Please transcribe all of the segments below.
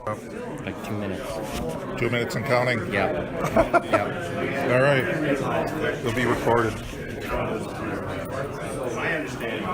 Like 2 minutes. 2 minutes and counting. Yeah. Yeah. All right. It'll be recorded. My understanding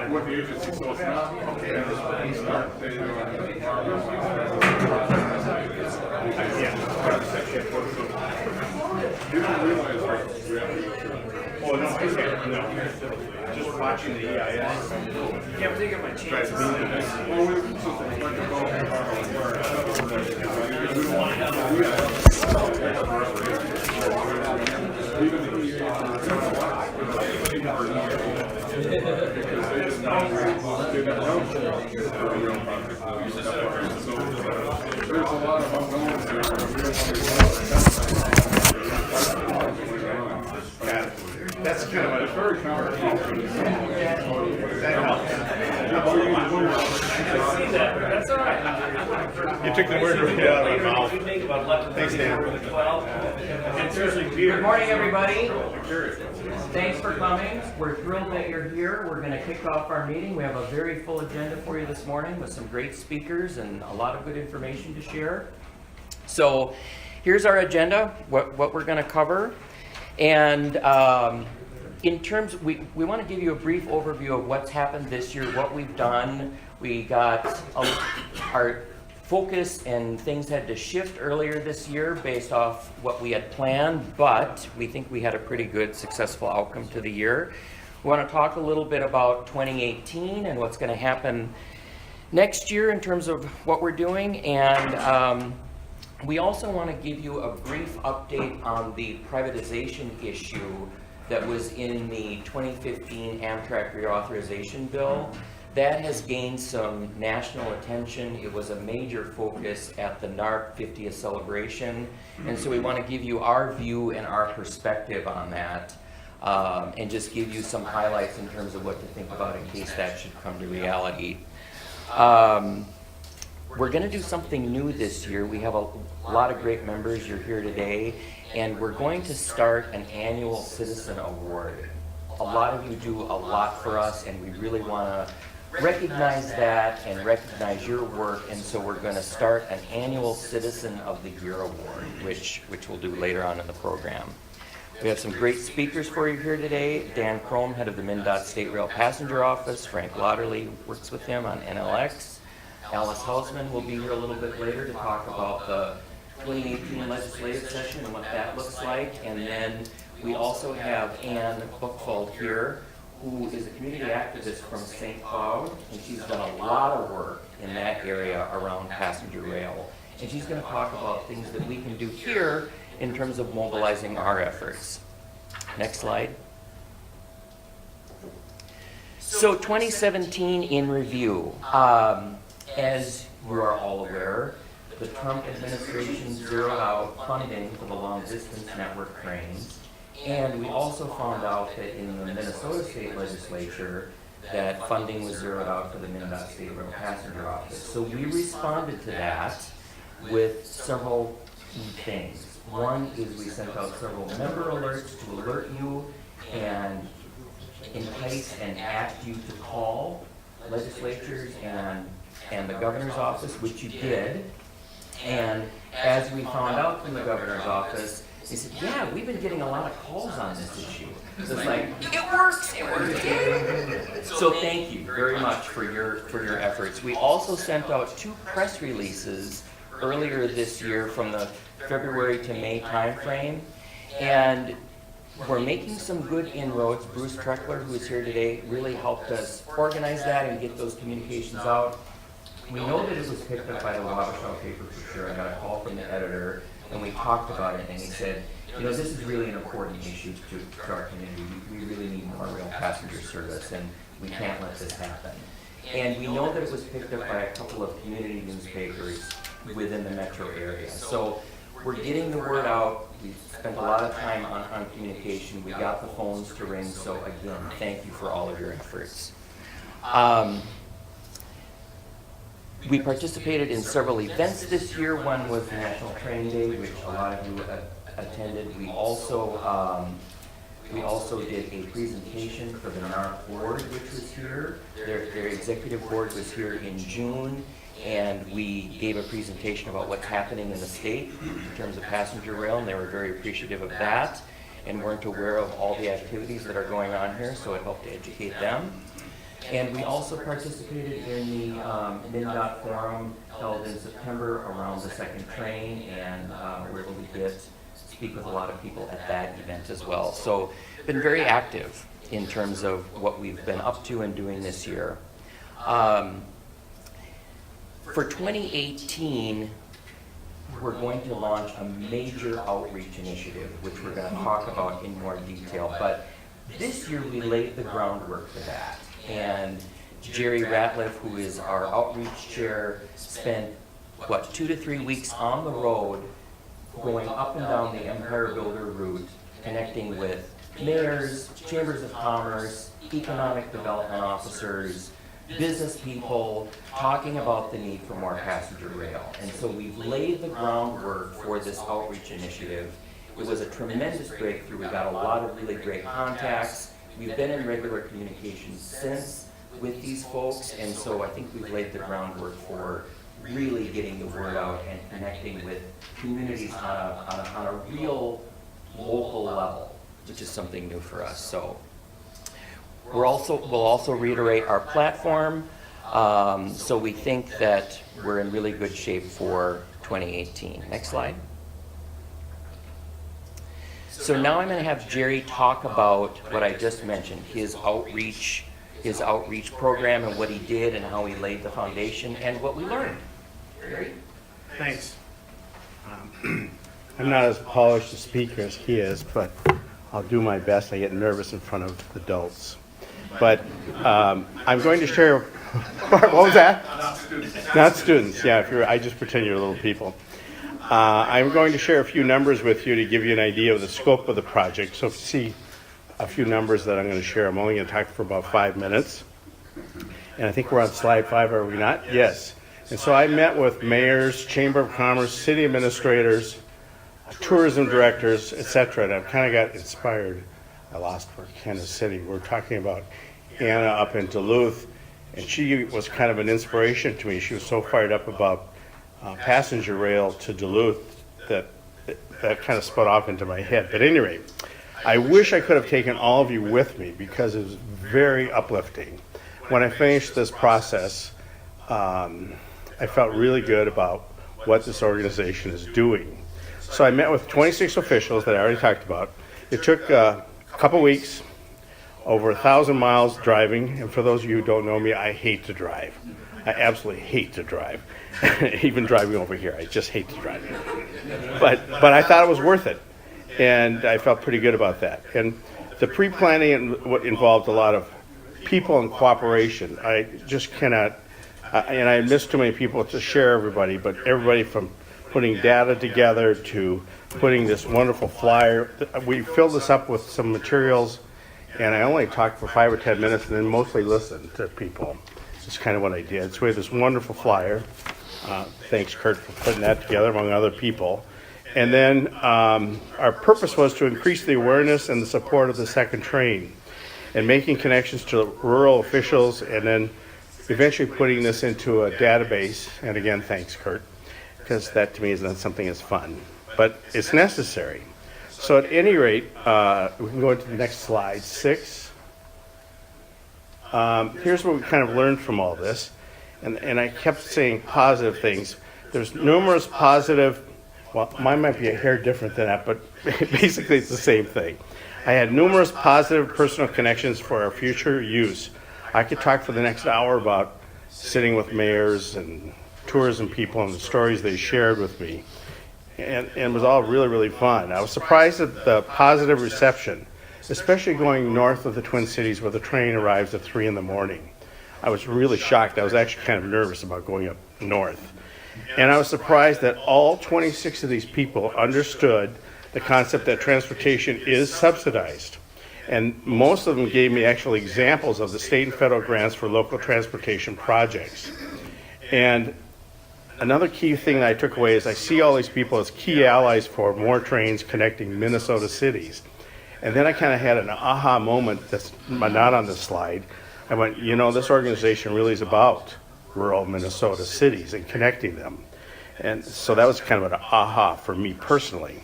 with the agency, so it's not oh no, I can't, no. Just watching the EIS. Yeah, I'm taking my chance. There's a lot of unknowns there. That's kind of a very complicated. That helps. I see that. That's all right. You took the word right out of my mouth. We make about 11. Thanks, Dan. 12. And seriously, Good morning, everybody. Thanks for coming. We're thrilled that you're here. We're going to kick off our meeting. We have a very full agenda for you this morning with some great speakers and a lot of good information to share. So here's our agenda, what we're going to cover. And in terms, we want to give you a brief overview of what's happened this year, what we've done. We got our focus and things had to shift earlier this year based off what we had planned, but we think we had a pretty good successful outcome to the year. We want to talk a little bit about 2018 and what's going to happen next year in terms of what we're doing, and we also want to give you a brief update on the privatization issue that was in the 2015 Amtrak reauthorization bill. That has gained some national attention. It was a major focus at the NARP 50th celebration. And so we want to give you our view and our perspective on that, and just give you some highlights in terms of what to think about in case that should come to reality. We're going to do something new this year. We have a lot of great members. You're here today. And we're going to start an annual citizen award. A lot of you do a lot for us, and we really want to recognize that and recognize your work, and so we're going to start an annual Citizen of the Year award, which we'll do later on in the program. We have some great speakers for you here today. Dan Chrome, head of the MnDOT State Rail Passenger Office. Frank Lauderly works with him on NLX. Alice Hausman will be here a little bit later to talk about the 2018 legislative session and what that looks like. And then we also have Ann Buchwald here, who is a community activist from St. Cloud, and she's done a lot of work in that area around passenger rail. And she's going to talk about things that we can do here in terms of mobilizing our efforts. Next slide. So 2017 in review. As you are all aware, the Trump administration zeroed out funding for the long-distance network trains. And we also found out that in the Minnesota State Legislature that funding was zeroed out for the MnDOT State Rail Passenger Office. So we responded to that with several key things. One is we sent out several member alerts to alert you and entice and ask you to call legislatures and the governor's office, which you did. And as we found out from the governor's office, He said, yeah, we've been getting a lot of calls on this issue. So it's like, it works, yay! So thank you very much for your efforts. We also sent out 2 press releases earlier this year from the February to May timeframe, and we're making some good inroads. Bruce Treckler, who is here today, really helped us organize that and get those communications out. We know that it was picked up by the Wabasha paper for sure. I got a call from the editor, and we talked about it, and he said, you know, this is really an important issue to our community. We really need more rail passenger service, and we can't let this happen. And we know that it was picked up by a couple of community newspapers within the metro area. So we're getting the word out. We've spent a lot of time on communication. We got the phones to ring. So again, thank you for all of your efforts. We participated in several events this year. One was National Train Day, which a lot of you attended. We also did a presentation for the NARC board, which was here. Their executive board was here in June, and we gave a presentation about what's happening in the state in terms of passenger rail, and they were very appreciative of that and weren't aware of all the activities that are going on here, so it helped to educate them. And we also participated in the MnDOT forum held in September around the second train, and were able to speak with a lot of people at that event as well. So been very active in terms of what we've been up to and doing this year. For 2018, we're going to launch a major outreach initiative, which we're going to talk about in more detail. But this year we laid the groundwork for that. And Jerry Ratliff, who is our outreach chair, spent, 2 to 3 weeks on the road going up and down the Empire Builder route, connecting with mayors, chambers of commerce, economic development officers, business people, talking about the need for more passenger rail. And so we've laid the groundwork for this outreach initiative. It was a tremendous breakthrough. We got a lot of really great contacts. We've been in regular communication since with these folks, and so I think we've laid the groundwork for really getting the word out and connecting with communities on a real local level, which is something new for us. So we'll also reiterate our platform. So we think that we're in really good shape for 2018. Next slide. So now I'm going to have Jerry talk about what I just mentioned, his outreach program and what he did and how he laid the foundation and what we learned. Jerry? Thanks. I'm not as polished a speaker as he is, but I'll do my best. I get nervous in front of adults. But I'm going to share, what was that? Not students, yeah, I just pretend you're little people. I'm going to share a few numbers with you to give you an idea of the scope of the project. So if you see a few numbers that I'm going to share, I'm only going to talk for about 5 minutes. And I think we're on slide 5, are we not? Yes. And so I met with mayors, Chamber of Commerce, city administrators, tourism directors, etc. And I kind of got inspired. I lost for Kansas City. We're talking about Anna up in Duluth, and she was kind of an inspiration to me. She was so fired up about passenger rail to Duluth that kind of spun off into my head. But at any rate, I wish I could have taken all of you with me because it was very uplifting. When I finished this process, I felt really good about what this organization is doing. So I met with 26 officials that I already talked about. It took a couple weeks, over 1,000 miles driving, and for those of you who don't know me, I hate to drive. I absolutely hate to drive. Even driving over here, I just hate to drive. But I thought it was worth it, and I felt pretty good about that. And the pre-planning involved a lot of people and cooperation. I just cannot, and I miss too many people to share everybody, but everybody from putting data together to putting this wonderful flyer. We filled this up with some materials, and I only talked for 5 or 10 minutes and then mostly listened to people. That's kind of what I did. So we had this wonderful flyer. Thanks, Kurt, for putting that together, among other people. And then our purpose was to increase the awareness and the support of the second train and making connections to rural officials, and then eventually putting this into a database. And again, thanks, Kurt, because that to me is not something that's fun, but it's necessary. So at any rate, we can go into the next slide, 6. Here's what we kind of learned from all this, and I kept saying positive things. There's numerous positive, well, mine might be a hair different than that, but basically it's the same thing. I had numerous positive personal connections for our future use. I could talk for the next hour about sitting with mayors and tourism people and the stories they shared with me. And it was all really, really fun. I was surprised at the positive reception, especially going north of the Twin Cities where the train arrives at 3 in the morning. I was really shocked. I was actually kind of nervous about going up north. And I was surprised that all 26 of these people understood the concept that transportation is subsidized. And most of them gave me actual examples of the state and federal grants for local transportation projects. And another key thing that I took away is I see all these people as key allies for more trains connecting Minnesota cities. And then I kind of had an aha moment that's not on this slide. I went, you know, this organization really is about rural Minnesota cities and connecting them. And so that was kind of an aha for me personally.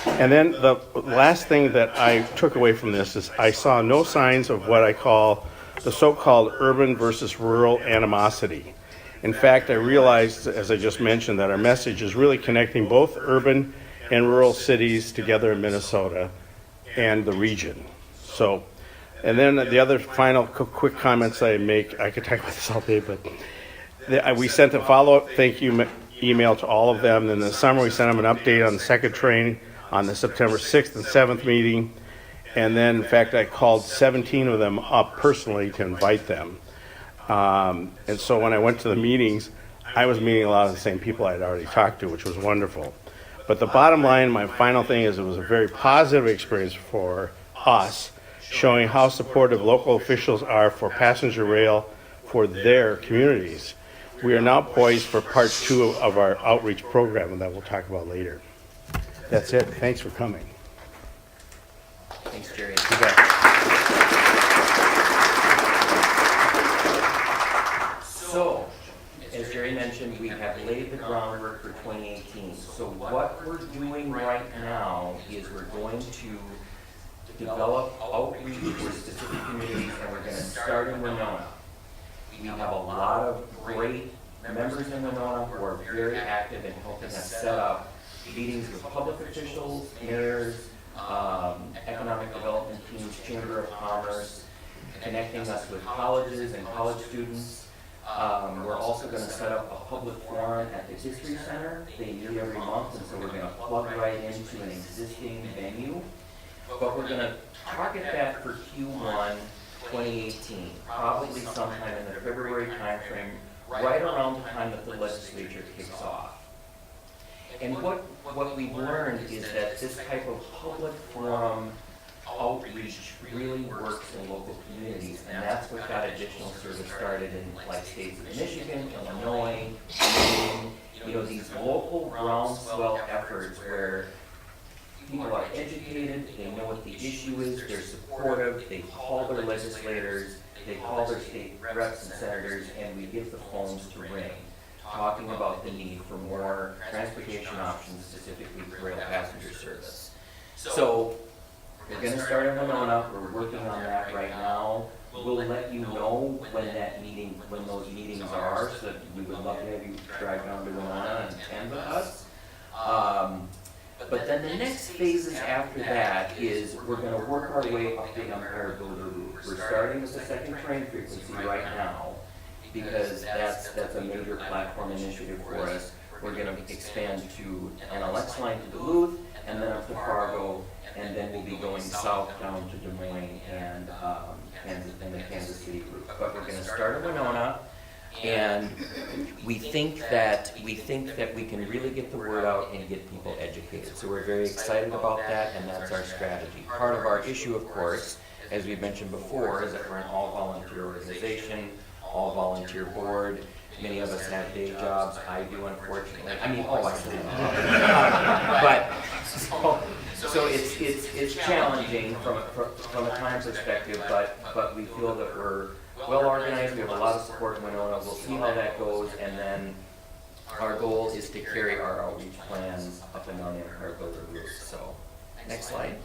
And then the last thing that I took away from this is I saw no signs of what I call the so-called urban versus rural animosity. In fact, I realized, as I just mentioned, that our message is really connecting both urban and rural cities together in Minnesota and the region. So, and then the other final quick comments I make, I could talk about this all day, but we sent a follow-up thank you email to all of them. Then in the summer, we sent them an update on the second train on the September 6th and 7th meeting. And then, in fact, I called 17 of them up personally to invite them. And so when I went to the meetings, I was meeting a lot of the same people I had already talked to, which was wonderful. But the bottom line, my final thing is it was a very positive experience for us, showing how supportive local officials are for passenger rail for their communities. We are now poised for part 2 of our outreach program, and that we'll talk about later. That's it. Thanks for coming. Thanks, Jerry. You bet. So, as Jerry mentioned, we have laid the groundwork for 2018. So what we're doing right now is we're going to develop outreach for specific communities, and we're going to start in Winona. We have a lot of great members in Winona who are very active in helping us set up meetings with public officials, mayors, economic development teams, Chamber of Commerce, connecting us with colleges and college students. We're also going to set up a public forum at the History Center. They meet every month, and so we're going to plug right into an existing venue. But we're going to target that for Q1 2018, probably sometime in the February timeframe, right around the time that the legislature kicks off. And what we've learned is that this type of public forum outreach really works in local communities, and that's what got additional service started in like states of Michigan, Illinois, Maine, you know, these local groundswell efforts where people are educated, they know what the issue is, they're supportive, they call their legislators, they call their state reps and senators, and we get the phones to ring, talking about the need for more transportation options, specifically for rail passenger service. So we're going to start in Winona. We're working on that right now. We'll let you know when those meetings are, so that we would love to have you drive down to Winona and attend with us. But then the next phases after that is we're going to work our way up the Empire Builder Route. We're starting with the second train frequency right now because that's a major platform initiative for us. We're going to expand to NLX line to Duluth and then up to Fargo, and then we'll be going south down to Des Moines and the Kansas City route. But we're going to start in Winona. And we think that we can really get the word out and get people educated. So we're very excited about that, and that's our strategy. Part of our issue, of course, as we've mentioned before, is that we're an all-volunteer organization, all-volunteer board. Many of us have day jobs. I do, unfortunately. I mean, I still do. So it's challenging from a time perspective, but we feel that we're well organized. We have a lot of support in Winona. We'll see how that goes, and then our goal is to carry our outreach plans up and down the Empire Builder Route. So Next slide.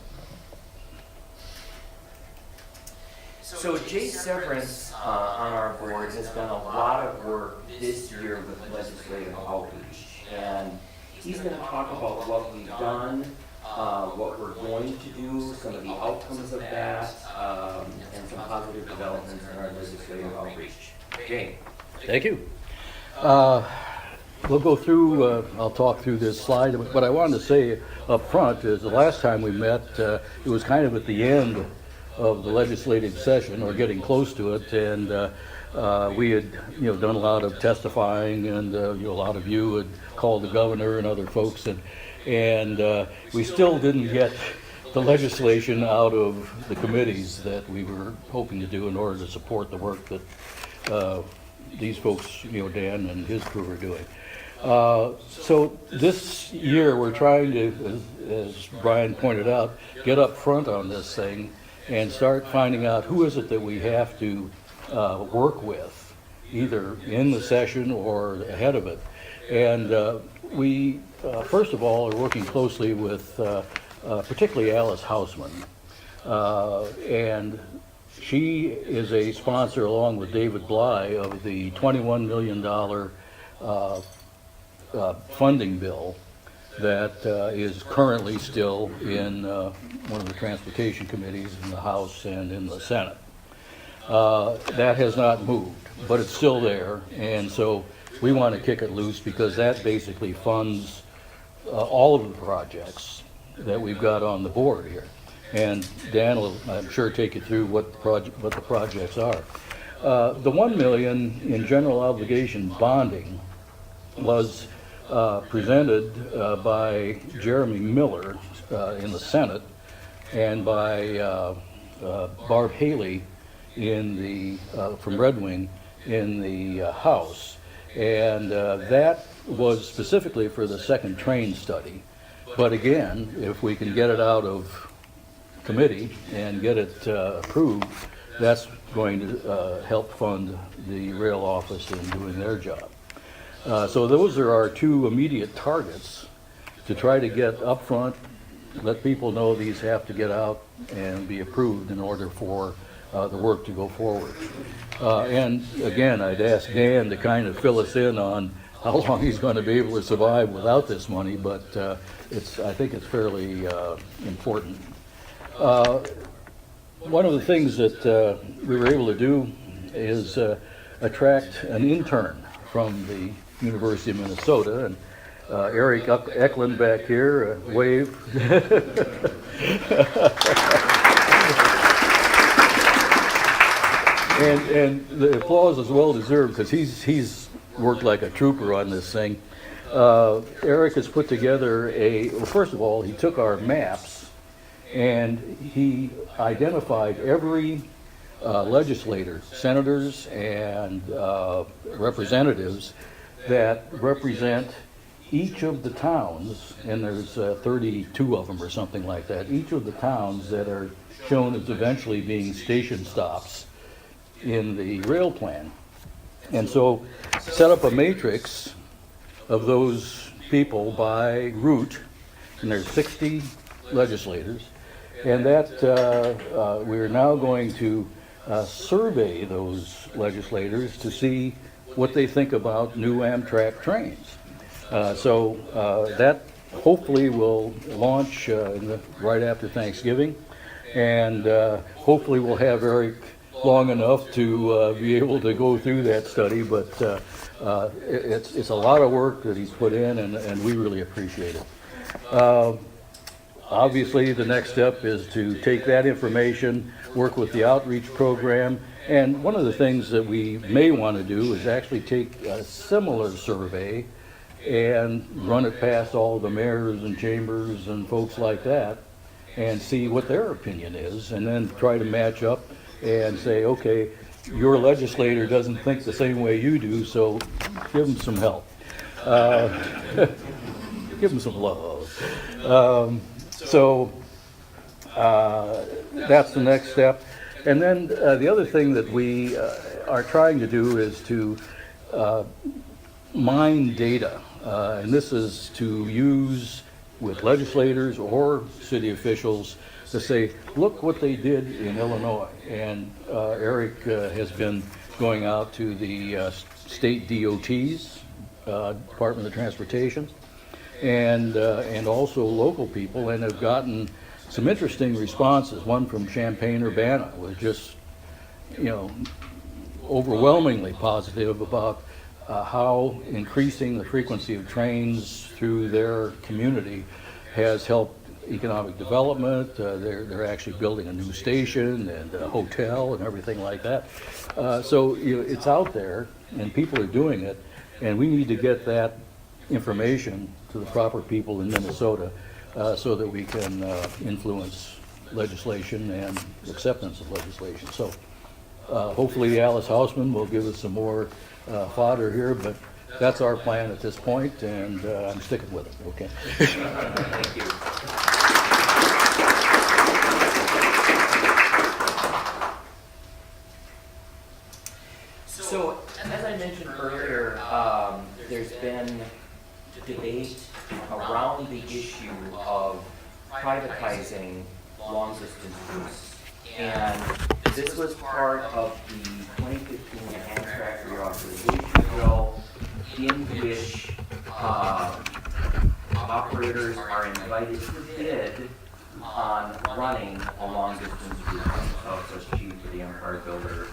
So Jay Severance on our board has done a lot of work this year with legislative outreach. And he's going to talk about what we've done, what we're going to do, some of the outcomes of that, and some positive developments in our legislative outreach. Jay. Thank you. We'll go through, I'll talk through this slide. What I wanted to say up front is the last time we met, it was kind of at the end of the legislative session, or getting close to it, and we had done a lot of testifying, and a lot of you had called the governor and other folks, and we still didn't get the legislation out of the committees that we were hoping to do in order to support the work that these folks, Dan and his crew are doing. So this year we're trying to, as Brian pointed out, get up front on this thing and start finding out who is it that we have to work with, either in the session or ahead of it. And we, first of all, are working closely with particularly Alice Hausman. And she is a sponsor, along with David Bly, of the $21 million funding bill that is currently still in one of the transportation committees in the House and in the Senate. That has not moved, but it's still there, and so we want to kick it loose because that basically funds all of the projects that we've got on the board here. And Dan will, I'm sure, take you through what the projects are. The $1 million in general obligation bonding was presented by Jeremy Miller in the Senate and by Barb Haley in the from Red Wing in the House, and that was specifically for the second train study. But again, if we can get it out of committee and get it approved, that's going to help fund the rail office in doing their job. So those are our two immediate targets, to try to get up front, let people know these have to get out and be approved in order for the work to go forward. And again, I'd ask Dan to kind of fill us in on how long he's going to be able to survive without this money, but I think it's fairly important. One of the things that we were able to do is attract an intern from the University of Minnesota, and Eric Eklund back here, wave. and the applause is well deserved because he's worked like a trooper on this thing. Eric has put together well, first of all, he took our maps and he identified every legislator, senators and representatives that represent each of the towns, and there's 32 of them or something like that, each of the towns that are shown as eventually being station stops in the rail plan. And so set up a matrix of those people by route, and there's 60 legislators, and that we're now going to survey those legislators to see what they think about new Amtrak trains. So that hopefully will launch right after Thanksgiving, and hopefully we'll have Eric long enough to be able to go through that study, but it's a lot of work that he's put in, and we really appreciate it. Obviously, the next step is to take that information, work with the outreach program, and one of the things that we may want to do is actually take a similar survey and run it past all the mayors and chambers and folks like that and see what their opinion is, and then try to match up and say, okay, your legislator doesn't think the same way you do, so give them some help. Give them some love. So that's the next step. And then the other thing that we are trying to do is to mine data. And this is to use with legislators or city officials to say, look what they did in Illinois. And Eric has been going out to the state DOTs, Department of Transportation, and also local people, and have gotten some interesting responses. One from Champaign-Urbana was just, overwhelmingly positive about how increasing the frequency of trains through their community has helped economic development. They're actually building a new station and a hotel and everything like that. So it's out there and people are doing it, and we need to get that information to the proper people in Minnesota so that we can influence legislation and acceptance of legislation. So hopefully Alice Hausman will give us some more fodder here, but that's our plan at this point, and I'm sticking with it, okay? Thank you. So, as I mentioned earlier, there's been debate around the issue of privatizing long-distance routes. And this was part of the 2015 Amtrak reauthorization bill, in which operators are invited to bid on running a long-distance route from South West Chief to the Empire Builder.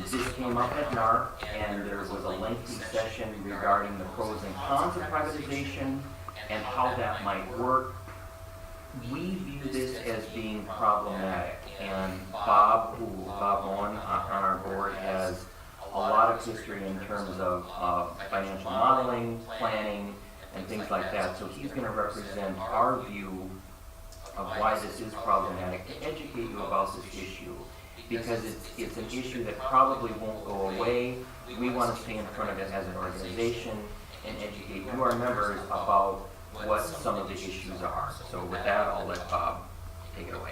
This came up at NARC, and there was a lengthy session regarding the pros and cons of privatization and how that might work. We view this as being problematic, and Bob Owen on our board has a lot of history in terms of financial modeling, planning, and things like that. So he's going to represent our view of why this is problematic, to educate you about this issue, because it's an issue that probably won't go away. We want to stay in front of it as an organization and educate you, our members, about what some of the issues are. So with that, I'll let Bob take it away.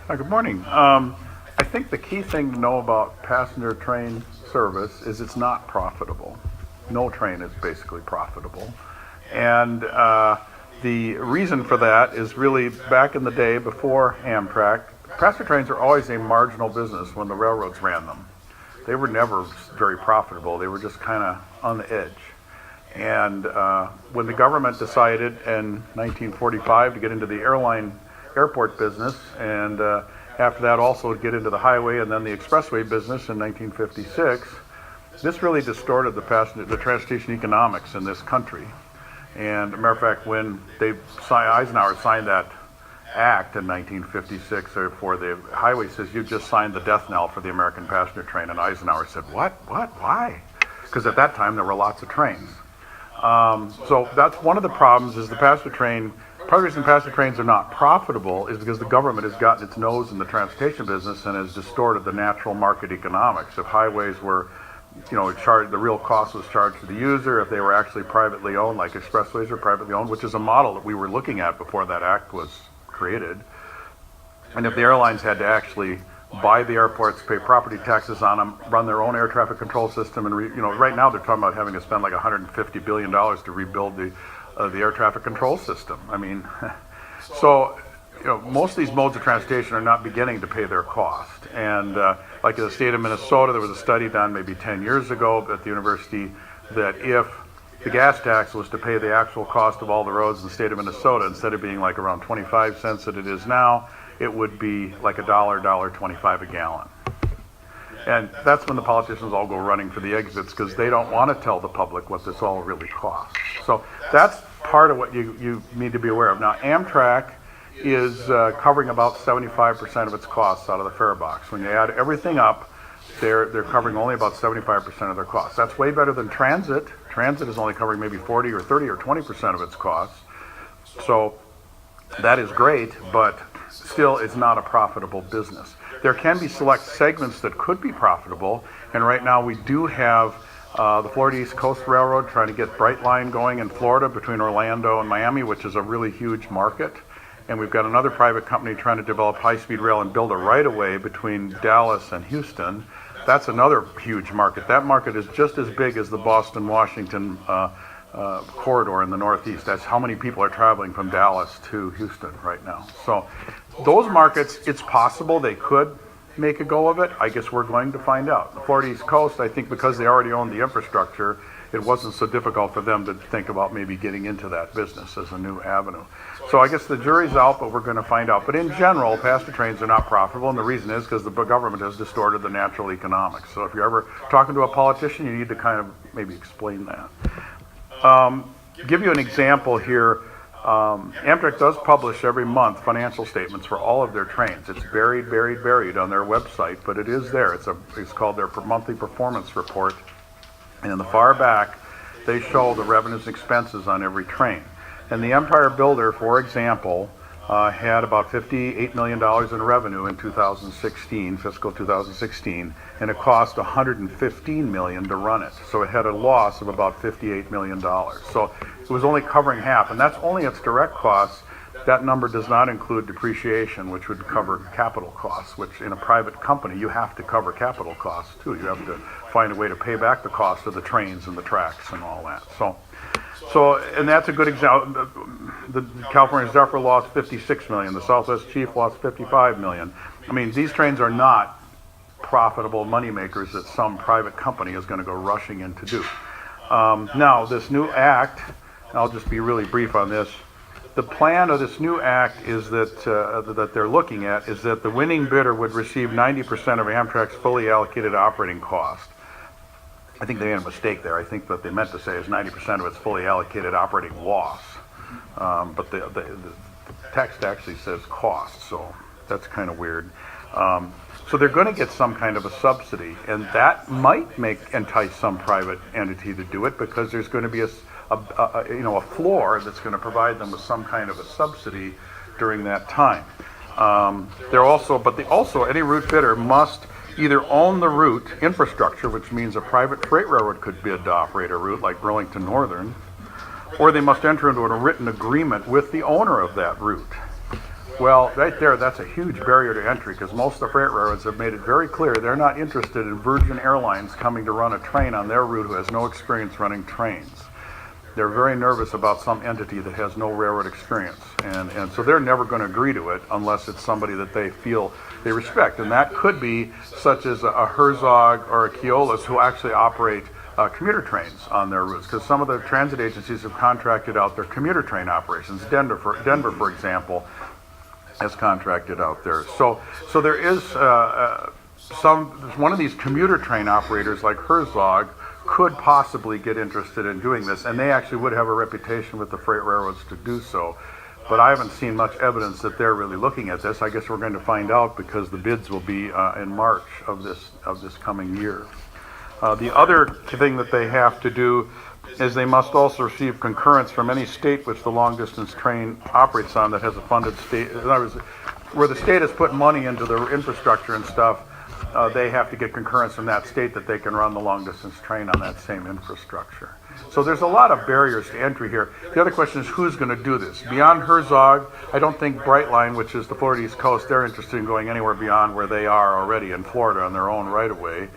Good morning. I think the key thing to know about passenger train service is it's not profitable. No train is basically profitable. And the reason for that is really back in the day before Amtrak, passenger trains are always a marginal business when the railroads ran them. They were never very profitable. They were just kind of on the edge. And when the government decided in 1945 to get into the airport business, and after that also get into the highway and then the expressway business in 1956, this really distorted the transportation economics in this country. And as a matter of fact, when Eisenhower signed that act in 1956 for the highway, says, "You just signed the death knell for the American passenger train." And Eisenhower said, what, why? Because at that time there were lots of trains. So that's one of the problems, is the passenger train, part of the reason passenger trains are not profitable is because the government has gotten its nose in the transportation business and has distorted the natural market economics. If highways were, the real cost was charged to the user, if they were actually privately owned, like expressways are privately owned, which is a model that we were looking at before that act was created. And if the airlines had to actually buy the airports, pay property taxes on them, run their own air traffic control system, and right now they're talking about having to spend like $150 billion to rebuild the air traffic control system. I mean, so most of these modes of transportation are not beginning to pay their cost. And like in the state of Minnesota, there was a study done maybe 10 years ago at the university that if the gas tax was to pay the actual cost of all the roads in the state of Minnesota, instead of being like around 25 cents that it is now, it would be like $1.25 a gallon. And that's when the politicians all go running for the exits, because they don't want to tell the public what this all really costs. So that's part of what you need to be aware of. Now, Amtrak is covering about 75% of its costs out of the fare box. When you add everything up, they're covering only about 75% of their costs. That's way better than transit. Transit is only covering maybe 40 or 30 or 20% of its costs. So that is great, but still it's not a profitable business. There can be select segments that could be profitable, and right now we do have the Florida East Coast Railroad trying to get Brightline going in Florida between Orlando and Miami, which is a really huge market. And we've got another private company trying to develop high-speed rail and build a right-of-way between Dallas and Houston. That's another huge market. That market is just as big as the Boston-Washington corridor in the Northeast. That's how many people are traveling from Dallas to Houston right now. So those markets, it's possible they could make a go of it. I guess we're going to find out. The Florida East Coast, I think because they already own the infrastructure, it wasn't so difficult for them to think about maybe getting into that business as a new avenue. So I guess the jury's out, but we're going to find out. But in general, passenger trains are not profitable, and the reason is because the government has distorted the natural economics. So if you're ever talking to a politician, you need to kind of maybe explain that. Give you an example here. Amtrak does publish every month financial statements for all of their trains. It's buried on their website, but it is there. It's called their monthly performance report. And in the far back, they show the revenues and expenses on every train. And the Empire Builder, for example, had about $58 million in revenue in 2016, fiscal 2016, and it cost $115 million to run it. So it had a loss of about $58 million. So it was only covering half, and that's only its direct costs. That number does not include depreciation, which would cover capital costs, which in a private company, you have to cover capital costs too. You have to find a way to pay back the cost of the trains and the tracks and all that. So, and that's a good example. The California Zephyr lost $56 million. The Southwest Chief lost $55 million. I mean, these trains are not profitable moneymakers that some private company is going to go rushing in to do. Now, this new act, and I'll just be really brief on this. The plan of this new act is that that they're looking at is that the winning bidder would receive 90% of Amtrak's fully allocated operating cost. I think they made a mistake there. I think what they meant to say is 90% of its fully allocated operating loss. But the text actually says cost, so that's kind of weird. So they're going to get some kind of a subsidy, and that might entice some private entity to do it because there's going to be a floor that's going to provide them with some kind of a subsidy during that time. Any route bidder must either own the route infrastructure, which means a private freight railroad could bid to operate a route like Burlington Northern, or they must enter into a written agreement with the owner of that route. Well, right there, that's a huge barrier to entry because most of the freight railroads have made it very clear they're not interested in Virgin Airlines coming to run a train on their route who has no experience running trains. They're very nervous about some entity that has no railroad experience. And so they're never going to agree to it unless it's somebody that they feel they respect. And that could be such as a Herzog or a Keolis who actually operate commuter trains on their routes. Because some of the transit agencies have contracted out their commuter train operations. Denver, for example, has contracted out there. So there is one of these commuter train operators like Herzog could possibly get interested in doing this, and they actually would have a reputation with the freight railroads to do so. But I haven't seen much evidence that they're really looking at this. I guess we're going to find out because the bids will be in March of this coming year. The other thing that they have to do is they must also receive concurrence from any state which the long-distance train operates on that has a funded state. In other words, where the state has put money into the infrastructure and stuff, they have to get concurrence from that state that they can run the long-distance train on that same infrastructure. So there's a lot of barriers to entry here. The other question is who's going to do this? Beyond Herzog, I don't think Brightline, which is the Florida East Coast, they're interested in going anywhere beyond where they are already in Florida on their own right-of-way.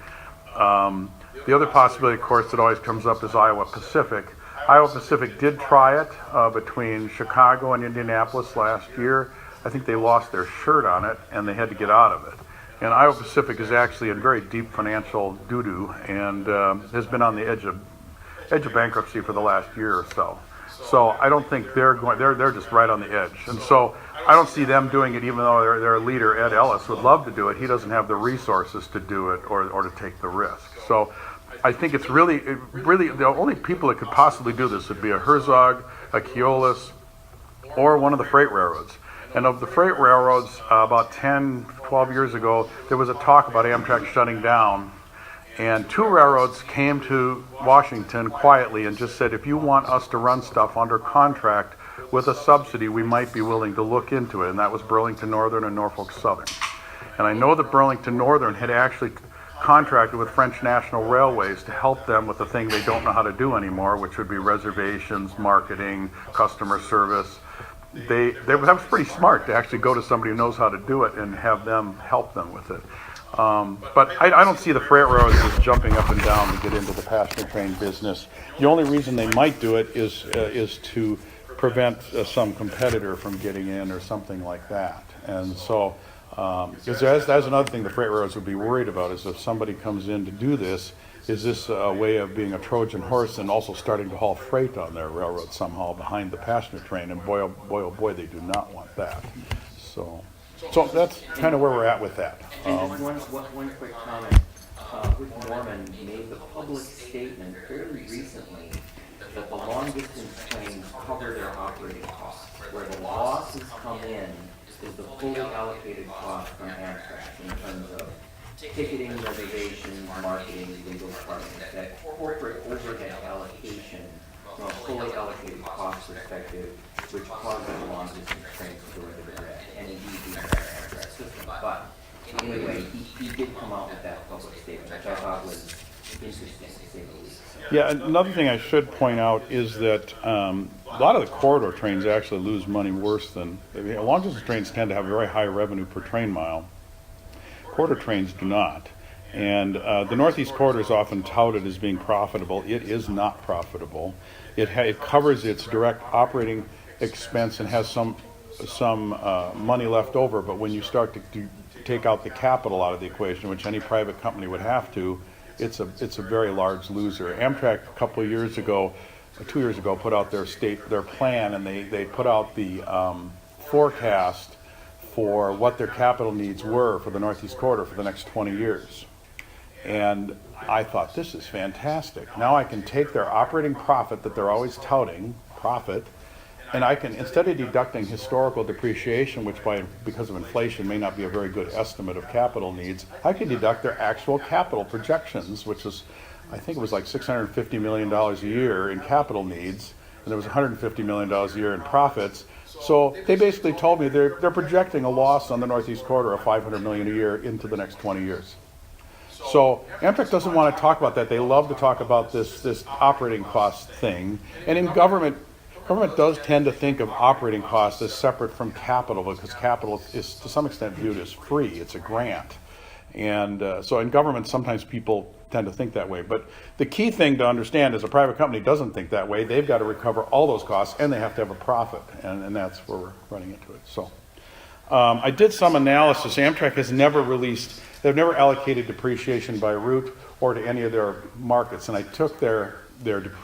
The other possibility, of course, that always comes up is Iowa Pacific. Iowa Pacific did try it between Chicago and Indianapolis last year. I think they lost their shirt on it, and they had to get out of it. And Iowa Pacific is actually in very deep financial doo-doo and has been on the edge of bankruptcy for the last year or so. So I don't think they're just right on the edge. And so I don't see them doing it, even though their leader, Ed Ellis, would love to do it. He doesn't have the resources to do it or to take the risk. So I think it's really the only people that could possibly do this would be a Herzog, a Keolis, or one of the freight railroads. And of the freight railroads, about 10, 12 years ago, there was a talk about Amtrak shutting down. And two railroads came to Washington quietly and just said, if you want us to run stuff under contract with a subsidy, we might be willing to look into it. And that was Burlington Northern and Norfolk Southern. And I know that Burlington Northern had actually contracted with French National Railways to help them with the thing they don't know how to do anymore, which would be reservations, marketing, customer service. That was pretty smart to actually go to somebody who knows how to do it and have them help them with it. But I don't see the freight railroads just jumping up and down to get into the passenger train business. The only reason they might do it is to prevent some competitor from getting in or something like that. And so, because that's another thing the freight railroads would be worried about, is if somebody comes in to do this, is this a way of being a Trojan horse and also starting to haul freight on their railroad somehow behind the passenger train? And boy, oh boy, they do not want that. So that's kind of where we're at with that. And just one quick comment. Rick Norman made the public statement very recently that the long-distance trains cover their operating costs. Where the losses come in is the fully allocated cost from Amtrak in terms of ticketing, reservations, marketing, legal departments. That corporate overhead allocation from a fully allocated cost perspective, which causes the long-distance trains to go into the red, and indeed the Amtrak system. But anyway, he did come out with that public statement, which I thought was interesting, to say the least. Yeah, another thing I should point out is that a lot of the corridor trains actually lose money worse than, long distance trains tend to have a very high revenue per train mile. Corridor trains do not. And the Northeast Corridor is often touted as being profitable. It is not profitable. It covers its direct operating expense and has some money left over, but when you start to take out the capital out of the equation, which any private company would have to, it's a very large loser. Amtrak a couple of years ago, 2 years ago, put out their plan, and they put out the forecast for what their capital needs were for the Northeast Corridor for the next 20 years. And I thought, this is fantastic. Now I can take their operating profit that they're always touting, profit, and I can, instead of deducting historical depreciation, which because of inflation may not be a very good estimate of capital needs, I can deduct their actual capital projections, which is, I think it was like $650 million a year in capital needs, and there was $150 million a year in profits. So they basically told me they're projecting a loss on the Northeast Corridor of $500 million a year into the next 20 years. So Amtrak doesn't want to talk about that. They love to talk about this operating cost thing. And in government does tend to think of operating costs as separate from capital, because capital is to some extent viewed as free. It's a grant. And so in government, sometimes people tend to think that way. But the key thing to understand is a private company doesn't think that way. They've got to recover all those costs, and they have to have a profit. And that's where we're running into it. So I did some analysis. Amtrak has never released, they've never allocated depreciation by route or to any of their markets. And I took their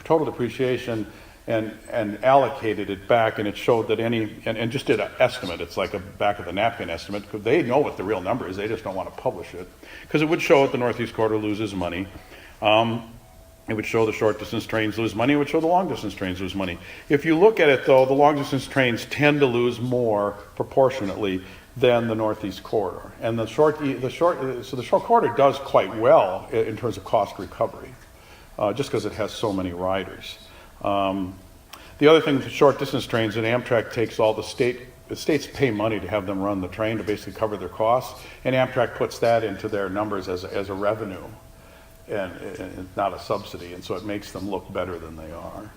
total depreciation and allocated it back, and it showed that and just did an estimate. It's like a back of the napkin estimate, because they know what the real number is. They just don't want to publish it, because it would show that the Northeast Corridor loses money. It would show the short distance trains lose money. It would show the long distance trains lose money. If you look at it, though, the long distance trains tend to lose more proportionately than the Northeast Corridor, and the short corridor does quite well in terms of cost recovery, just because it has so many riders. The other thing with short distance trains, that Amtrak takes all the states pay money to have them run the train to basically cover their costs, and Amtrak puts that into their numbers as a revenue and not a subsidy, and so it makes them look better than they are.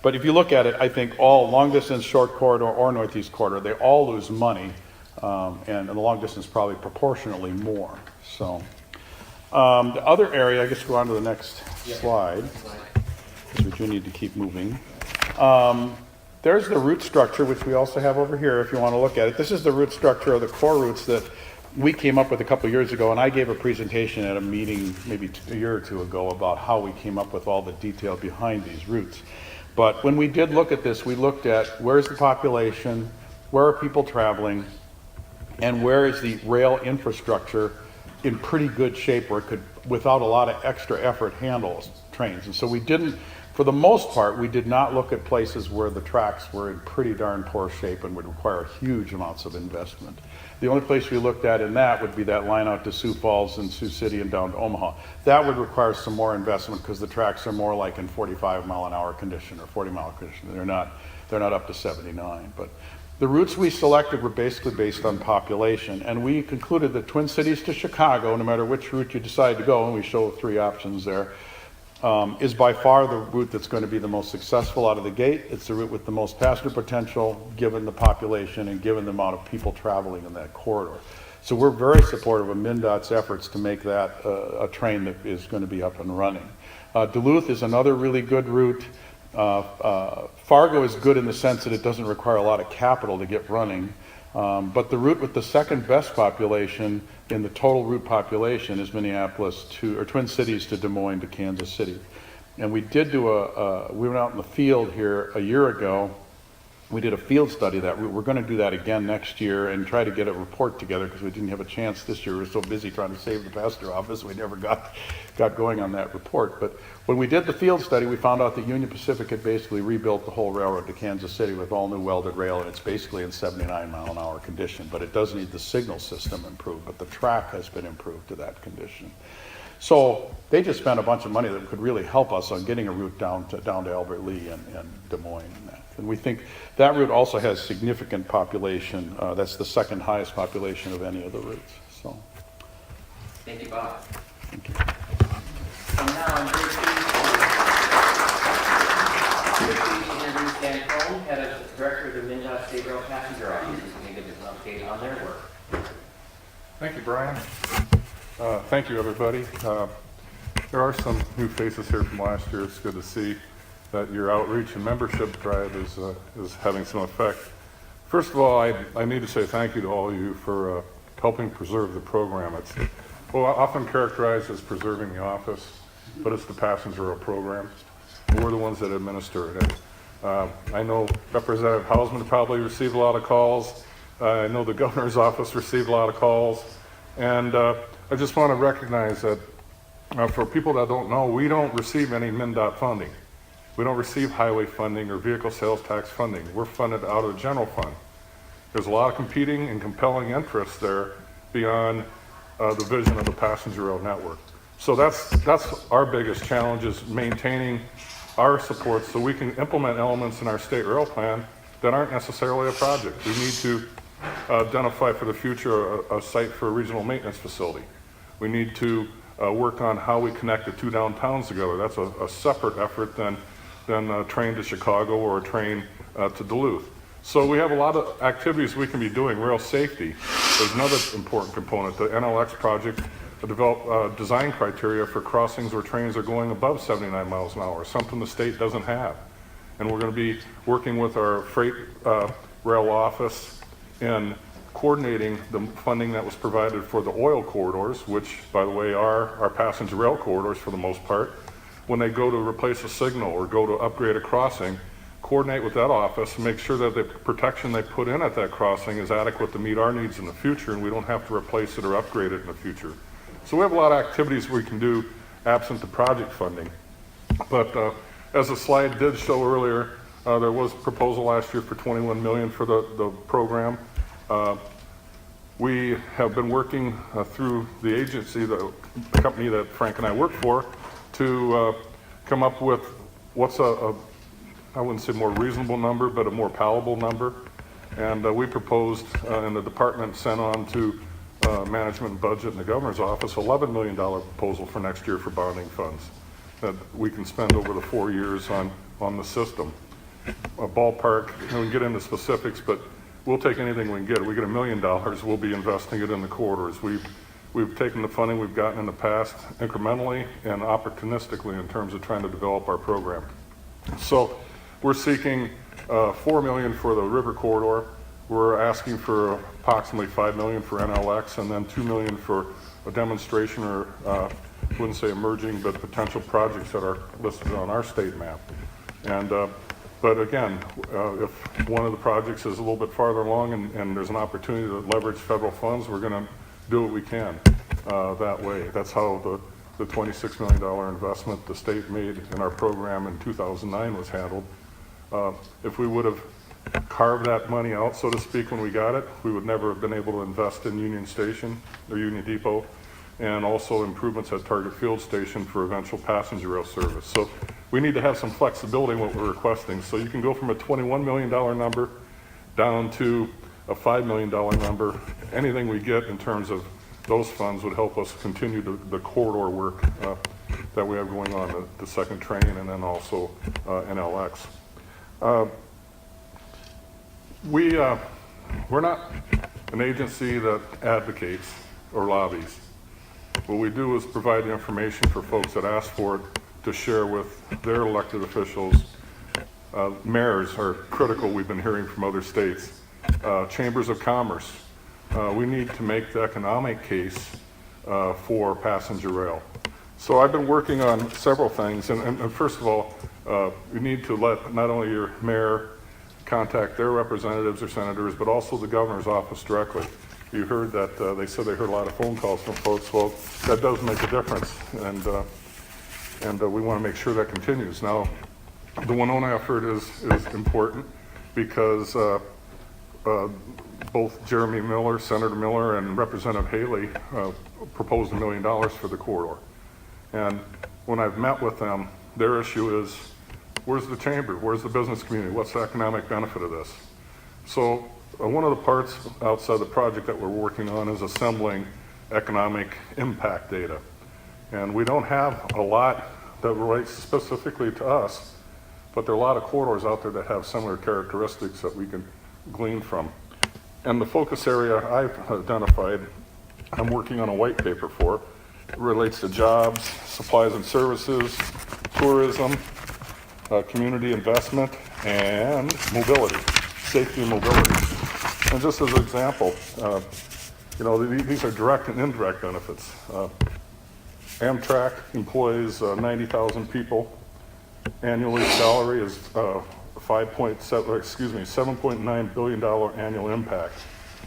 But if you look at it, I think all long distance, short corridor, or Northeast Corridor, they all lose money, and the long distance probably proportionally more. So the other area, I guess go on to the next slide, because we do need to keep moving. There's the route structure, which we also have over here if you want to look at it. This is the route structure of the core routes that we came up with a couple years ago, and I gave a presentation at a meeting maybe a year or two ago about how we came up with all the detail behind these routes. But when we did look at this, we looked at where's the population, where are people traveling, and where is the rail infrastructure in pretty good shape where it could, without a lot of extra effort, handle trains. And so we didn't, for the most part, we did not look at places where the tracks were in pretty darn poor shape and would require huge amounts of investment. The only place we looked at in that would be that line out to Sioux Falls and Sioux City and down to Omaha. That would require some more investment, because the tracks are more like in 45-mile-an-hour condition or 40-mile condition. They're not up to 79. But the routes we selected were basically based on population, and we concluded that Twin Cities to Chicago, no matter which route you decide to go, and we show 3 options there, is by far the route that's going to be the most successful out of the gate. It's the route with the most passenger potential, given the population and given the amount of people traveling in that corridor. So we're very supportive of MnDOT's efforts to make that a train that is going to be up and running. Duluth is another really good route. Fargo is good in the sense that it doesn't require a lot of capital to get running. But the route with the second best population in the total route population is Minneapolis or Twin Cities to Des Moines to Kansas City. And we did do we went out in the field here a year ago. We did a field study of that route. We're going to do that again next year and try to get a report together because we didn't have a chance this year. We were so busy trying to save the passenger office, we never got going on that report. But when we did the field study, we found out that Union Pacific had basically rebuilt the whole railroad to Kansas City with all new welded rail, and it's basically in 79-mile-an-hour condition. But it does need the signal system improved, but the track has been improved to that condition. So they just spent a bunch of money that could really help us on getting a route down to Albert Lea and Des Moines and that. And we think that route also has significant population. That's the second highest population of any of the routes. So, Thank you, Bob. thank you. And now I'm very pleased to introduce Dan Cohn, Head of Director of the MnDOT State Rail Passenger Office, who's going to give us an update on their work. Thank you, Brian. Thank you, everybody. There are some new faces here from last year. It's good to see that your outreach and membership drive is having some effect. First of all, I need to say thank you to all of you for helping preserve the program. It's often characterized as preserving the office, but it's the passenger rail program. We're the ones that administer it. I know Representative Hausman probably received a lot of calls. I know the governor's office received a lot of calls. And I just want to recognize that for people that don't know, we don't receive any MnDOT funding. We don't receive highway funding or vehicle sales tax funding. We're funded out of the general fund. There's a lot of competing and compelling interests there beyond the vision of the passenger rail network. So that's our biggest challenge, is maintaining our support so we can implement elements in our state rail plan that aren't necessarily a project. We need to identify for the future a site for a regional maintenance facility. We need to work on how we connect the two downtowns together. That's a separate effort than a train to Chicago or a train to Duluth. So we have a lot of activities we can be doing. Rail safety is another important component. The NLX project developed design criteria for crossings where trains are going above 79 miles an hour, something the state doesn't have. And we're going to be working with our freight rail office in coordinating the funding that was provided for the oil corridors, which, by the way, are our passenger rail corridors for the most part. When they go to replace a signal or go to upgrade a crossing, coordinate with that office and make sure that the protection they put in at that crossing is adequate to meet our needs in the future, and we don't have to replace it or upgrade it in the future. So we have a lot of activities we can do absent the project funding. But as the slide did show earlier, there was a proposal last year for $21 million for the program. We have been working through the agency, the company that Frank and I work for, to come up with what's I wouldn't say more reasonable number, but a more palatable number. And we proposed, and the department sent on to management and budget in the governor's office, $11 million proposal for next year for bonding funds that we can spend over the 4 years on the system. A ballpark, we can get into specifics, but we'll take anything we can get. We get $1 million, we'll be investing it in the corridors. We've taken the funding we've gotten in the past incrementally and opportunistically in terms of trying to develop our program. So we're seeking $4 million for the river corridor. We're asking for approximately $5 million for NLX, and then $2 million for a demonstration, or wouldn't say emerging, but potential projects that are listed on our state map. And but again, if one of the projects is a little bit farther along and there's an opportunity to leverage federal funds, we're going to do what we can that way. That's how the $26 million investment the state made in our program in 2009 was handled. If we would have carved that money out, so to speak, when we got it, we would never have been able to invest in Union Station or Union Depot, and also improvements at Target Field Station for eventual passenger rail service. So we need to have some flexibility in what we're requesting. So you can go from a $21 million number down to a $5 million number. Anything we get in terms of those funds would help us continue the corridor work that we have going on, the second train, and then also NLX. We're not an agency that advocates or lobbies. What we do is provide the information for folks that ask for it to share with their elected officials. Mayors are critical, we've been hearing from other states. Chambers of commerce. We need to make the economic case for passenger rail. So I've been working on several things, and first of all, we need to let not only your mayor contact their representatives or senators, but also the governor's office directly. You heard that they said they heard a lot of phone calls from folks. Well, that does make a difference, and we want to make sure that continues. Now, the Winona effort is important because both Jeremy Miller, Senator Miller, and Representative Haley proposed $1 million for the corridor. And when I've met with them, their issue is, where's the chamber? Where's the business community? What's the economic benefit of this? So one of the parts outside the project that we're working on is assembling economic impact data. And we don't have a lot that relates specifically to us, but there are a lot of corridors out there that have similar characteristics that we can glean from. And the focus area I've identified, I'm working on a white paper for. It relates to jobs, supplies and services, tourism, community investment, and mobility, safety and mobility. And just as an example, these are direct and indirect benefits. Amtrak employs 90,000 people. Annually, salary is $7.9 billion annual impact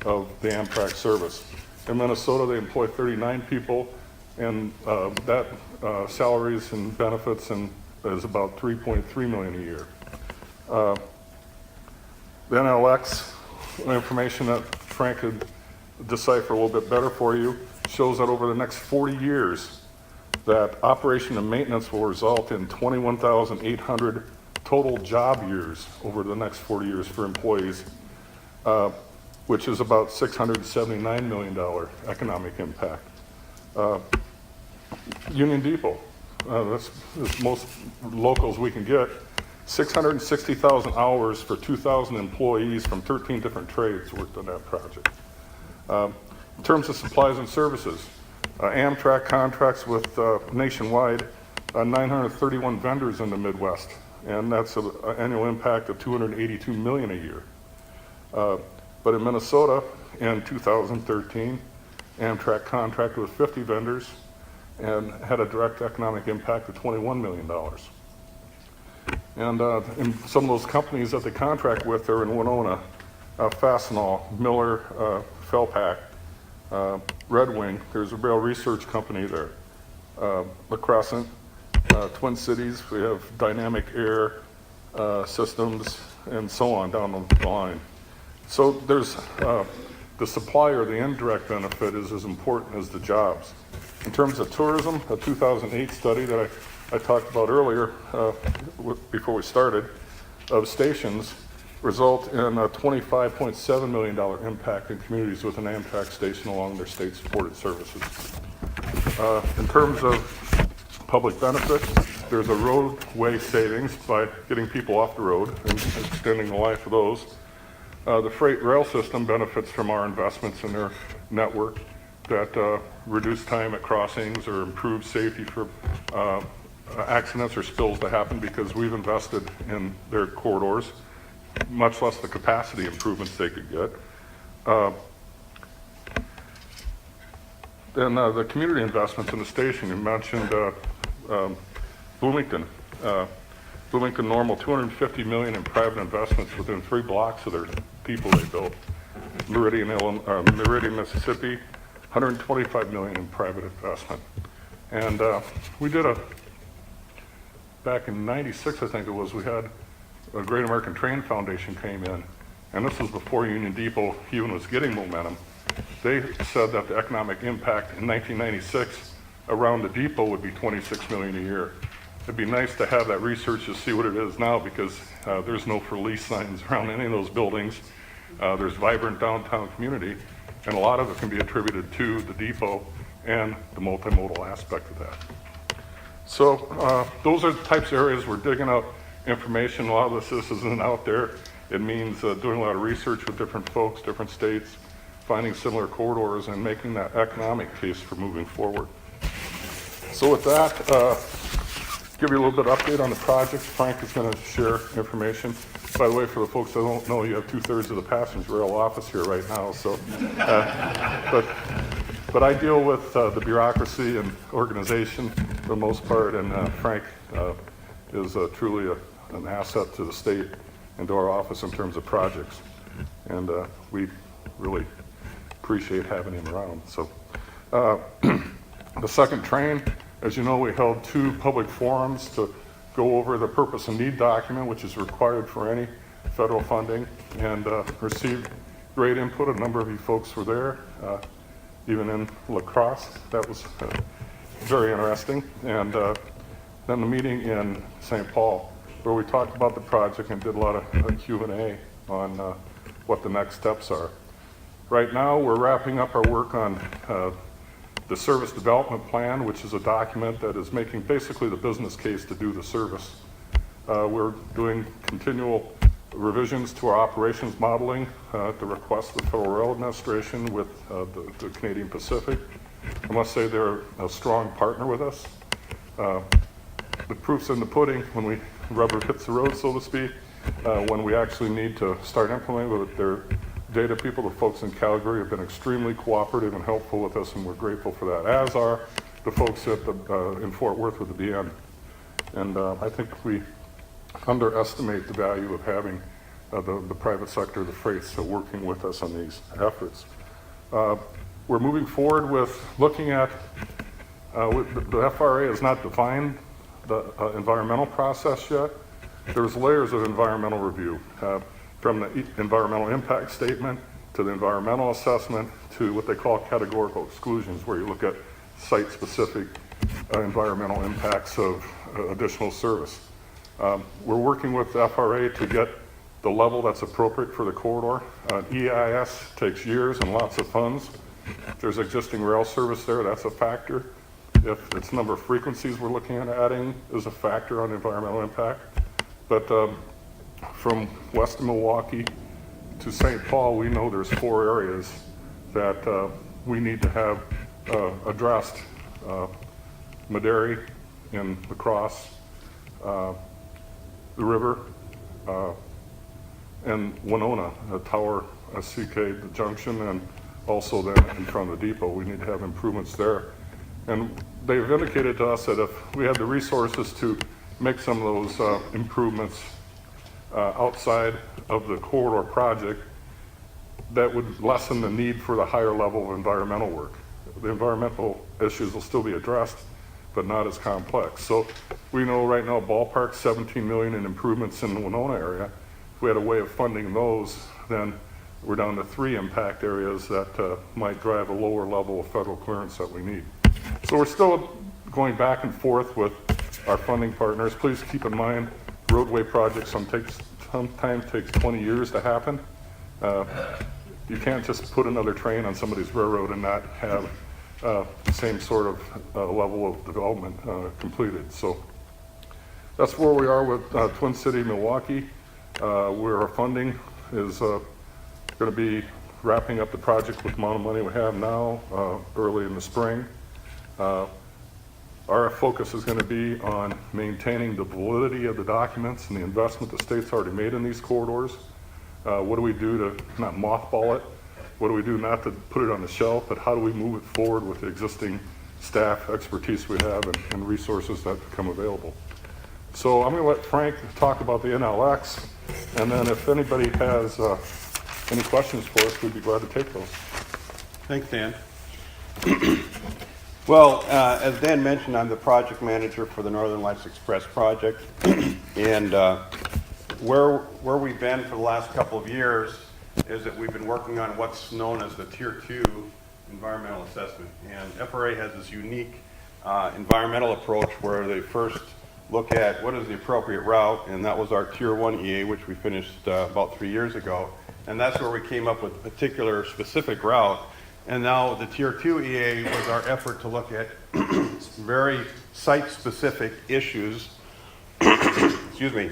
of the Amtrak service. In Minnesota, they employ 39 people, and that salaries and benefits is about $3.3 million a year. The NLX information that Frank could decipher a little bit better for you shows that over the next 40 years, that operation and maintenance will result in 21,800 total job years over the next 40 years for employees, which is about $679 million economic impact. Union Depot, that's as most locals we can get, 660,000 hours for 2,000 employees from 13 different trades worked on that project. In terms of supplies and services, Amtrak contracts with nationwide 931 vendors in the Midwest, and that's an annual impact of $282 million a year. But in Minnesota, in 2013, Amtrak contracted with 50 vendors and had a direct economic impact of $21 million. And some of those companies that they contract with are in Winona, Fastenal, Miller, Felpack, Red Wing. There's a rail research company there. La Crescent, Twin Cities, we have Dynamic Air Systems, and so on down the line. So there's the supply or the indirect benefit is as important as the jobs. In terms of tourism, a 2008 study that I talked about earlier before we started, of stations result in a $25.7 million impact in communities with an Amtrak station along their state-supported services. In terms of public benefits, there's a roadway savings by getting people off the road and extending the life of those. The freight rail system benefits from our investments in their network that reduce time at crossings or improve safety for accidents or spills that happen because we've invested in their corridors, much less the capacity improvements they could get. Then the community investments in the station, you mentioned Bloomington. Bloomington Normal, $250 million in private investments within 3 blocks of their people they built. Meridian, Mississippi, $125 million in private investment. And we did back in '96, I think it was, we had a Great American Train Foundation came in, and this was before Union Depot even was getting momentum. They said that the economic impact in 1996 around the depot would be $26 million a year. It'd be nice to have that research to see what it is now because there's no for lease signs around any of those buildings. There's vibrant downtown community, and a lot of it can be attributed to the depot and the multimodal aspect of that. So those are the types of areas we're digging out information. A lot of this isn't out there. It means doing a lot of research with different folks, different states, finding similar corridors and making that economic case for moving forward. So with that, give you a little bit of update on the project. Frank is going to share information. By the way, for the folks that don't know, you have 2/3 of the passenger rail office here right now. So, but I deal with the bureaucracy and organization for the most part, and Frank is truly an asset to the state and to our office in terms of projects. And we really appreciate having him around. So the second train, as you know, we held 2 public forums to go over the purpose and need document, which is required for any federal funding, and received great input. A number of you folks were there, even in La Crosse. That was very interesting. And then the meeting in St. Paul, where we talked about the project and did a lot of Q&A on what the next steps are. Right now, we're wrapping up our work on the service development plan, which is a document that is making basically the business case to do the service. We're doing continual revisions to our operations modeling at the request of the Federal Railroad Administration with the Canadian Pacific. I must say they're a strong partner with us. The proof's in the pudding when we rubber hits the road, so to speak, when we actually need to start implementing with their data people. The folks in Calgary have been extremely cooperative and helpful with us, and we're grateful for that, as are the folks at in Fort Worth with the DN. And I think we underestimate the value of having the private sector, the freights, working with us on these efforts. We're moving forward with looking at, the FRA has not defined the environmental process yet. There's layers of environmental review, from the environmental impact statement to the environmental assessment to what they call categorical exclusions, where you look at site-specific environmental impacts of additional service. We're working with the FRA to get the level that's appropriate for the corridor. EIS takes years and lots of funds. If there's existing rail service there, that's a factor. If it's number of frequencies we're looking at adding is a factor on environmental impact. But from west of Milwaukee to St. Paul, we know there's 4 areas that we need to have addressed. Maderi in La Crosse, the river, and Winona, Tower, CK, the junction, and also then in front of the depot. We need to have improvements there. And they've indicated to us that if we had the resources to make some of those improvements outside of the corridor project, that would lessen the need for the higher level of environmental work. The environmental issues will still be addressed, but not as complex. So we know right now ballpark 17 million in improvements in the Winona area. If we had a way of funding those, then we're down to 3 impact areas that might drive a lower level of federal clearance that we need. So we're still going back and forth with our funding partners. Please keep in mind, roadway projects sometimes takes 20 years to happen. You can't just put another train on somebody's railroad and not have the same sort of level of development completed. So that's where we are with Twin City, Milwaukee, where our funding is going to be wrapping up the project with the amount of money we have now early in the spring. Our focus is going to be on maintaining the validity of the documents and the investment the state's already made in these corridors. What do we do to not mothball it? What do we do not to put it on the shelf, but how do we move it forward with the existing staff expertise we have and resources that become available? So I'm going to let Frank talk about the NLX, and then if anybody has any questions for us, we'd be glad to take those. Thanks, Dan. Well, as Dan mentioned, I'm the project manager for the Northern Lights Express project, and where we've been for the last couple of years is that we've been working on what's known as the Tier 2 environmental assessment. And FRA has this unique environmental approach where they first look at what is the appropriate route, and that was our Tier 1 EA, which we finished about 3 years ago. And that's where we came up with a particular specific route. And now the Tier 2 EA was our effort to look at very site-specific issues, excuse me,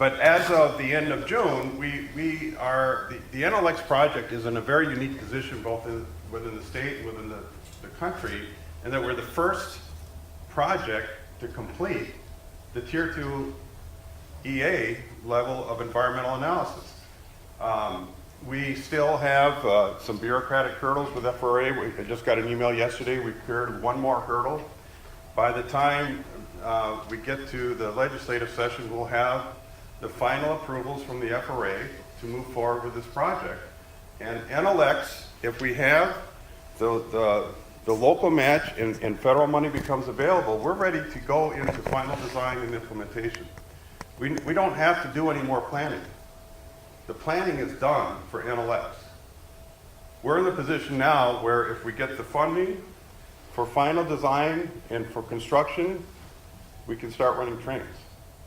But as of the end of June, we are, the NLX project is in a very unique position both within the state and within the country, and that we're the first project to complete the Tier 2 EA level of environmental analysis. We still have some bureaucratic hurdles with FRA. I just got an email yesterday. We cleared one more hurdle. By the time we get to the legislative session, we'll have the final approvals from the FRA to move forward with this project. And NLX, if we have the local match and federal money becomes available, we're ready to go into final design and implementation. We don't have to do any more planning. The planning is done for NLX. We're in the position now where if we get the funding for final design and for construction, we can start running trains.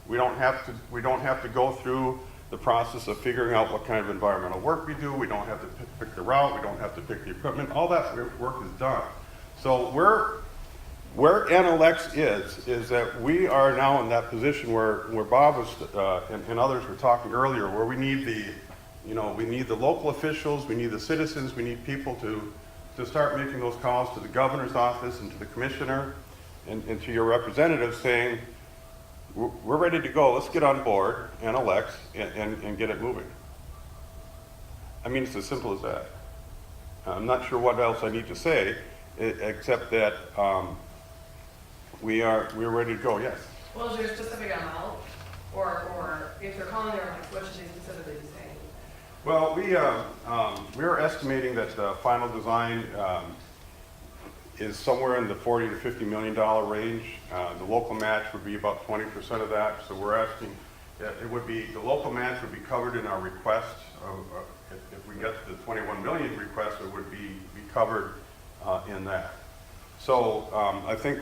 We don't have to go through the process of figuring out what kind of environmental work we do. We don't have to pick the route. We don't have to pick the equipment. All that work is done. So where NLX is that we are now in that position where Bob was and others were talking earlier, where we need the local officials, we need the citizens, we need people to start making those calls to the governor's office and to the commissioner and to your representatives saying, we're ready to go, let's get on board, NLX, and get it moving. I mean, it's as simple as that. I'm not sure what else I need to say, except that we're ready to go, yes. Well, is there a specific amount? Or if they're calling there, like, what should they specifically be saying? Well, we are estimating that the final design is somewhere in the $40 to $50 million range. The local match would be about 20% of that. So we're asking, the local match would be covered in our request. If we get the 21 million request, it would be covered in that. So I think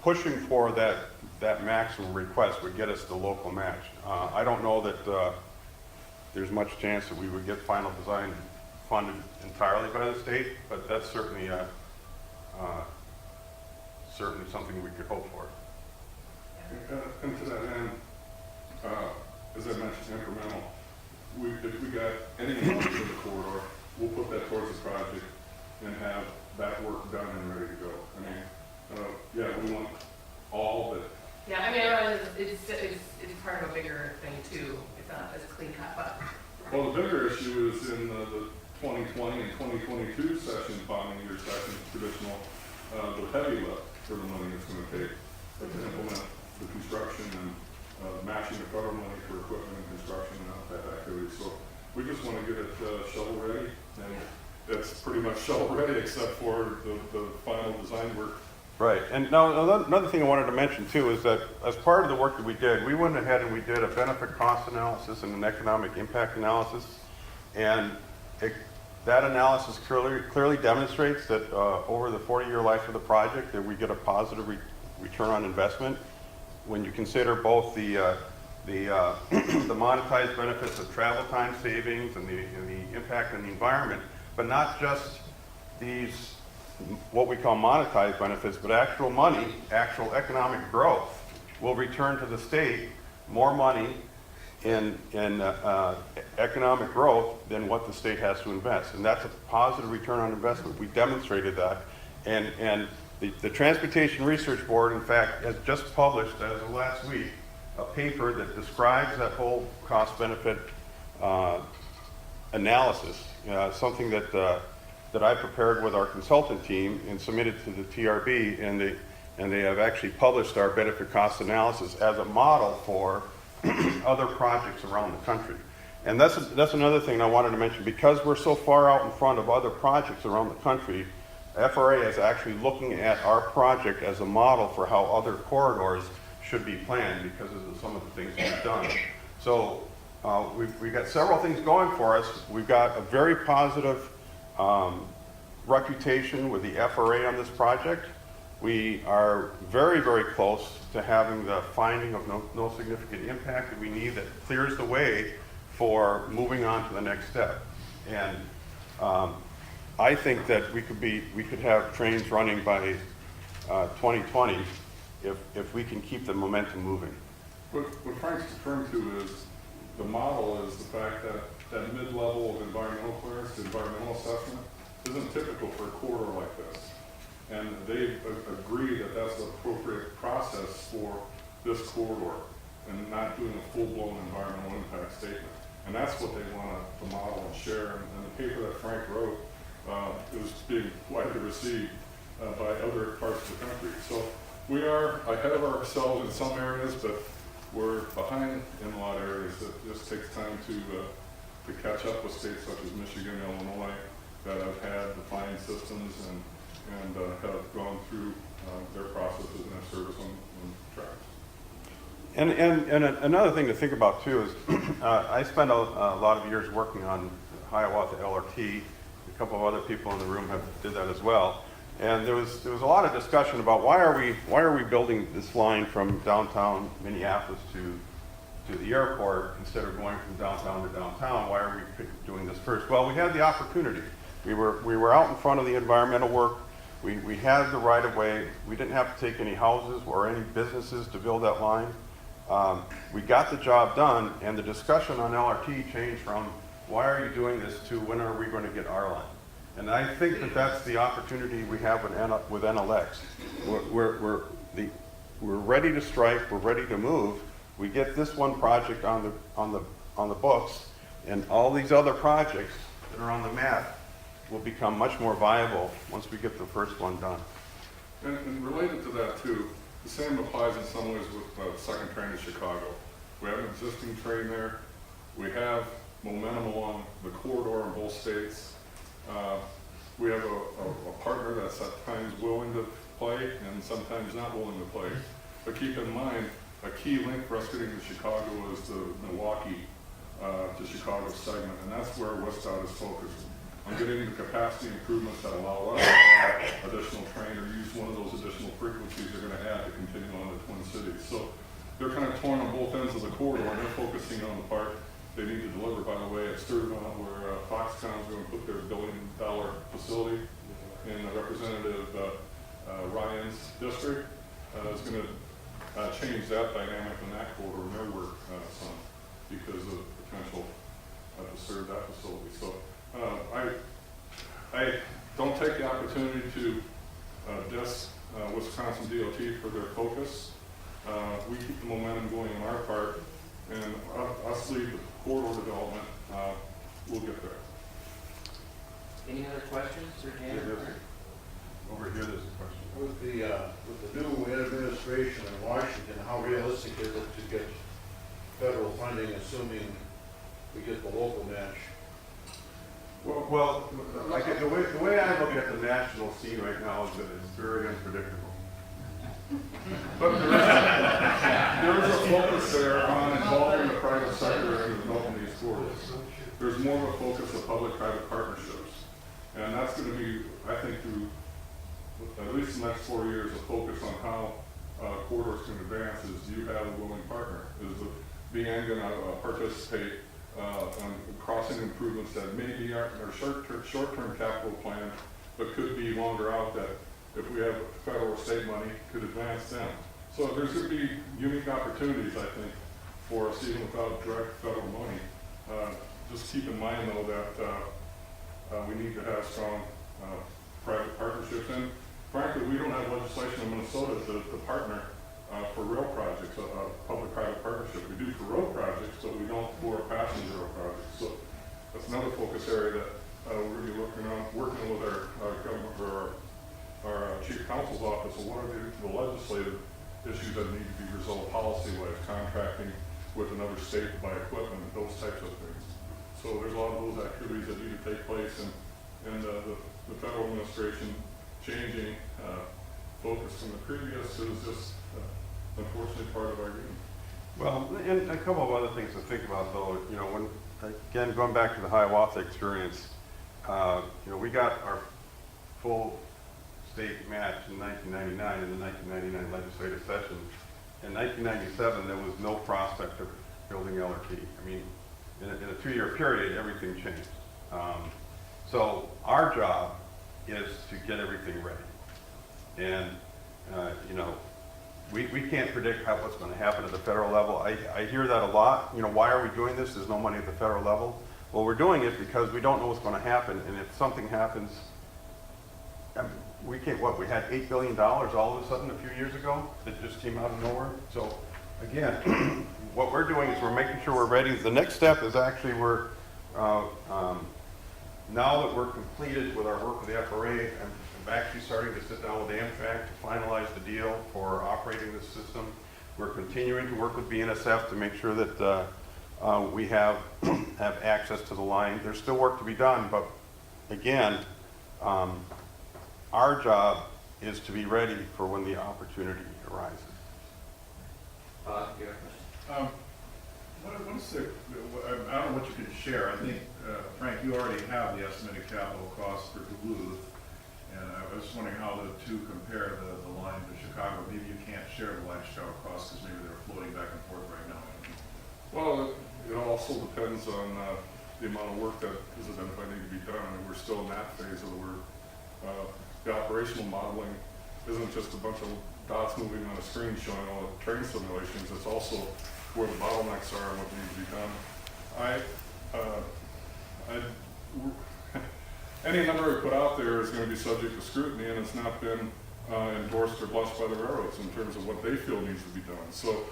pushing for that maximum request would get us the local match. I don't know that there's much chance that we would get final design funded entirely by the state, but that's certainly something we could hope for. And to that end, as I mentioned, incremental. If we got any amount for the corridor, we'll put that towards the project and have that work done and ready to go. I mean, yeah, we want all, but Yeah, I mean, I realize it's part of a bigger thing too. It's not as clean cut, but. well, the bigger issue is in the 2020 and 2022 session, bonding year session, traditional, the heavy lift for the money it's going to take to implement the construction and matching the federal money for equipment and construction and that activity. So we just want to get it shovel ready, and it's pretty much shovel ready except for the final design work. Right, and now another thing I wanted to mention too is that as part of the work that we did, we went ahead and we did a benefit cost analysis and an economic impact analysis, and that analysis clearly demonstrates that over the 40-year life of the project that we get a positive return on investment when you consider both the monetized benefits of travel time savings and the impact on the environment, but not just these what we call monetized benefits, but actual money, actual economic growth will return to the state more money in economic growth than what the state has to invest. And that's a positive return on investment. We demonstrated that. And the Transportation Research Board, in fact, has just published, as of last week, a paper that describes that whole cost-benefit analysis, something that I prepared with our consultant team and submitted to the TRB, and they have actually published our benefit cost analysis as a model for other projects around the country. And that's another thing I wanted to mention. Because we're so far out in front of other projects around the country, FRA is actually looking at our project as a model for how other corridors should be planned because of some of the things we've done. So we've got several things going for us. We've got a very positive reputation with the FRA on this project. We are very, very close to having the finding of no significant impact that we need that clears the way for moving on to the next step. And I think that we could have trains running by 2020 if we can keep the momentum moving. What Frank's referring to is, the model is the fact that that mid-level of environmental clearance, the environmental assessment, isn't typical for a corridor like this. And they agree that that's the appropriate process for this corridor, and not doing a full-blown environmental impact statement. And that's what they want to model and share. And the paper that Frank wrote is being widely received by other parts of the country. So we are ahead of ourselves in some areas, but we're behind in a lot of areas. It just takes time to catch up with states such as Michigan, Illinois, that have had defined systems and have gone through their processes and have service on tracks. And another thing to think about too is, I spent a lot of years working on Hiawatha LRT. A couple of other people in the room did that as well. And there was a lot of discussion about why are we building this line from downtown Minneapolis to the airport instead of going from downtown to downtown? Why are we doing this first? Well, we had the opportunity. We were out in front of the environmental work. We had the right of way. We didn't have to take any houses or any businesses to build that line. We got the job done, and the discussion on LRT changed from why are you doing this to when are we going to get our line? And I think that that's the opportunity we have with NLX. We're ready to strike. We're ready to move. We get this one project on the books, and all these other projects that are on the map will become much more viable once we get the first one done. And related to that too, the same applies in some ways with second train to Chicago. We have an existing train there. We have momentum along the corridor in both states. We have a partner that's at times willing to play and sometimes not willing to play. But keep in mind, a key link for us getting to Chicago is the Milwaukee to Chicago segment, and that's where WestDOT is focused on getting the capacity improvements that allow us to add additional train or use one of those additional frequencies they're going to add to continue on the Twin Cities. So they're kind of torn on both ends of the corridor, and they're focusing on the part they need to deliver. By the way, at Sturtevant, where Foxconn is going to put their $1 billion facility in Representative Ryan's district, is going to change that dynamic in that corridor and their work some because of potential to serve that facility. So I don't take the opportunity to diss Wisconsin DOT for their focus. We keep the momentum going on our part, and us lead the corridor development. We'll get there. Any other questions, Sir Jan? Over here, there's a question. With the new administration in Washington, how realistic is it to get federal funding, assuming we get the local match? Well, like the way I look at the national scene right now is that it's very unpredictable. But there is a focus there on involving the private sector in developing these corridors. There's more of a focus of public-private partnerships. And that's going to be, I think, through at least the next 4 years, a focus on how corridors can advance is, do you have a willing partner? Is the BN going to participate on crossing improvements that maybe aren't in our short-term capital plan, but could be longer out, that if we have federal or state money, could advance them. So there's going to be unique opportunities, I think, for us even without direct federal money. Just keep in mind, though, that we need to have strong private partnerships. And frankly, we don't have legislation in Minnesota to partner for rail projects, public-private partnership. We do for road projects, but we don't for passenger rail projects. So that's another focus area that we're going to be working with our government, or our chief counsel's office. So what are the legislative issues that need to be resolved policy-wise, contracting with another state to buy equipment, those types of things. So there's a lot of those activities that need to take place, and the federal administration changing focus from the previous is just unfortunately part of our game. Well, and a couple of other things to think about, though. You know, when again going back to the Hiawatha experience, you know, we got our full state match in 1999 in the 1999 legislative session. In 1997, there was no prospect of building LRT. I mean, in a 2-year period, everything changed. So our job is to get everything ready. And, you know, we can't predict what's going to happen at the federal level. I hear that a lot. You know, why are we doing this? There's no money at the federal level. Well, we're doing it because we don't know what's going to happen, and if something happens, I mean, we can't, what, we had $8 billion all of a sudden a few years ago that just came out of nowhere. So again, what we're doing is we're making sure we're ready. The next step is actually now that we're completed with our work with the FRA, I'm actually starting to sit down with Amtrak to finalize the deal for operating this system. We're continuing to work with BNSF to make sure that we have access to the line. There's still work to be done, but again, our job is to be ready for when the opportunity arises. What's the, I don't know what you can share. I think, Frank, you already have the estimated capital costs for Duluth, and I was just wondering how the two compare the line to Chicago. Maybe you can't share the line to Chicago costs because maybe they're floating back and forth right now. Well, it also depends on the amount of work that is identified need to be done. I mean, we're still in that phase of the work. The operational modeling isn't just a bunch of dots moving on a screen showing all the train simulations. It's also where the bottlenecks are and what needs to be done. Any number we put out there is going to be subject to scrutiny, and it's not been endorsed or blessed by the railroads in terms of what they feel needs to be done. So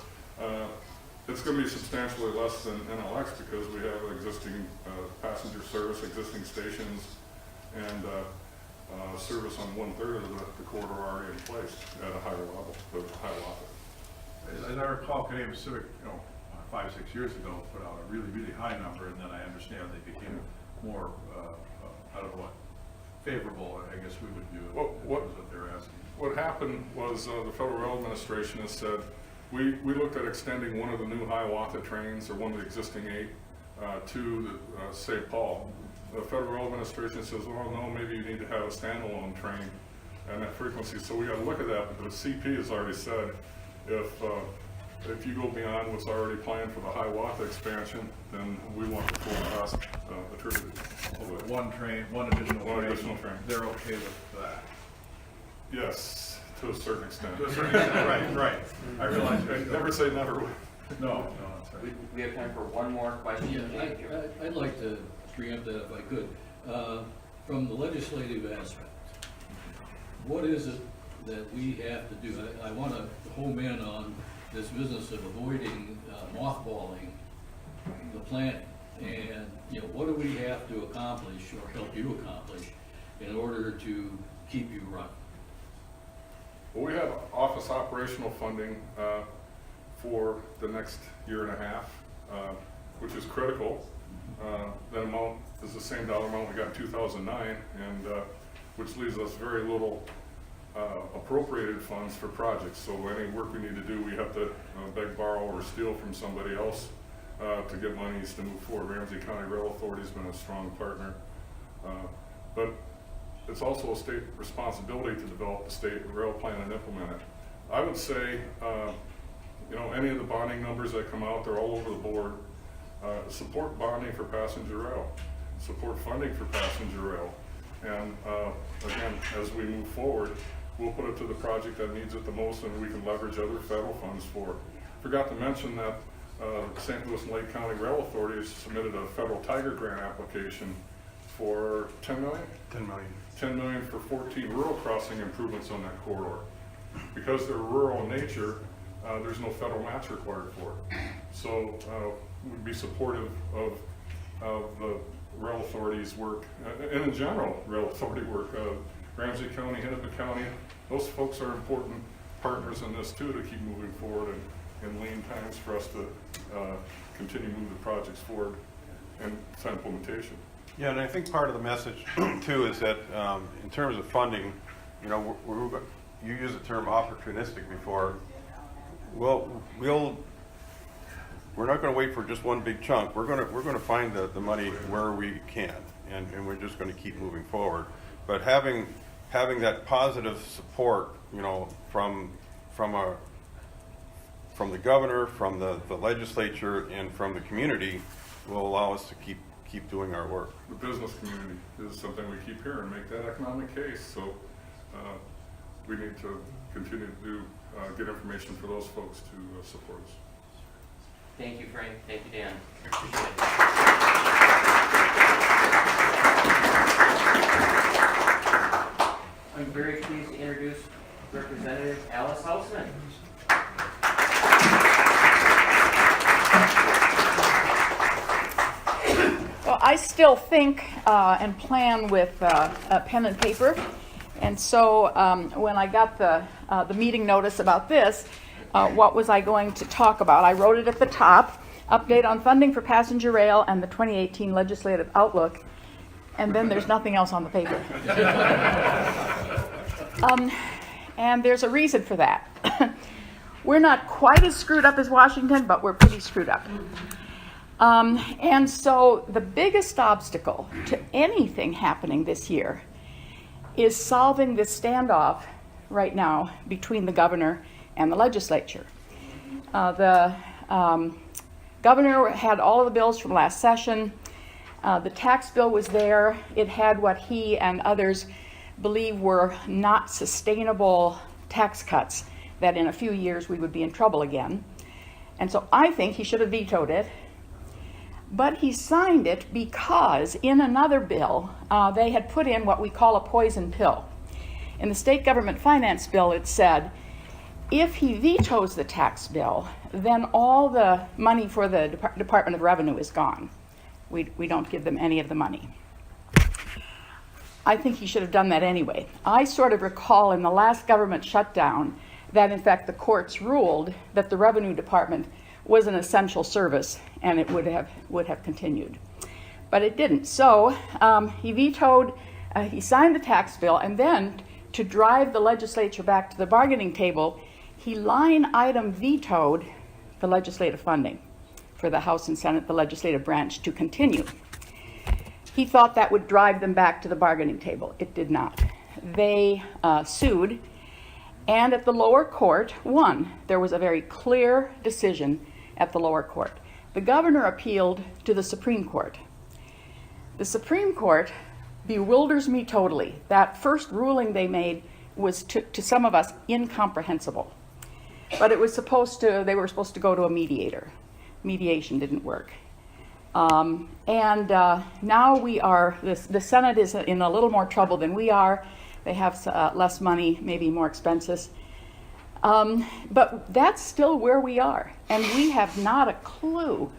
it's going to be substantially less than NLX because we have existing passenger service, existing stations, and service on 1/3 of the corridor already in place at a higher level, the Hiawatha. As I recall, Canadian Pacific, 5, 6 years ago, put out a really, really high number, and then I understand they became more, I don't know what, favorable, I guess we would view it, what they're asking. What happened was the Federal Rail Administration has said, we looked at extending one of the new Hiawatha trains, or one of the existing 8, to St. Paul. The Federal Rail Administration says, well, no, maybe you need to have a standalone train and that frequency. So we got to look at that, but the CP has already said, if you go beyond what's already planned for the Hiawatha expansion, then we want the full cost attributed. One additional train. They're okay with that? Yes, to a certain extent. To a certain extent, right. I realize. Never say never. No, that's right. We have time for one more question. Yeah, I'd like to preempt that if I could. From the legislative aspect, what is it that we have to do? I want to home in on this business of avoiding mothballing the plant, and what do we have to accomplish or help you accomplish in order to keep you running? Well, we have office operational funding for the next year and a half, which is critical. That amount is the same dollar amount we got in 2009, and which leaves us very little appropriated funds for projects. So any work we need to do, we have to beg, borrow, or steal from somebody else to get monies to move forward. Ramsey County Rail Authority has been a strong partner, but it's also a state responsibility to develop the state rail plan and implement it. I would say, any of the bonding numbers that come out, they're all over the board. Support bonding for passenger rail, support funding for passenger rail, and again, as we move forward, we'll put it to the project that needs it the most, and we can leverage other federal funds for it. Forgot to mention that St. Louis and Lake County Rail Authority has submitted a federal Tiger Grant application for $10 million? $10 million. $10 million for 14 rural crossing improvements on that corridor. Because they're rural in nature, there's no federal match required for it. So we'd be supportive of the rail authority's work, and in general, rail authority work. Ramsey County, Hennepin County, those folks are important partners in this too, to keep moving forward in lean times for us to continue moving the projects forward and to implementation. Yeah, and I think part of the message too is that in terms of funding, you used the term opportunistic before. Well, we're not going to wait for just one big chunk. We're going to find the money where we can, and we're just going to keep moving forward. But having that positive support, from the governor, from the legislature, and from the community, will allow us to keep doing our work. The business community is something we keep hearing, make that economic case. So we need to continue to do, get information for those folks to support us. Thank you, Frank. Thank you, Dan. Appreciate it. I'm very pleased to introduce Representative Alice Hausman. Well, I still think and plan with pen and paper, and so when I got the meeting notice about this, what was I going to talk about? I wrote it at the top: update on funding for passenger rail and the 2018 legislative outlook, and then there's nothing else on the paper. And there's a reason for that. We're not quite as screwed up as Washington, but we're pretty screwed up. And so the biggest obstacle to anything happening this year is solving this standoff right now between the governor and the legislature. The governor had all of the bills from last session. The tax bill was there. It had what he and others believe were not sustainable tax cuts, that in a few years we would be in trouble again. And so I think he should have vetoed it. But he signed it because in another bill, they had put in what we call a poison pill. In the state government finance bill, it said, if he vetoes the tax bill, then all the money for the Department of Revenue is gone. We don't give them any of the money. I think he should have done that anyway. I sort of recall in the last government shutdown that in fact the courts ruled that the Revenue Department was an essential service and it would have continued. But it didn't. So he vetoed, he signed the tax bill, and then to drive the legislature back to the bargaining table, he line item vetoed the legislative funding for the House and Senate, the legislative branch, to continue. He thought that would drive them back to the bargaining table. It did not. They sued, and at the lower court won. There was a very clear decision at the lower court. The governor appealed to the Supreme Court. The Supreme Court bewilders me totally. That first ruling they made was to some of us incomprehensible. But it was they were supposed to go to a mediator. Mediation didn't work. Now we are, the Senate is in a little more trouble than we are. They have less money, maybe more expenses. But that's still where we are. And we have not a clue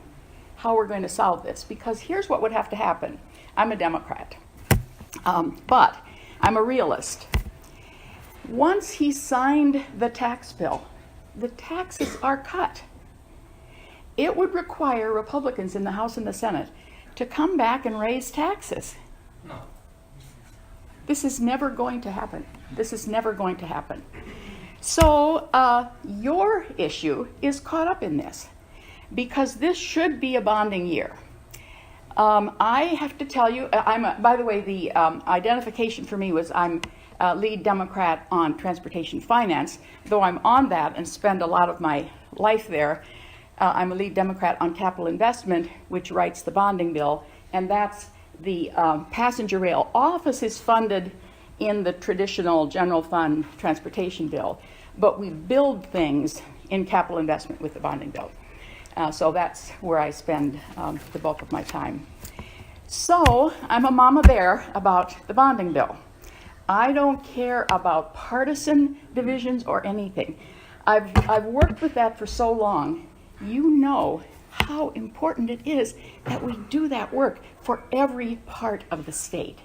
how we're going to solve this, because here's what would have to happen. I'm a Democrat, but I'm a realist. Once he signed the tax bill, the taxes are cut. It would require Republicans in the House and the Senate to come back and raise taxes. This is never going to happen. This is never going to happen. So your issue is caught up in this, because this should be a bonding year. I have to tell you, by the way, the identification for me was I'm lead Democrat on transportation finance, though I'm on that and spend a lot of my life there. I'm a lead Democrat on capital investment, which writes the bonding bill, and that's the passenger rail. Office is funded in the traditional general fund transportation bill, but we build things in capital investment with the bonding bill. So that's where I spend the bulk of my time. So I'm a mama bear about the bonding bill. I don't care about partisan divisions or anything. I've worked with that for so long. You know how important it is that we do that work for every part of the state.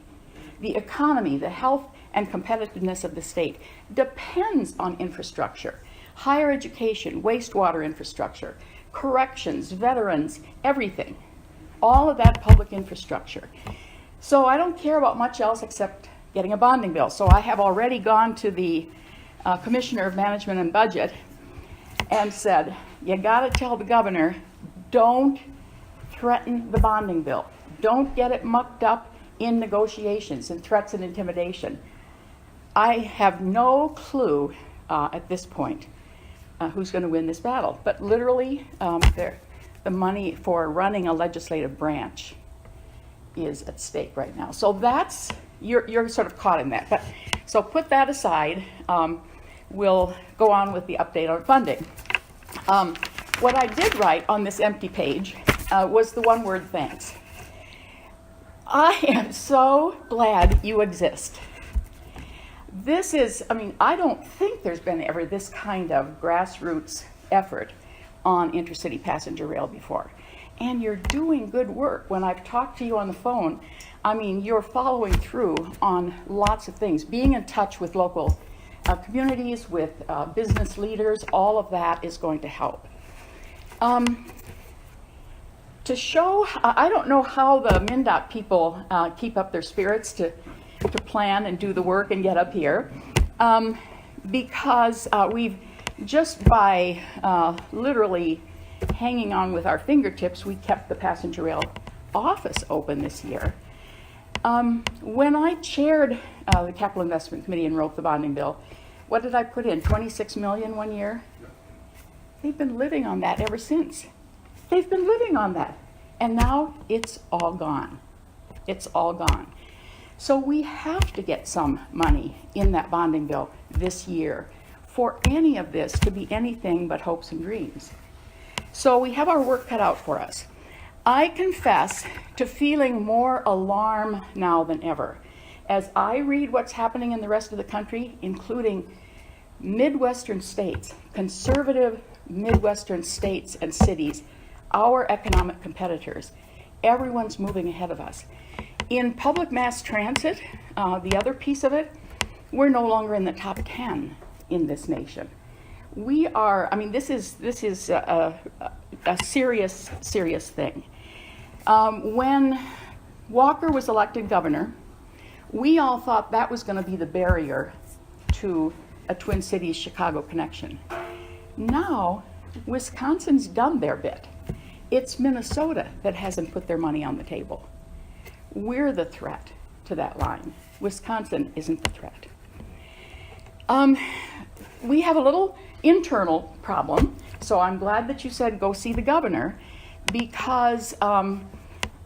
The economy, the health and competitiveness of the state depends on infrastructure, higher education, wastewater infrastructure, corrections, veterans, everything. All of that public infrastructure. So I don't care about much else except getting a bonding bill. So I have already gone to the Commissioner of Management and Budget and said, you gotta tell the governor, don't threaten the bonding bill. Don't get it mucked up in negotiations and threats and intimidation. I have no clue at this point who's going to win this battle. But literally, the money for running a legislative branch is at stake right now. So that's, you're sort of caught in that. But So put that aside. We'll go on with the update on funding. What I did write on this empty page was the one word thanks. I am so glad you exist. This is, I mean, I don't think there's been ever this kind of grassroots effort on intercity passenger rail before. And you're doing good work. When I've talked to you on the phone, I mean, you're following through on lots of things, being in touch with local communities, with business leaders, all of that is going to help. To show, I don't know how the MnDOT people keep up their spirits to plan and do the work and get up here, because we've just by literally hanging on with our fingertips, we kept the passenger rail office open this year. When I chaired the Capital Investment Committee and wrote the bonding bill, what did I put in? 26 million one year? They've been living on that ever since. They've been living on that. And now it's all gone. It's all gone. So we have to get some money in that bonding bill this year for any of this to be anything but hopes and dreams. So we have our work cut out for us. I confess to feeling more alarm now than ever. As I read what's happening in the rest of the country, including Midwestern states, conservative Midwestern states and cities, our economic competitors, everyone's moving ahead of us. In public mass transit, the other piece of it, we're no longer in the top 10 in this nation. We are, I mean, this is a serious, serious thing. When Walker was elected governor, we all thought that was going to be the barrier to a Twin Cities Chicago connection. Now, Wisconsin's done their bit. It's Minnesota that hasn't put their money on the table. We're the threat to that line. Wisconsin isn't the threat. We have a little internal problem, so I'm glad that you said go see the governor, because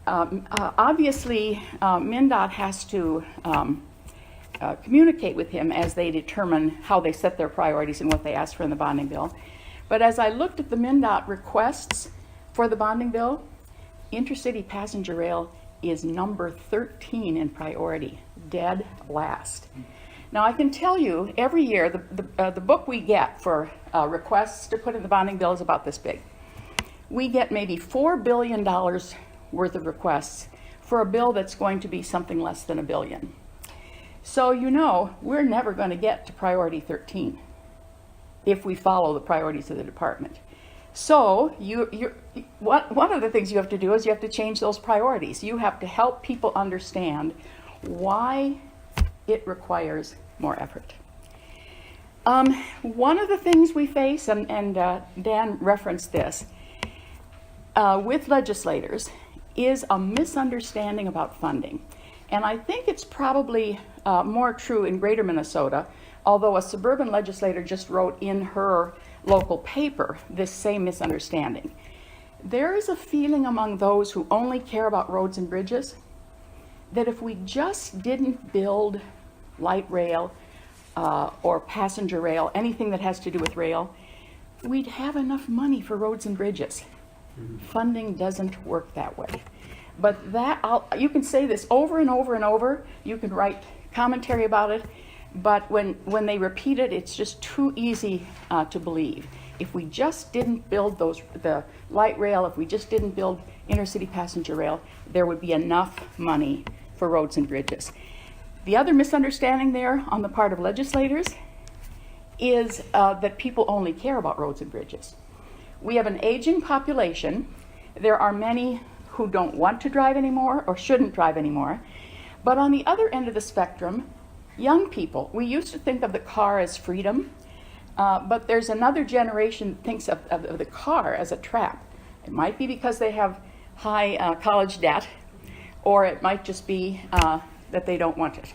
obviously MnDOT has to communicate with him as they determine how they set their priorities and what they ask for in the bonding bill. But as I looked at the MnDOT requests for the bonding bill, intercity passenger rail is number 13 in priority, dead last. Now I can tell you, every year, the book we get for requests to put in the bonding bill is about this big. We get maybe $4 billion worth of requests for a bill that's going to be something less than $1 billion. So you know, we're never going to get to priority 13 if we follow the priorities of the department. So one of the things you have to do is you have to change those priorities. You have to help people understand why it requires more effort. One of the things we face, and Dan referenced this, with legislators is a misunderstanding about funding. And I think it's probably more true in Greater Minnesota, although a suburban legislator just wrote in her local paper this same misunderstanding. There is a feeling among those who only care about roads and bridges that if we just didn't build light rail or passenger rail, anything that has to do with rail, we'd have enough money for roads and bridges. Funding doesn't work that way. But you can say this over and over and over. You can write commentary about it. But when they repeat it, it's just too easy to believe. If we just didn't build the light rail, if we just didn't build intercity passenger rail, there would be enough money for roads and bridges. The other misunderstanding there on the part of legislators is that people only care about roads and bridges. We have an aging population. There are many who don't want to drive anymore or shouldn't drive anymore. But on the other end of the spectrum, young people, we used to think of the car as freedom, but there's another generation that thinks of the car as a trap. It might be because they have high college debt, or it might just be that they don't want it.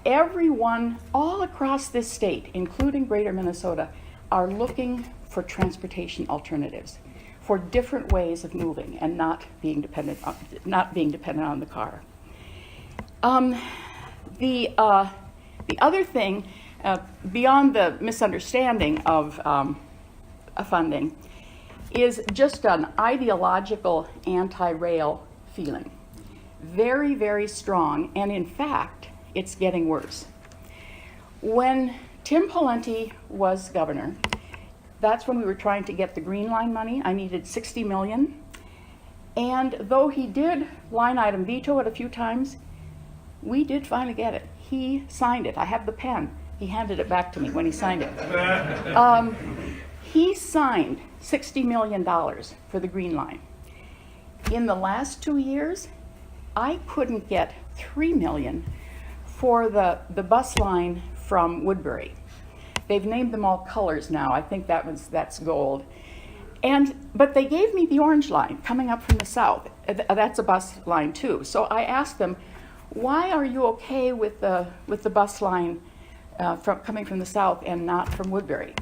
Everyone all across this state, including Greater Minnesota, are looking for transportation alternatives, for different ways of moving and not being dependent on the car. The The other thing, beyond the misunderstanding of funding, is just an ideological anti-rail feeling. Very, very strong, and in fact, it's getting worse. When Tim Pawlenty was governor, that's when we were trying to get the Green Line money. I needed 60 million. And though he did line item veto it a few times, we did finally get it. He signed it. I have the pen. He handed it back to me when he signed it. He signed $60 million for the Green Line. In the last 2 years, I couldn't get $3 million for the bus line from Woodbury. They've named them all colors now. I think that's gold. But they gave me the orange line coming up from the south. That's a bus line too. So I asked them, why are you okay with the bus line coming from the south and not from Woodbury?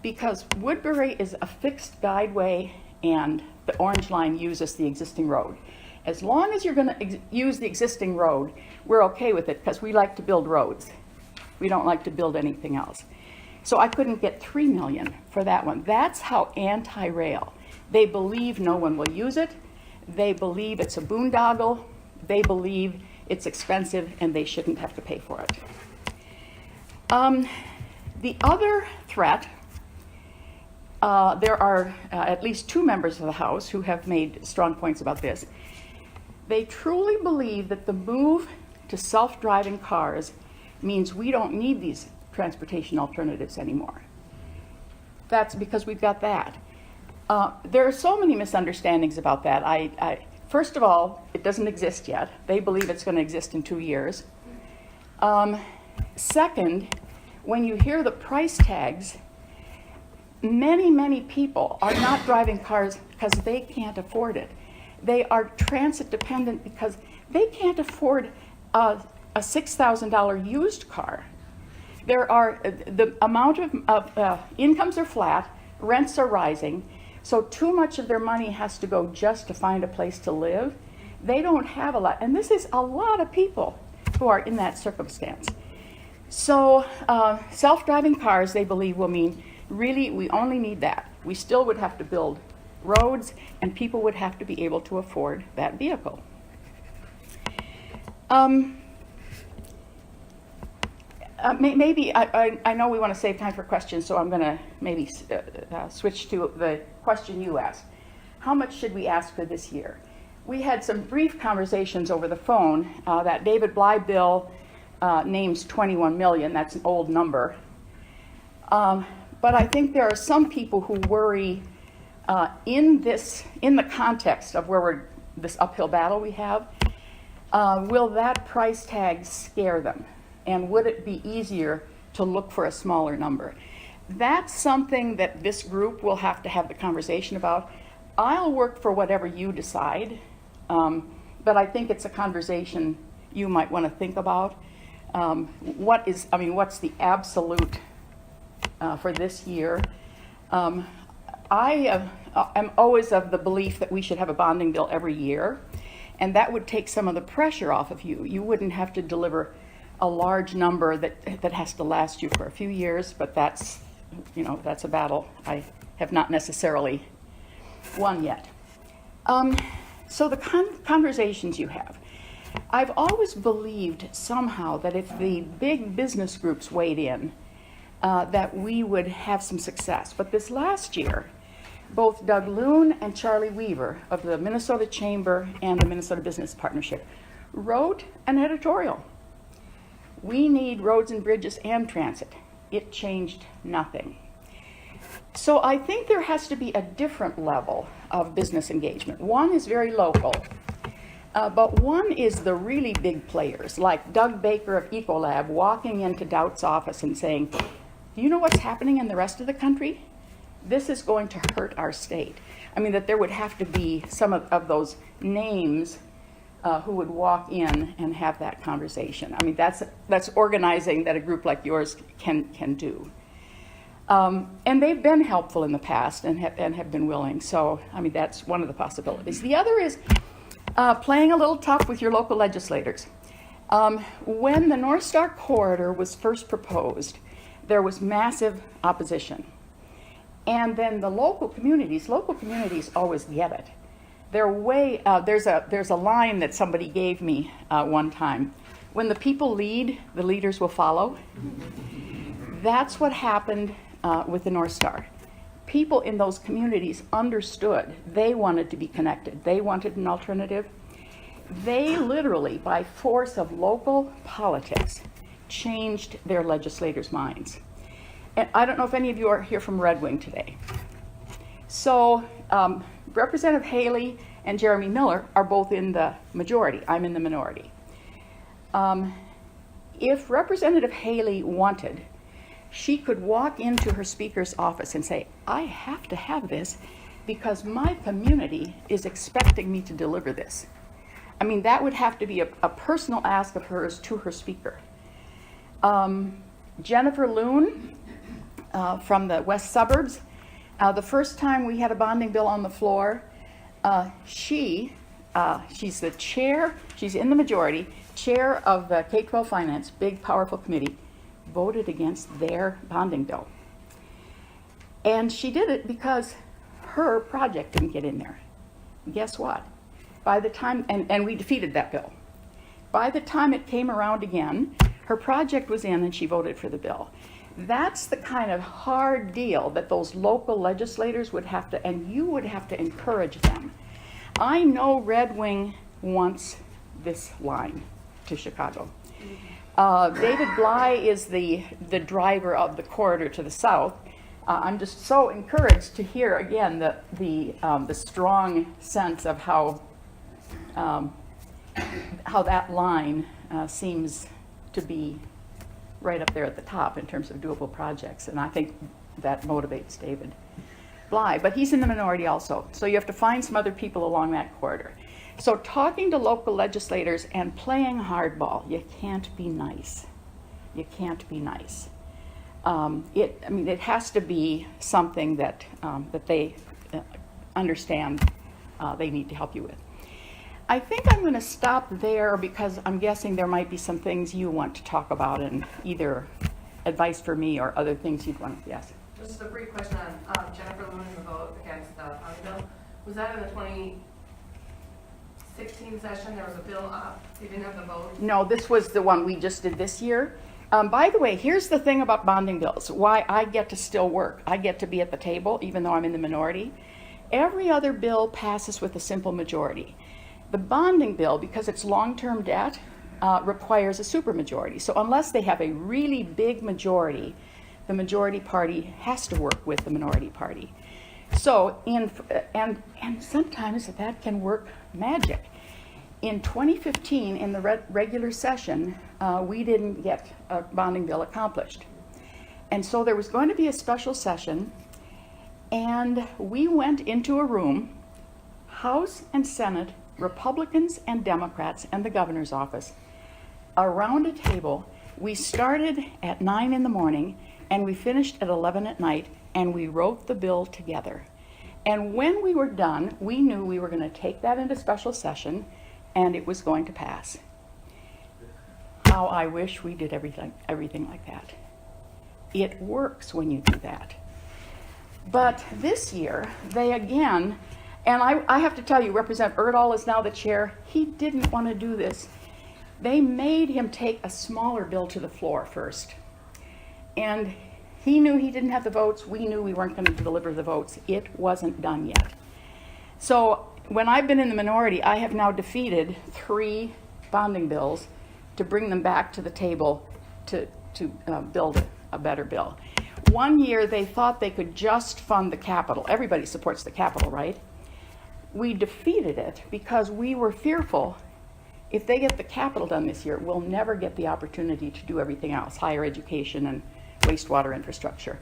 Because Woodbury is a fixed guideway and the orange line uses the existing road. As long as you're going to use the existing road, we're okay with it because we like to build roads. We don't like to build anything else. So I couldn't get $3 million for that one. That's how anti-rail. They believe no one will use it. They believe it's a boondoggle. They believe it's expensive and they shouldn't have to pay for it. The other threat, there are at least 2 members of the House who have made strong points about this. They truly believe that the move to self-driving cars means we don't need these transportation alternatives anymore. That's because we've got that. There are so many misunderstandings about that. First of all, it doesn't exist yet. They believe it's going to exist in 2 years. Second, when you hear the price tags, many people are not driving cars because they can't afford it. They are transit dependent because they can't afford a $6,000 used car. The amount of incomes are flat, rents are rising, so too much of their money has to go just to find a place to live. They don't have a lot, and this is a lot of people who are in that circumstance. So self-driving cars, they believe, will mean really we only need that. We still would have to build roads, and people would have to be able to afford that vehicle. Maybe, I know we want to save time for questions, so I'm going to maybe switch to the question you asked. How much should we ask for this year? We had some brief conversations over the phone. That David Bly bill names 21 million. That's an old number. But I think there are some people who worry in the context of this uphill battle we have, will that price tag scare them? And would it be easier to look for a smaller number? That's something that this group will have to have the conversation about. I'll work for whatever you decide, but I think it's a conversation you might want to think about. What's the absolute for this year? I am always of the belief that we should have a bonding bill every year, and that would take some of the pressure off of you. You wouldn't have to deliver a large number that has to last you for a few years, but that's a battle I have not necessarily won yet. So the conversations you have, I've always believed somehow that if the big business groups weighed in, that we would have some success. But this last year, both Doug Loon and Charlie Weaver of the Minnesota Chamber and the Minnesota Business Partnership wrote an editorial. We need roads and bridges and transit. It changed nothing. So I think there has to be a different level of business engagement. One is very local, but one is the really big players, like Doug Baker of Ecolab walking into Doubt's office and saying, do you know what's happening in the rest of the country? This is going to hurt our state. I mean, that there would have to be some of those names who would walk in and have that conversation. I mean, that's organizing that a group like yours can do. And they've been helpful in the past and have been willing. So, I mean, that's one of the possibilities. The other is playing a little tough with your local legislators. When the North Star Corridor was first proposed, there was massive opposition. And then the local communities always get it. There's a line that somebody gave me one time. When the people lead, the leaders will follow. That's what happened with the North Star. People in those communities understood. They wanted to be connected. They wanted an alternative. They literally, by force of local politics, changed their legislators' minds. And I don't know if any of you are here from Red Wing today. So Representative Haley and Jeremy Miller are both in the majority. I'm in the minority. If Representative Haley wanted, she could walk into her speaker's office and say, I have to have this because my community is expecting me to deliver this. I mean, that would have to be a personal ask of hers to her speaker. Jennifer Loon from the west suburbs, the first time we had a bonding bill on the floor, she's the chair, she's in the majority, chair of the K-12 Finance, big powerful committee, voted against their bonding bill. And she did it because her project didn't get in there. Guess what? By the time, and we defeated that bill. By the time it came around again, her project was in and she voted for the bill. That's the kind of hard deal that those local legislators would have to, and you would have to encourage them. I know Red Wing wants this line to Chicago. David Bly is the driver of the corridor to the south. I'm just so encouraged to hear again the strong sense of how that line seems to be right up there at the top in terms of doable projects, and I think that motivates David Bly. But he's in the minority also, so you have to find some other people along that corridor. So talking to local legislators and playing hardball, you can't be nice. You can't be nice. It has to be something that they understand they need to help you with. I think I'm going to stop there because I'm guessing there might be some things you want to talk about and either advice for me or other things you'd want to, yes. Just a brief question on Jennifer Loon and the vote against the bonding bill. Was that in the 2016 session? There was a bill up. You didn't have the vote? No, this was the one we just did this year. By the way, here's the thing about bonding bills, why I get to still work. I get to be at the table even though I'm in the minority. Every other bill passes with a simple majority. The bonding bill, because it's long-term debt, requires a supermajority. So unless they have a really big majority, the majority party has to work with the minority party. So, and sometimes that can work magic. In 2015, in the regular session, we didn't get a bonding bill accomplished. And so there was going to be a special session, and we went into a room, House and Senate, Republicans and Democrats and the governor's office, around a table. We started at 9 in the morning and we finished at 11 at night, and we wrote the bill together. And when we were done, we knew we were going to take that into special session and it was going to pass. How I wish we did everything like that. It works when you do that. But this year, they again, and I have to tell you, Representative Erdahl is now the chair. He didn't want to do this. They made him take a smaller bill to the floor first. And he knew he didn't have the votes. We knew we weren't going to deliver the votes. It wasn't done yet. So when I've been in the minority, I have now defeated 3 bonding bills to bring them back to the table to build a better bill. One year they thought they could just fund the Capitol. Everybody supports the Capitol, right? We defeated it because we were fearful if they get the Capitol done this year, we'll never get the opportunity to do everything else, higher education and wastewater infrastructure.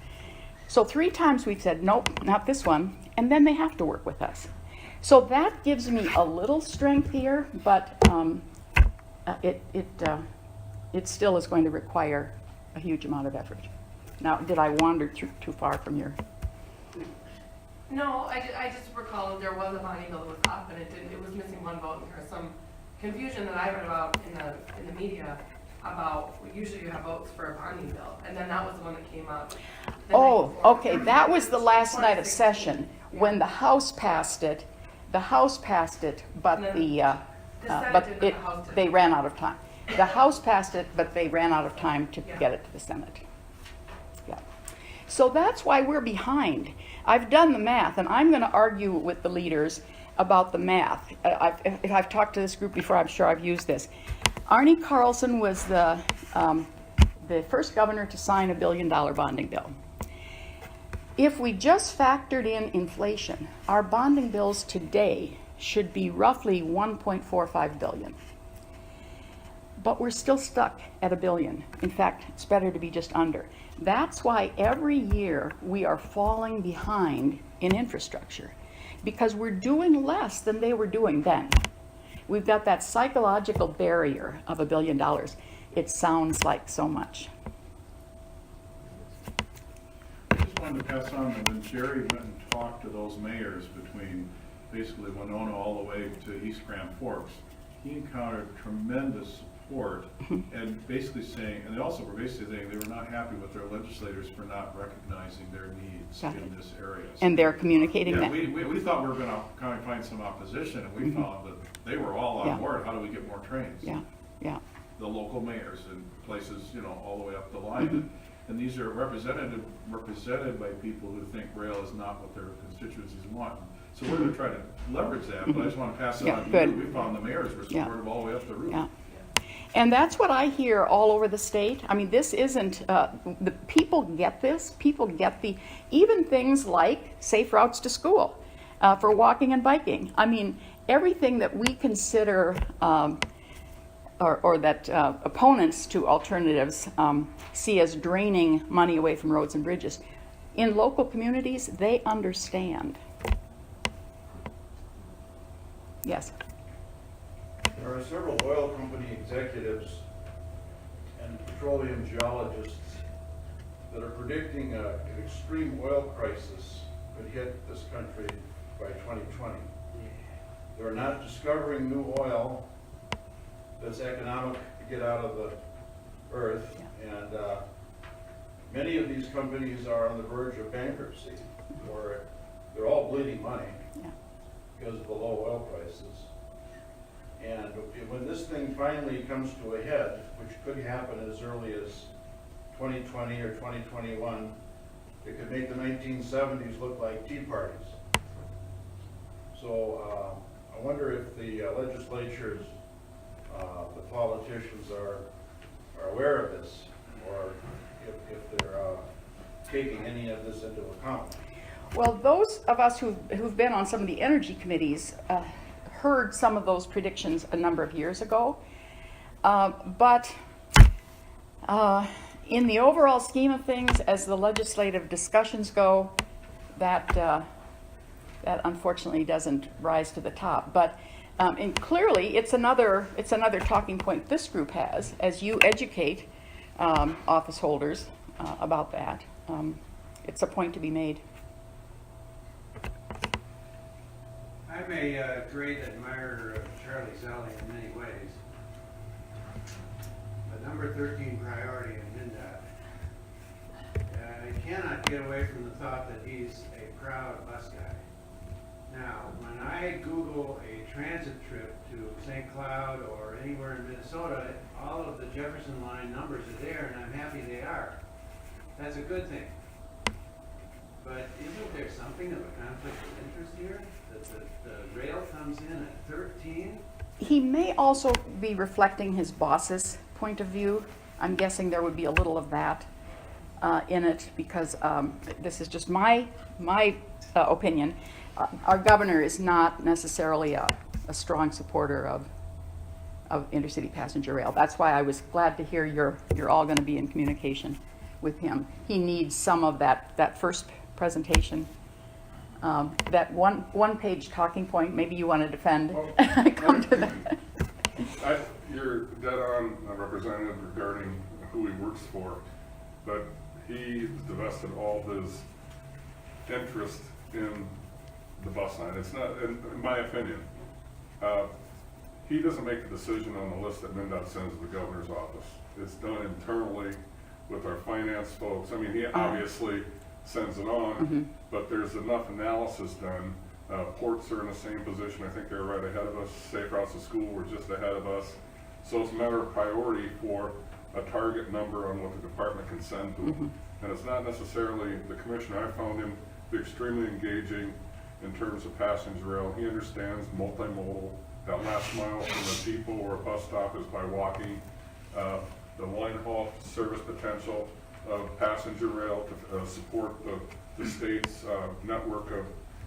So 3 times we've said, nope, not this one, and then they have to work with us. So that gives me a little strength here, but it still is going to require a huge amount of effort. Now, did I wander too far from your? No, I just recall there was a bonding bill that was up and it was missing 1 vote, and there was some confusion that I read about in the media about, usually you have votes for a bonding bill, and then that was the one that came up. the Oh, night before. okay, that was the last night of 2016. session, when the House passed it. The House passed it, but And then the, Senate but did, but it, the House didn't. they ran out of time. The House passed it, but they ran out of time to Yeah. get it to the Senate. Yeah. So that's why we're behind. I've done the math, and I'm gonna argue with the leaders about the math. If I've talked to this group before, I'm sure I've used this. Arnie Carlson was the first governor to sign a $1 billion bonding bill. If we just factored in inflation, our bonding bills today should be roughly $1.45 billion. But we're still stuck at $1 billion. In fact, it's better to be just under. That's why every year we are falling behind in infrastructure, because we're doing less than they were doing then. We've got that psychological barrier of $1 billion. It sounds like so much. I just wanted to pass on that when Jerry went and talked to those mayors between basically Winona all the way to East Grand Forks, he encountered tremendous support and basically saying, and they also were basically saying they were not happy with their legislators for not recognizing their needs Got it. in this area. And they're communicating Yeah, that. we thought we were gonna kind of find some opposition, and we found that they were all on Yeah. board. How do we get more trains? Yeah, yeah. The local mayors in places, all the way up the line. And these are represented by people who think rail is not what their constituencies want. So we're gonna try to leverage that, but I just wanna pass it Yeah, on to good. you. We found the mayors were Yeah. supportive all the way up the route. Yeah. And that's what I hear all over the state. I mean, this isn't, the people get this. People get even things like safe routes to school for walking and biking. I mean, everything that we consider, or that opponents to alternatives see as draining money away from roads and bridges. In local communities, they understand. Yes. There are several oil company executives and petroleum geologists that are predicting an extreme oil crisis could hit this country by 2020. They're not discovering new oil that's economic to get out of the earth, and many of these companies are on the verge of bankruptcy, or they're all bleeding money because of the low oil prices. And when this thing finally comes to a head, which could happen as early as 2020 or 2021, it could make the 1970s look like tea parties. So I wonder if the legislatures, the politicians are aware of this, or if they're taking any of this into account. Well, those of us who've been on some of the energy committees heard some of those predictions a number of years ago. But in the overall scheme of things, as the legislative discussions go, that unfortunately doesn't rise to the top. But and clearly, it's another talking point this group has as you educate office holders about that. It's a point to be made. I'm a great admirer of Charlie Zelle in many ways. The number 13 priority in MnDOT. I cannot get away from the thought that he's a proud bus guy. Now, when I Google a transit trip to St. Cloud or anywhere in Minnesota, all of the Jefferson Line numbers are there, and I'm happy they are. That's a good thing. But isn't there something of a conflict of interest here? That the rail comes in at 13? He may also be reflecting his boss's point of view. I'm guessing there would be a little of that in it, because this is just my opinion. Our governor is not necessarily a strong supporter of intercity passenger rail. That's why I was glad to hear you're all going to be in communication with him. He needs some of that first presentation. That one-page talking point, maybe you want to defend. Come to that. You're dead on, Representative, regarding who he works for, but he divested all his interest in the bus line. It's not, in my opinion, he doesn't make the decision on the list that MnDOT sends to the governor's office. It's done internally with our finance folks. I mean, he obviously sends it on, but there's enough analysis done. Ports are in the same position. I think they're right ahead of us. Safe Routes to School were just ahead of us. So it's a matter of priority for a target number on what the department can send to them. And it's not necessarily the commissioner. I found him extremely engaging in terms of passenger rail. He understands multimodal. That last mile from the depot or a bus stop is by walking. The line haul service potential of passenger rail to support the state's network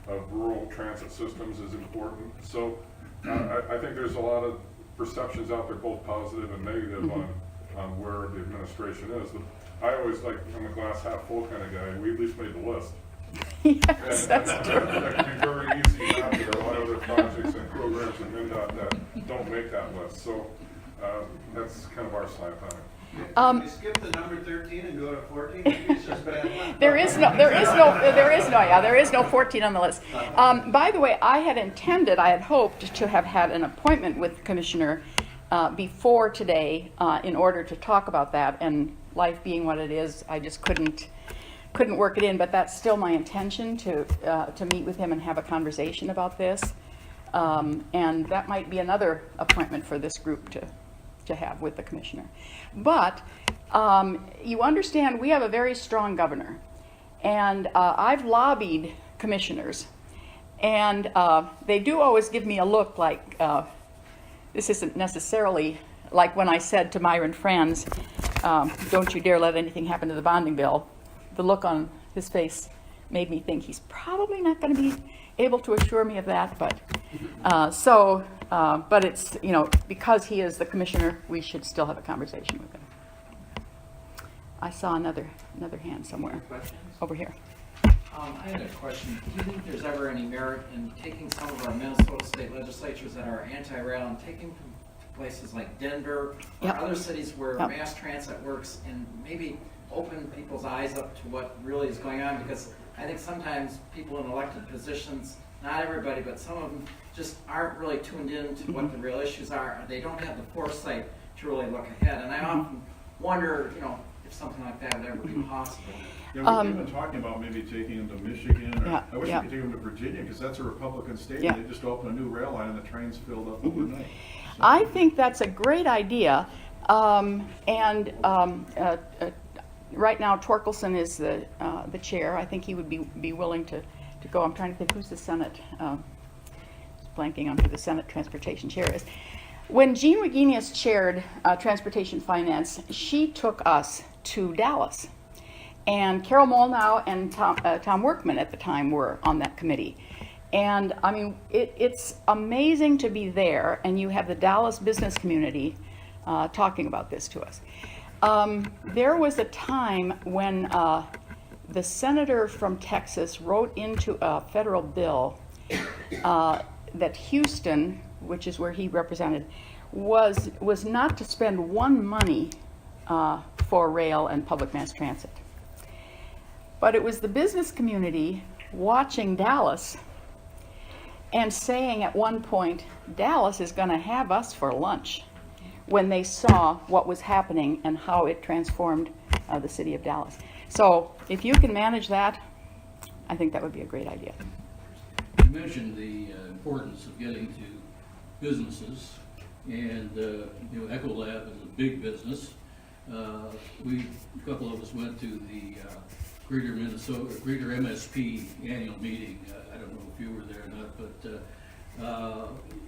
of rural transit systems is important. So I think there's a lot of perceptions out there, both positive and negative, on where the administration is. But I always I'm a glass half full kind of guy. We at least made the list. Yes, that's true. That can be very easy. There are a lot of other projects and programs in MnDOT that don't make that list. So that's kind of our slant on it. Can we skip the number 13 and go to 14? Maybe it's just bad luck. There is no 14 on the list. By the way, I had hoped to have had an appointment with the commissioner before today in order to talk about that, and life being what it is, I just couldn't work it in, but that's still my intention to meet with him and have a conversation about this. And that might be another appointment for this group to have with the commissioner. But you understand we have a very strong governor, and I've lobbied commissioners, and they do always give me a look like this isn't necessarily like when I said to Myron Franz, don't you dare let anything happen to the bonding bill. The look on his face made me think he's probably not going to be able to assure me of that, but but it's, because he is the commissioner, we should still have a conversation with him. I saw another hand somewhere. Questions? Over here. I had a question. Do you think there's ever any merit in taking some of our Minnesota state legislatures that are anti-rail and taking them to places like Denver or other cities where mass transit works, and maybe open people's eyes up to what really is going on? Because I think sometimes people in elected positions, not everybody, but some of them just aren't really tuned in to what the real issues are. They don't have the foresight to really look ahead. And I often wonder, if something like that would ever be possible. Yeah, we've been talking about maybe taking them to Michigan, or I wish we could take them to Virginia, because that's a Republican state, and they just opened a new rail line and the train's filled up overnight. So. I think that's a great idea. Right now, Torkelson is the chair. I think he would be willing to go. I'm trying to think who's the Senate. Blanking on who the Senate Transportation Chair is. When Jean Reginius chaired Transportation Finance, she took us to Dallas. And Carol Molnow and Tom Workman at the time were on that committee. And I mean, it's amazing to be there, and you have the Dallas business community talking about this to us. There was a time when the senator from Texas wrote into a federal bill that Houston, which is where he represented, was not to spend one penny for rail and public mass transit. But it was the business community watching Dallas and saying at one point, Dallas is going to have us for lunch, when they saw what was happening and how it transformed the city of Dallas. So if you can manage that, I think that would be a great idea. You mentioned the importance of getting to businesses, and Ecolab is a big business. A couple of us went to the Greater MSP annual meeting. I don't know if you were there or not, but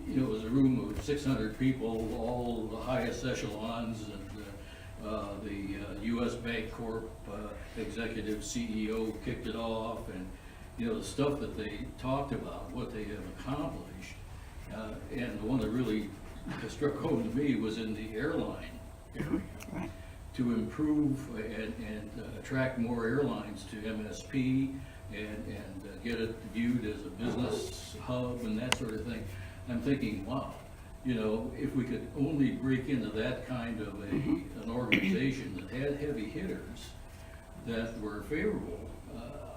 it was a room of 600 people, all the highest echelons, and the U.S. Bank Corp executive CEO kicked it off, and the stuff that they talked about, what they have accomplished, and the one that really struck home to me was in the airline area. Right. To improve and attract more airlines to MSP and get it viewed as a business hub and that sort of thing. I'm thinking, wow, if we could only break into that kind of an organization that had heavy hitters that were favorable,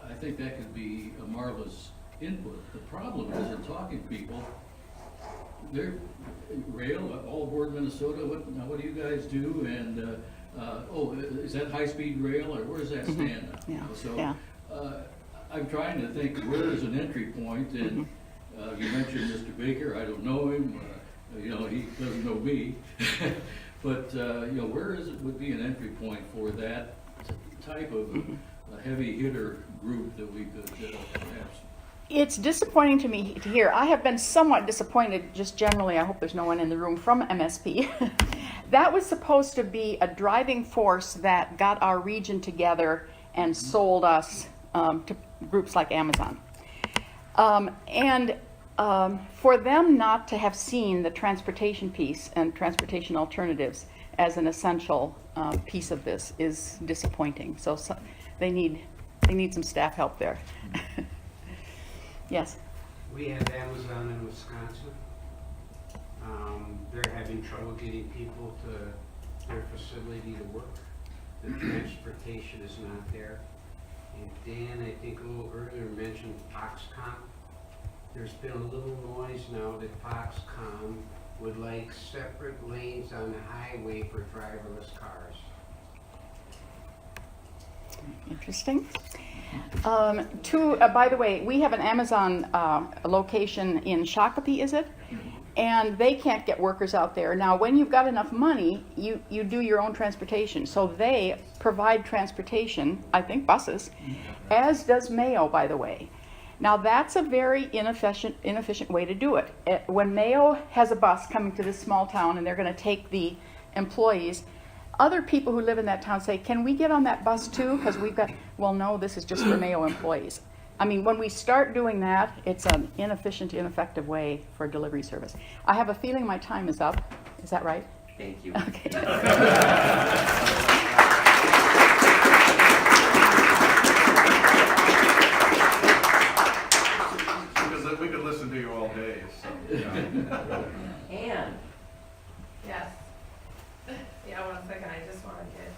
I think that could be a marvelous input. The problem is in talking to people, They're rail, all aboard Minnesota. What do you guys do? And is that high-speed rail, or where does that stand? Yeah. So Yeah. I'm trying to think where is an entry point, and you mentioned Mr. Baker. I don't know him. He doesn't know me. But where would be an entry point for that type of heavy hitter group that we could perhaps? It's disappointing to me to hear. I have been somewhat disappointed, just generally. I hope there's no one in the room from MSP. That was supposed to be a driving force that got our region together and sold us to groups like Amazon. For them not to have seen the transportation piece and transportation alternatives as an essential piece of this is disappointing. So they need some staff help there. Yes. We have Amazon in Wisconsin. They're having trouble getting people to their facility to work. The transportation is not there. And Dan, I think a little earlier mentioned Foxconn. There's been a little noise now that Foxconn would like separate lanes on the highway for driverless cars. Interesting. By the way, we have an Amazon location in Shakopee, is it? And they can't get workers out there. Now, when you've got enough money, you do your own transportation. So they provide transportation, I think buses, as does Mayo, by the way. Now, that's a very inefficient way to do it. When Mayo has a bus coming to this small town and they're going to take the employees, other people who live in that town say, can we get on that bus too? Because we've got, well, no, this is just for Mayo employees. I mean, when we start doing that, it's an inefficient, ineffective way for delivery service. I have a feeling my time is up. Is that right? Thank you. Okay. Because we could listen to you all day. So, Ann. Yes. Yeah, 1 second, I just want to get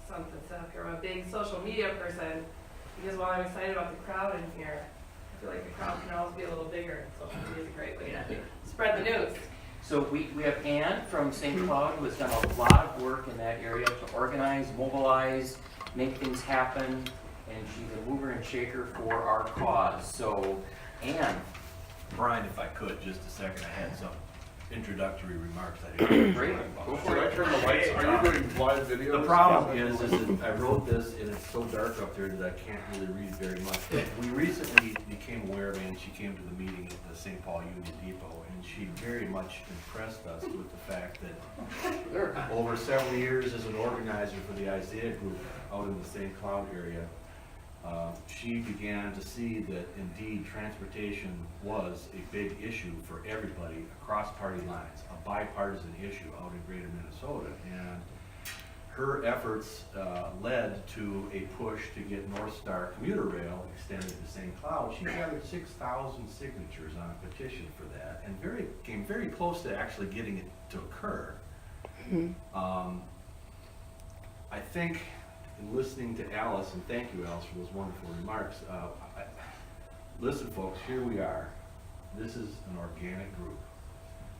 something set up here. I'm a big social media person because while I'm excited about the crowd in here, I feel like the crowd can always be a little bigger. Social media is a great way to spread the news. So we have Ann from St. Cloud who has done a lot of work in that area to organize, mobilize, make things happen, and she's a mover and shaker for our cause. So, Ann. Brian, if I could, just a second, I had some introductory remarks I didn't. Great. Go for Should I it. turn the lights on? Are you doing live video? The problem is that I wrote this and it's so dark up there that I can't really read very much. But we recently became aware of it, and she came to the meeting at the St. Paul Union Depot, and she very much impressed us with the fact that over several years as an organizer for the Isaiah Group out in the St. Cloud area, she began to see that indeed transportation was a big issue for everybody across party lines, a bipartisan issue out in greater Minnesota. And her efforts led to a push to get North Star commuter rail extended to St. Cloud. She gathered 6,000 signatures on a petition for that and came very close to actually getting it to occur. I think in listening to Alice, and thank you, Alice, for those wonderful remarks. Listen, folks, here we are. This is an organic group.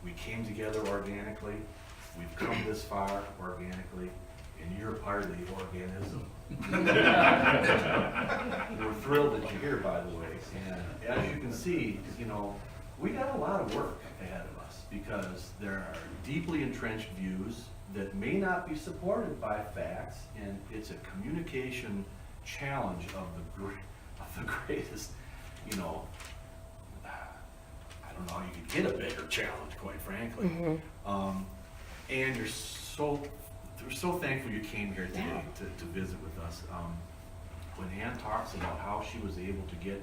We came together organically. We've come this far organically, and you're part of the organism. We're thrilled that you're here, by the way. And as you can see, we got a lot of work ahead of us because there are deeply entrenched views that may not be supported by facts, and it's a communication challenge of the greatest, I don't know how you could get a bigger challenge, quite frankly. And we're so thankful you came here today to visit with us. When Ann talks about how she was able to get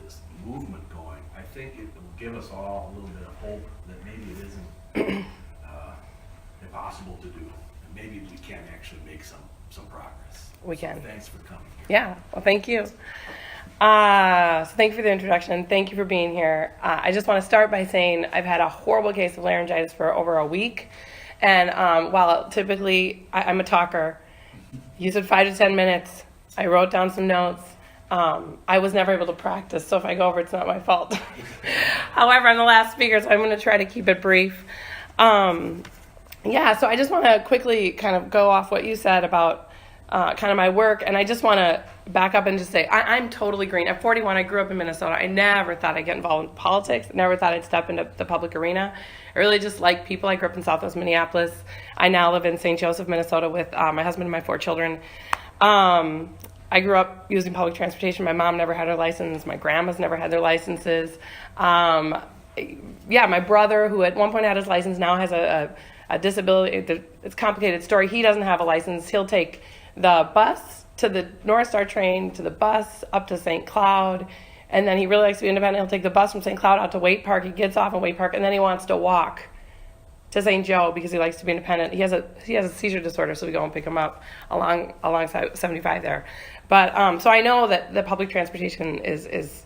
this movement going, I think it will give us all a little bit of hope that maybe it isn't impossible to do. And maybe we can actually make some progress. We can. So thanks for coming here. Yeah, well, thank you. So thank you for the introduction. Thank you for being here. I just want to start by saying I've had a horrible case of laryngitis for over a week. And while typically I'm a talker, you said 5 to 10 minutes. I wrote down some notes. I was never able to practice, so if I go over, it's not my fault. However, I'm the last speaker, so I'm going to try to keep it brief. Yeah, so I just want to quickly kind of go off what you said about kind of my work, and I just want to back up and just say I'm totally green. At 41, I grew up in Minnesota. I never thought I'd get involved in politics. Never thought I'd step into the public arena. I really just like people. I grew up in Southwest Minneapolis. I now live in St. Joseph, Minnesota with my husband and my 4 children. I grew up using public transportation. My mom never had her license. My grandma's never had their licenses. Yeah, my brother, who at one point had his license, now has a disability. It's a complicated story. He doesn't have a license. He'll take the bus to the North Star train, to the bus up to St. Cloud, and then he really likes to be independent. He'll take the bus from St. Cloud out to Waite Park. He gets off at Waite Park, and then he wants to walk to St. Joe because he likes to be independent. He has a seizure disorder, so we go and pick him up alongside 75 there. But so I know that the public transportation is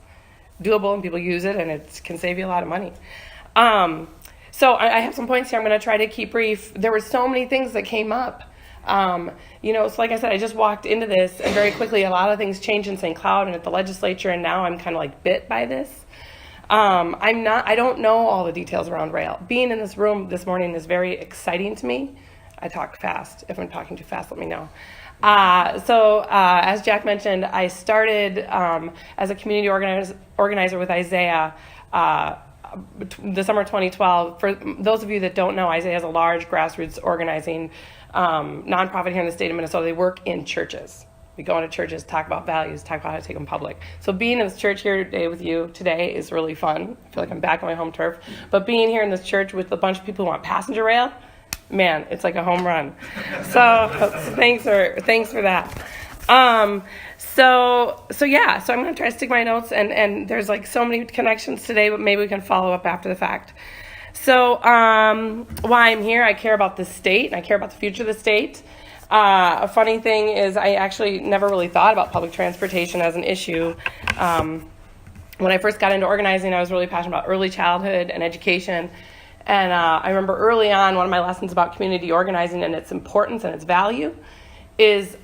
doable and people use it, and it can save you a lot of money. So I have some points here. I'm going to try to keep brief. There were so many things that came up. So like I said, I just walked into this, and very quickly a lot of things changed in St. Cloud and at the legislature, and now I'm kind of like bit by this. I don't know all the details around rail. Being in this room this morning is very exciting to me. I talk fast. If I'm talking too fast, let me know. As Jack mentioned, I started as a community organizer with Isaiah the summer of 2012. For those of you that don't know, Isaiah is a large grassroots organizing nonprofit here in the state of Minnesota. They work in churches. We go into churches, talk about values, talk about how to take them public. So being in this church here today with you today is really fun. I feel like I'm back on my home turf. But being here in this church with a bunch of people who want passenger rail, man, it's like a home run. So thanks for that. So I'm going to try to stick my notes, and there's like so many connections today, but maybe we can follow up after the fact. So why I'm here, I care about the state, and I care about the future of the state. A funny thing is I actually never really thought about public transportation as an issue. When I first got into organizing, I was really passionate about early childhood and education. And I remember early on, one of my lessons about community organizing and its importance and its value is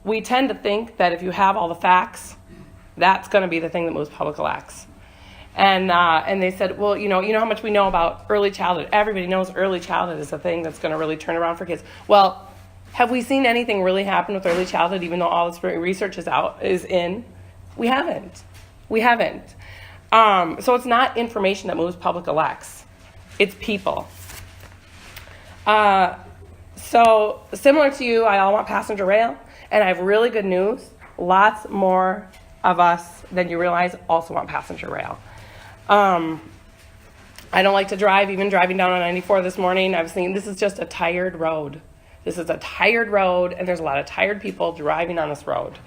we tend to think that if you have all the facts, that's going to be the thing that moves public elects. And they said, well, you know how much we know about early childhood. Everybody knows early childhood is a thing that's going to really turn around for kids. Well, have we seen anything really happen with early childhood, even though all this research is in? We haven't. So it's not information that moves public elects. It's people. So similar to you, I all want passenger rail, and I have really good news. Lots more of us than you realize also want passenger rail. I don't like to drive. Even driving down on 94 this morning, I've seen this is just a tired road. This is a tired road, and there's a lot of tired people driving on this road.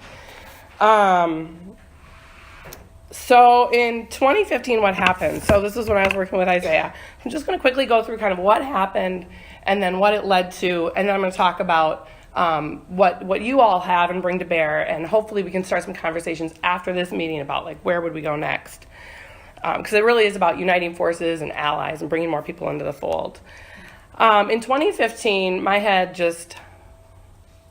So in 2015, what happened? So this is when I was working with Isaiah. I'm just going to quickly go through kind of what happened and then what it led to, and then I'm going to talk about what you all have and bring to bear, and hopefully we can start some conversations after this meeting about like where would we go next. Because it really is about uniting forces and allies and bringing more people into the fold. In 2015, my head just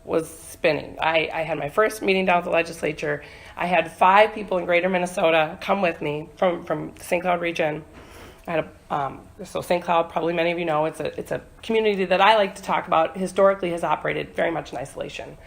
was spinning. I had my first meeting down at the legislature. I had 5 people in greater Minnesota come with me from the St. Cloud region. I had so St. Cloud, probably many of you know, it's a community that I like to talk about, historically has operated very much in isolation.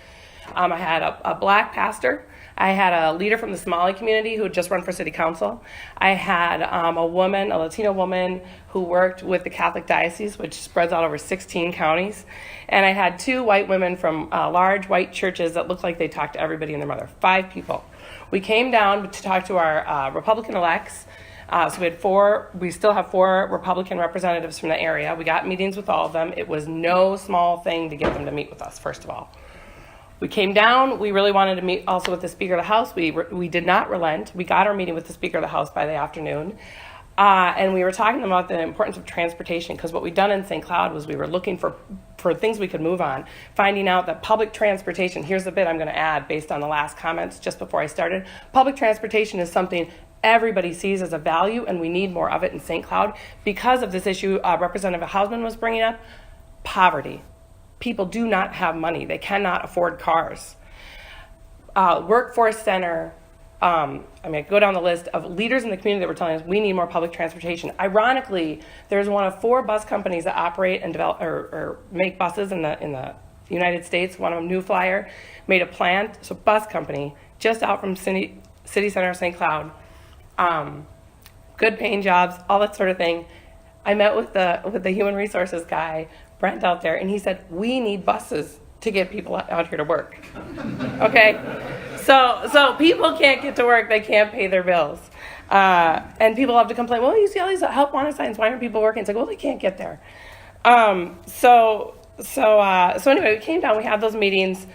I had a black pastor. I had a leader from the Somali community who had just run for city council. I had a Latino woman who worked with the Catholic Diocese, which spreads out over 16 counties. And I had 2 white women from large white churches that looked like they talked to everybody and their mother. 5 people. We came down to talk to our Republican elects. So we still have 4 Republican representatives from the area. We got meetings with all of them. It was no small thing to get them to meet with us, first of all. We came down. We really wanted to meet also with the Speaker of the House. We did not relent. We got our meeting with the Speaker of the House by the afternoon. And we were talking about the importance of transportation, because what we'd done in St. Cloud was we were looking for things we could move on, finding out that public transportation, here's the bit I'm going to add based on the last comments just before I started, public transportation is something everybody sees as a value, and we need more of it in St. Cloud because of this issue Representative Hausman was bringing up, poverty. People do not have money. They cannot afford cars. Workforce Center, I go down the list of leaders in the community that were telling us we need more public transportation. Ironically, there's one of 4 bus companies that operate and develop or make buses in the United States. One of them, New Flyer, made a plant, so bus company, just out from city center of St. Cloud. Good paying jobs, all that sort of thing. I met with the human resources guy, Brent, out there, and he said, we need buses to get people out here to work. Okay? So people can't get to work, they can't pay their bills. And people have to complain, well, you see all these help wanted signs, why aren't people working? It's like, well, they can't get there. So anyway, we came down, we had those meetings,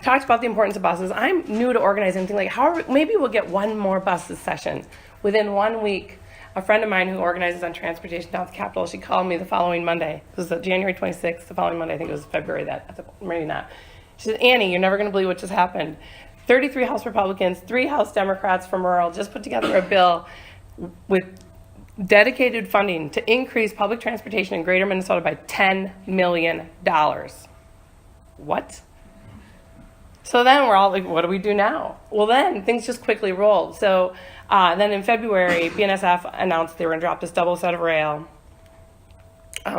talked about the importance of buses. I'm new to organizing things like, maybe we'll get one more bus this session. Within 1 week, a friend of mine who organizes on transportation down at the Capitol, she called me the following Monday. It was January 26th, the following Monday, I think it was February maybe not. She said, Annie, you're never going to believe what just happened. 33 House Republicans, 3 House Democrats from rural just put together a bill with dedicated funding to increase public transportation in greater Minnesota by $10 million. What? So then we're all like, what do we do now? Well, then things just quickly rolled. So then in February, BNSF announced they were going to drop this double set of rail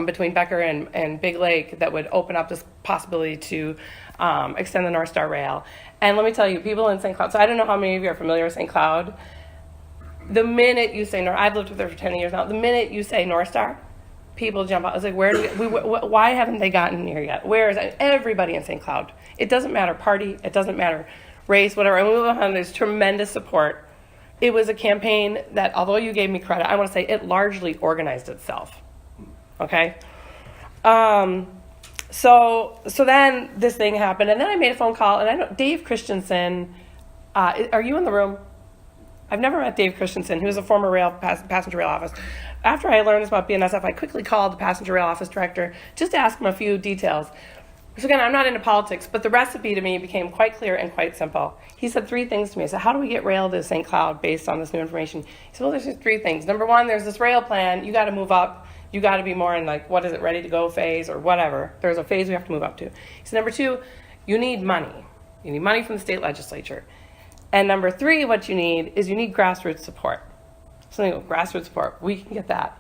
between Becker and Big Lake that would open up this possibility to extend the North Star Rail. And let me tell you, people in St. Cloud, so I don't know how many of you are familiar with St. Cloud. The minute you say, I've lived there for 10 years now, the minute you say North Star, people jump out. It's like, why haven't they gotten here yet? Where is everybody in St. Cloud? It doesn't matter party, it doesn't matter race, whatever. And we went on, there's tremendous support. It was a campaign that, although you gave me credit, I want to say it largely organized itself. Okay? So then this thing happened, and then I made a phone call, and I know Dave Christensen, are you in the room? I've never met Dave Christensen, who's a former passenger rail office. After I learned this about BNSF, I quickly called the passenger rail office director just to ask him a few details. So again, I'm not into politics, but the recipe to me became quite clear and quite simple. He said 3 things to me. I said, how do we get rail to St. Cloud based on this new information? He said, well, there's just 3 things. Number 1, there's this rail plan. You got to move up. You got to be more in ready to go phase or whatever. There's a phase we have to move up to. He said, number 2, you need money. You need money from the state legislature. And number 3, what you need is you need grassroots support. So they go, grassroots support, we can get that.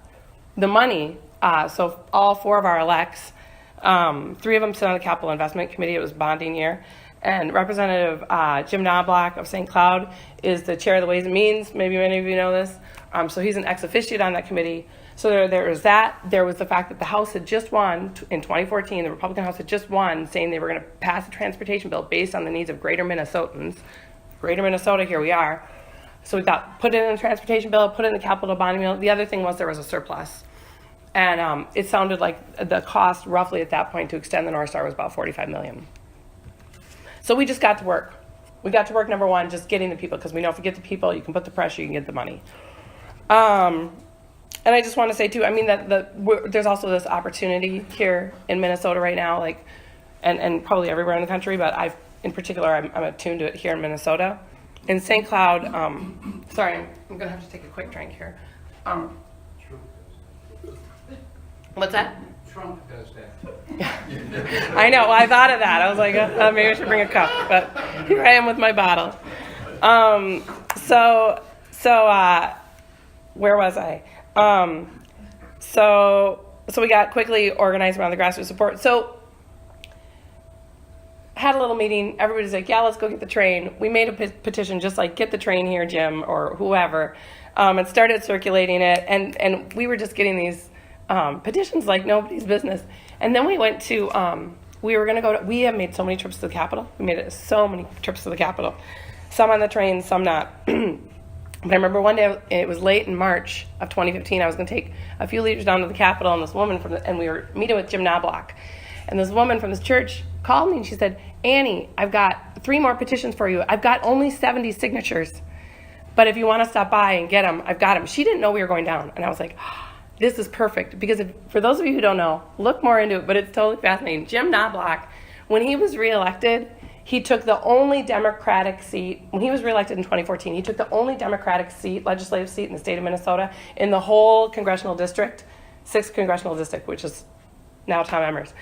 The money, so all 4 of our elects, 3 of them sit on the Capital Investment Committee. It was bonding year. And Representative Jim Knobloch of St. Cloud is the chair of the Ways and Means. Maybe many of you know this. So he's an ex officiate on that committee. So there was that. There was the fact that the House had just won in 2014. The Republican House had just won, saying they were going to pass a transportation bill based on the needs of greater Minnesotans. Greater Minnesota, here we are. So we thought, put it in the transportation bill, put it in the capital bonding bill. The other thing was there was a surplus. And it sounded like the cost roughly at that point to extend the North Star was about $45 million. So we just got to work. We got to work, number 1, just getting the people, because we know if you get the people, you can put the pressure, you can get the money. And I just want to say, too, I mean, there's also this opportunity here in Minnesota right now, and probably everywhere in the country, but in particular, I'm attuned to it here in Minnesota. In St. Cloud, sorry, I'm going to have to take a quick drink here. What's that? Trump does that. I know, well, I thought of that. I was like, maybe I should bring a cup, but here I am with my bottle. Where was I? So we got quickly organized around the grassroots support. So had a little meeting. Everybody's like, yeah, let's go get the train. We made a petition just like, get the train here, Jim, or whoever, and started circulating it. And we were just getting these petitions like nobody's business. And then we went to, we have made so many trips to the Capitol. We made so many trips to the Capitol. Some on the train, some not. But I remember one day, it was late in March of 2015, I was going to take a few leaders down to the Capitol, and this woman and we were meeting with Jim Knobloch. And this woman from this church called me and she said, Annie, I've got 3 more petitions for you. I've got only 70 signatures. But if you want to stop by and get them, I've got them. She didn't know we were going down. And I was like, this is perfect. Because for those of you who don't know, look more into it, but it's totally fascinating. Jim Knobloch, when he was reelected, he took the only Democratic seat, when he was reelected in 2014, he took the only Democratic seat, legislative seat in the state of Minnesota in the whole congressional district, 6th congressional district, which is now Tom Emmer's.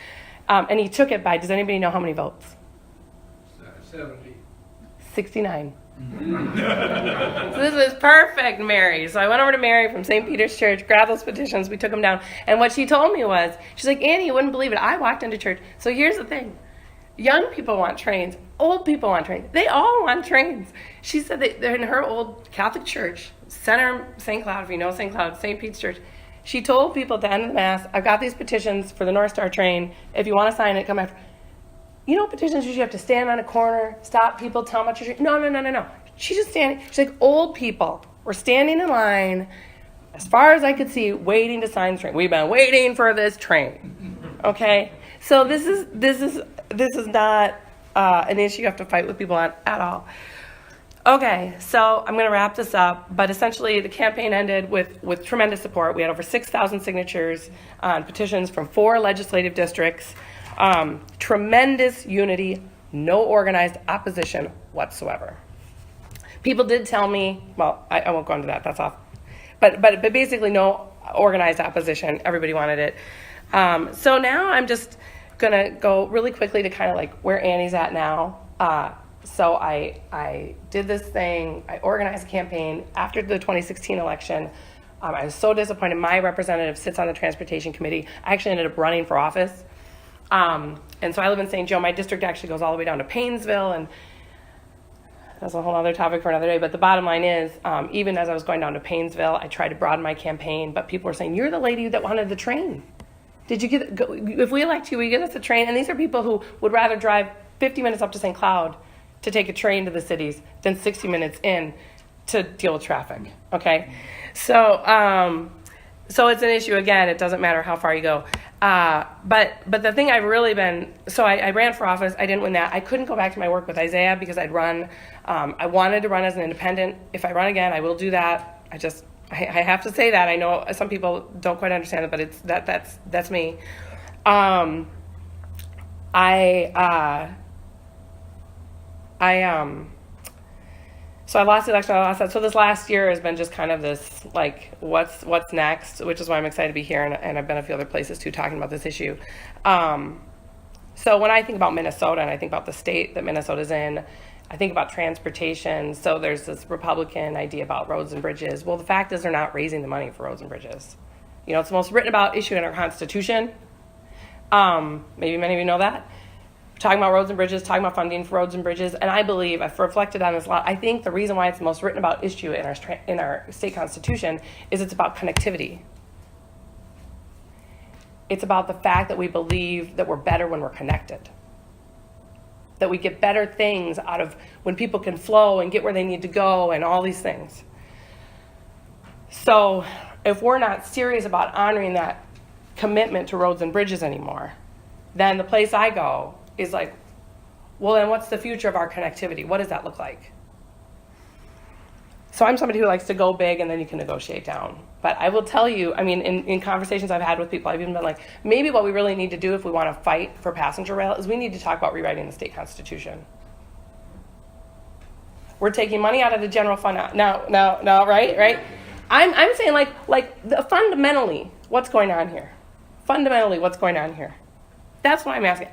And he took it by, does anybody know how many votes? 70. 69. So this was perfect, Mary. So I went over to Mary from St. Peter's Church, grabbed those petitions, we took them down. And what she told me was, she's like, Annie, you wouldn't believe it. I walked into church. So here's the thing. Young people want trains. Old people want trains. They all want trains. She said that they're in her old Catholic church, Center St. Cloud, if you know St. Cloud, St. Pete's Church. She told people at the end of the Mass, I've got these petitions for the North Star train. If you want to sign it, come after. You know, petitions usually have to stand on a corner, stop people, tell them about your train. No. She's just standing. She's like, old people were standing in line, as far as I could see, waiting to sign the train. We've been waiting for this train. Okay? So this is not an issue you have to fight with people on at all. Okay, so I'm going to wrap this up, but essentially the campaign ended with tremendous support. We had over 6,000 signatures on petitions from 4 legislative districts. Tremendous unity, no organized opposition whatsoever. People did tell me, well, I won't go into that, that's off. But basically no organized opposition, everybody wanted it. So now I'm just gonna go really quickly to kind of like where Annie's at now. So I did this thing, I organized a campaign after the 2016 election. I was so disappointed. My representative sits on the transportation committee. I actually ended up running for office. And so I live in St. Joe. My district actually goes all the way down to Paynesville, and that's a whole other topic for another day. But the bottom line is, even as I was going down to Paynesville, I tried to broaden my campaign, but people were saying, you're the lady that wanted the train. Did you if we elect you, will you get us a train? And these are people who would rather drive 50 minutes up to St. Cloud to take a train to the cities than 60 minutes in to deal with traffic, okay? So it's an issue, again, it doesn't matter how far you go. But the thing I've really been, so I ran for office, I didn't win that. I couldn't go back to my work with Isaiah because I'd run, I wanted to run as an independent. If I run again, I will do that. I have to say that. I know some people don't quite understand it, but that's me. So I lost the election, I lost that. So this last year has been just kind of this, like, what's next, which is why I'm excited to be here, and I've been a few other places too talking about this issue. So when I think about Minnesota and I think about the state that Minnesota's in, I think about transportation. So there's this Republican idea about roads and bridges. Well, the fact is they're not raising the money for roads and bridges. You know, it's the most written about issue in our Constitution. Maybe many of you know that. Talking about roads and bridges, talking about funding for roads and bridges, and I believe, I've reflected on this a lot, I think the reason why it's the most written about issue in our state constitution is it's about connectivity. It's about the fact that we believe that we're better when we're connected. That we get better things out of when people can flow and get where they need to go and all these things. So if we're not serious about honoring that commitment to roads and bridges anymore, then the place I go is like, well, then what's the future of our connectivity? What does that look like? So I'm somebody who likes to go big and then you can negotiate down. But I will tell you, I mean, in conversations I've had with people, I've even been like, maybe what we really need to do if we want to fight for passenger rail is we need to talk about rewriting the state constitution. We're taking money out of the general fund now, right? I'm saying fundamentally, what's going on here? Fundamentally, what's going on here? That's what I'm asking.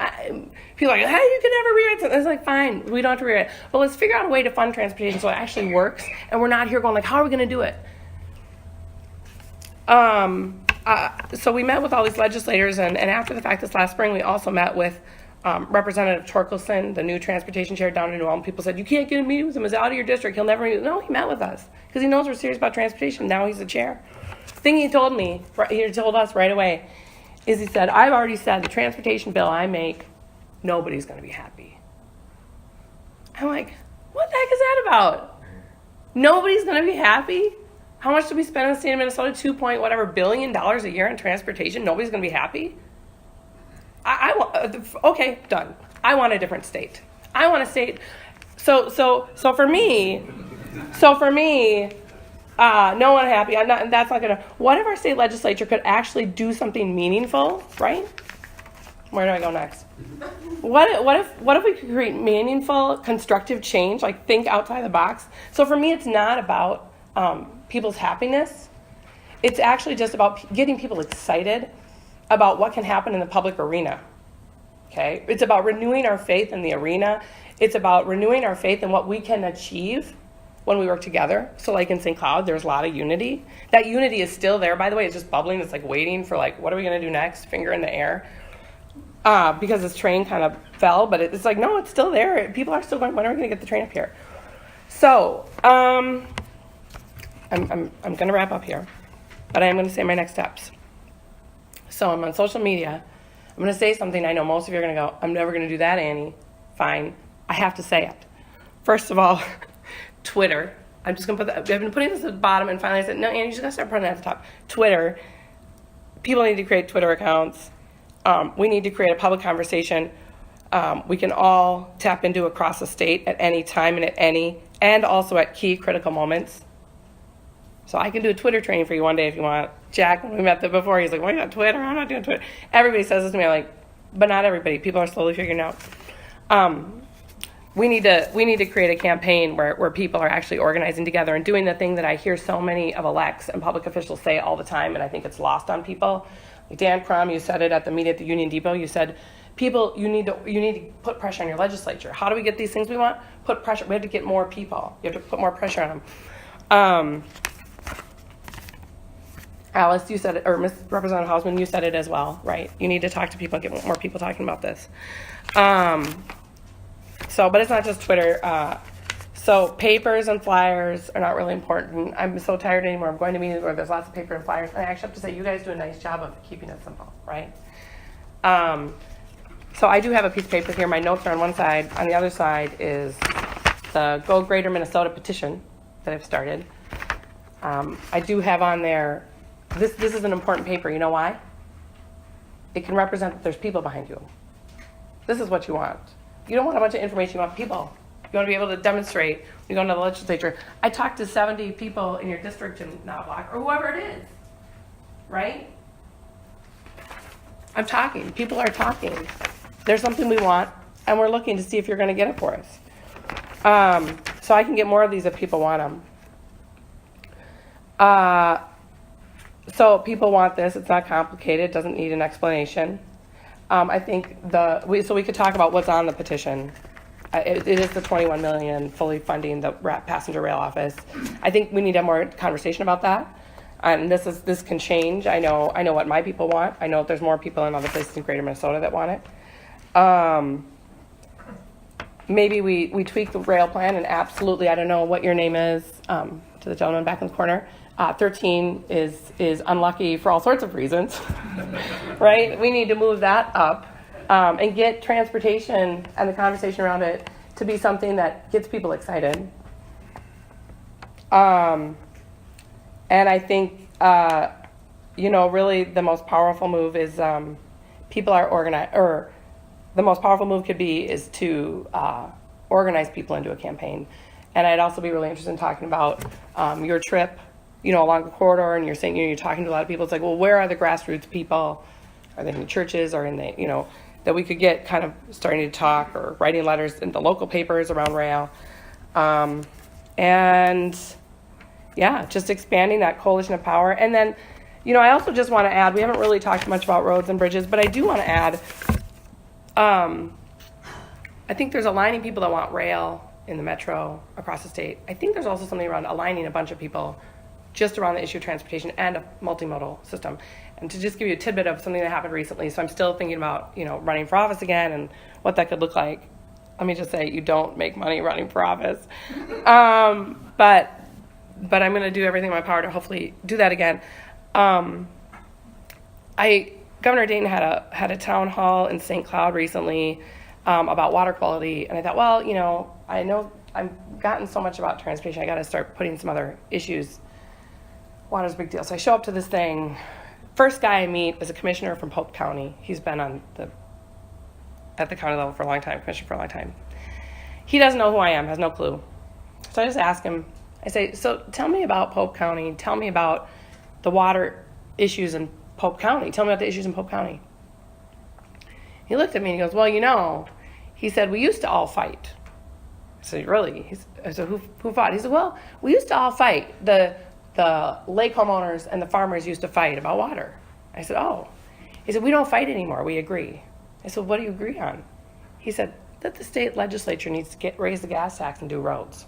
People are like, hey, you can never rewrite something. It's like, fine, we don't have to rewrite it. But let's figure out a way to fund transportation so it actually works, and we're not here going like, how are we going to do it? So we met with all these legislators, and after the fact this last spring, we also met with Representative Torkelson, the new transportation chair down in New Ulm. People said, you can't get a meeting with him. He's out of your district. He'll never meet. No, he met with us because he knows we're serious about transportation. Now he's the chair. The thing he told us right away is he said, I've already said the transportation bill I make, nobody's going to be happy. I'm like, what the heck is that about? Nobody's going to be happy? How much do we spend in the state of Minnesota? $2 billion a year on transportation. Nobody's going to be happy? Okay, done. I want a different state. I want a state. So for me, no one happy. That's not gonna. What if our state legislature could actually do something meaningful, right? Where do I go next? What if we could create meaningful, constructive change? Like think outside the box. So for me, it's not about people's happiness. It's actually just about getting people excited about what can happen in the public arena. okay? It's about renewing our faith in the arena. It's about renewing our faith in what we can achieve when we work together. So like in St. Cloud, there's a lot of unity. That unity is still there, by the way. It's just bubbling. It's like waiting for like, what are we going to do next? Finger in the air. Because this train kind of fell, but it's like, no, it's still there. People are still going, when are we going to get the train up here? So I'm going to wrap up here, but I am going to say my next steps. So I'm on social media. I'm going to say something I know most of you are going to go, I'm never going to do that, Annie. Fine. I have to say it. First of all, Twitter. I'm just going to put that, I've been putting this at the bottom, and finally I said, no, Annie, you just got to start putting it at the top. Twitter. People need to create Twitter accounts. We need to create a public conversation. We can all tap into across the state at any time and also at key critical moments. So I can do a Twitter training for you one day if you want. Jack, when we met before, he's like, why you got Twitter? I'm not doing Twitter. Everybody says this to me, I'm like, but not everybody. People are slowly figuring it out. We need to create a campaign where people are actually organizing together and doing the thing that I hear so many of elects and public officials say all the time, and I think it's lost on people. Like Dan Crum, you said it at the meeting at the Union Depot. You said, people, you need to put pressure on your legislature. How do we get these things we want? Put pressure. We have to get more people. You have to put more pressure on them. Alice, you said it, or Representative Hausman, you said it as well, right? You need to talk to people and get more people talking about this. But it's not just Twitter. So papers and flyers are not really important. I'm so tired anymore. I'm going to meetings where there's lots of paper and flyers. And I actually have to say, you guys do a nice job of keeping it simple, right? So I do have a piece of paper here. My notes are on one side. On the other side is the Go Greater Minnesota petition that I've started. I do have on there, this is an important paper. You know why? It can represent that there's people behind you. This is what you want. You don't want a bunch of information, you want people. You want to be able to demonstrate when you go into the legislature. I talked to 70 people in your district in Knobloch, or whoever it is, right? I'm talking. People are talking. There's something we want, and we're looking to see if you're going to get it for us. So I can get more of these if people want them. So people want this. It's not complicated. It doesn't need an explanation. I think so we could talk about what's on the petition. It is the $21 million fully funding the passenger rail office. I think we need to have more conversation about that. And this can change. I know what my people want. I know if there's more people in other places in Greater Minnesota that want it. Maybe we tweak the rail plan, and absolutely, I don't know what your name is, to the gentleman back in the corner. 13 is unlucky for all sorts of reasons, right? We need to move that up and get transportation and the conversation around it to be something that gets people excited. And I think, really the most powerful move is people are organized, or the most powerful move could be is to organize people into a campaign. And I'd also be really interested in talking about your trip, along the corridor, and you're saying, you're talking to a lot of people. It's like, well, where are the grassroots people? Are they in the churches, or in the, that we could get kind of starting to talk or writing letters in the local papers around rail. And yeah, just expanding that coalition of power. And then, I also just want to add, we haven't really talked much about roads and bridges, but I do want to add, I think there's aligning people that want rail in the metro across the state. I think there's also something around aligning a bunch of people just around the issue of transportation and a multimodal system. And to just give you a tidbit of something that happened recently, so I'm still thinking about, running for office again and what that could look like. Let me just say, you don't make money running for office. But I'm going to do everything in my power to hopefully do that again. Governor Dayton had a town hall in St. Cloud recently about water quality, and I thought, well, I know I've gotten so much about transportation, I got to start putting some other issues. Water's a big deal. So I show up to this thing. First guy I meet is a commissioner from Pope County. He's been at the county level for a long time, commissioner for a long time. He doesn't know who I am, has no clue. So I just ask him, I say, so tell me about Pope County. Tell me about the water issues in Pope County. Tell me about the issues in Pope County. He looked at me and he goes, well, he said, we used to all fight. I said, really? I said, who fought? He said, well, we used to all fight. The lake homeowners and the farmers used to fight about water. I said, oh. He said, we don't fight anymore. We agree. I said, what do you agree on? He said that the state legislature needs to raise the gas tax and do roads.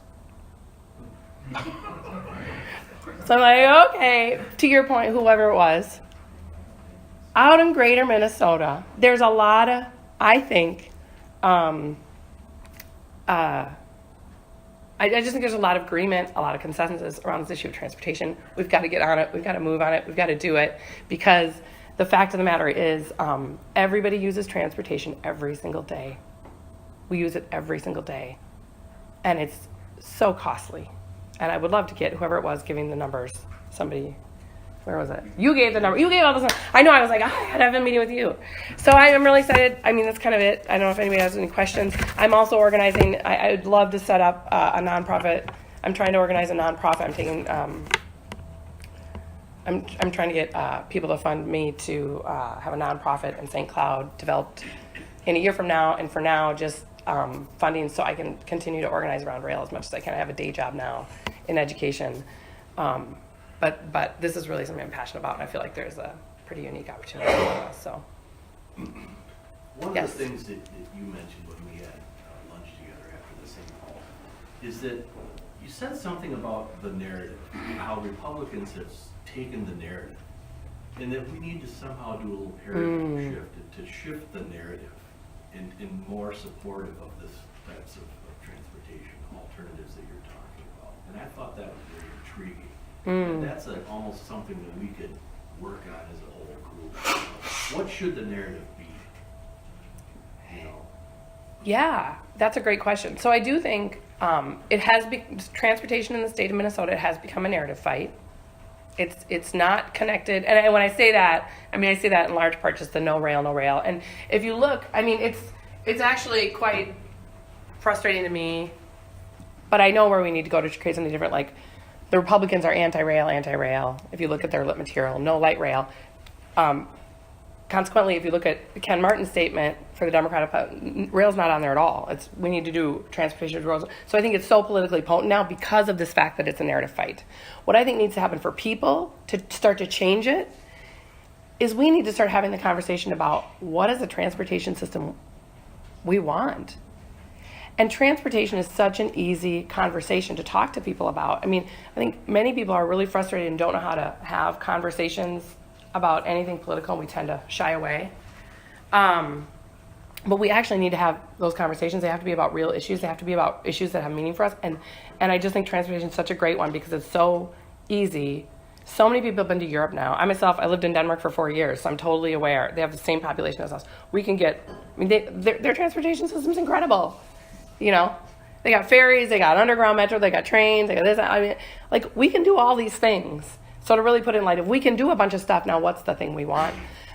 So I'm like, okay, to your point, whoever it was, out in greater Minnesota, there's a lot of, I think, I just think there's a lot of agreement, a lot of consensus around this issue of transportation. We've got to get on it. We've got to move on it. We've got to do it, because the fact of the matter is everybody uses transportation every single day. We use it every single day, and it's so costly. And I would love to get whoever it was giving the numbers. Somebody, where was it? You gave the number. You gave all this. I know. I was like, I had to have a meeting with you. So I am really excited. I mean, that's kind of it. I don't know if anybody has any questions. I'm also organizing. I'd love to set up a nonprofit. I'm trying to organize a nonprofit. I'm taking. I'm trying to get people to fund me to have a nonprofit in St. Cloud developed in a year from now. And for now, just funding so I can continue to organize around rail as much as I can. I have a day job now in education. But this is really something I'm passionate about, and I feel like there's a pretty unique opportunity for us. So, one of the things that you mentioned when we had lunch together after the St. Paul is that you said something about the narrative, how Republicans have taken the narrative, and that we need to somehow do a little paradigm shift to shift the narrative and more supportive of this types of transportation alternatives that you're talking about. And I thought that was very intriguing. And that's almost something that we could work on as a whole group. What should the narrative be? You know? Yeah, that's a great question. So I do think transportation in the state of Minnesota, it has become a narrative fight. It's not connected, and when I say that, I mean I say that in large part just the no rail. And if you look, I mean it's actually quite frustrating to me, but I know where we need to go to create something different. Like the Republicans are anti-rail. If you look at their lit material, no light rail. Consequently, if you look at Ken Martin's statement for the Democratic, rail's not on there at all. We need to do transportation to roads. So I think it's so politically potent now because of this fact that it's a narrative fight. What I think needs to happen for people to start to change it is we need to start having the conversation about what is the transportation system we want. And transportation is such an easy conversation to talk to people about. I mean, I think many people are really frustrated and don't know how to have conversations about anything political, and we tend to shy away. But we actually need to have those conversations. They have to be about real issues. They have to be about issues that have meaning for us. And I just think transportation is such a great one because it's so easy. So many people have been to Europe now. I lived in Denmark for 4 years, so I'm totally aware. They have the same population as us. Their transportation system's incredible. You know, they got ferries, they got underground metro, they got trains, they got this. I mean, like, we can do all these things. So to really put it in light, if we can do a bunch of stuff now, what's the thing we want?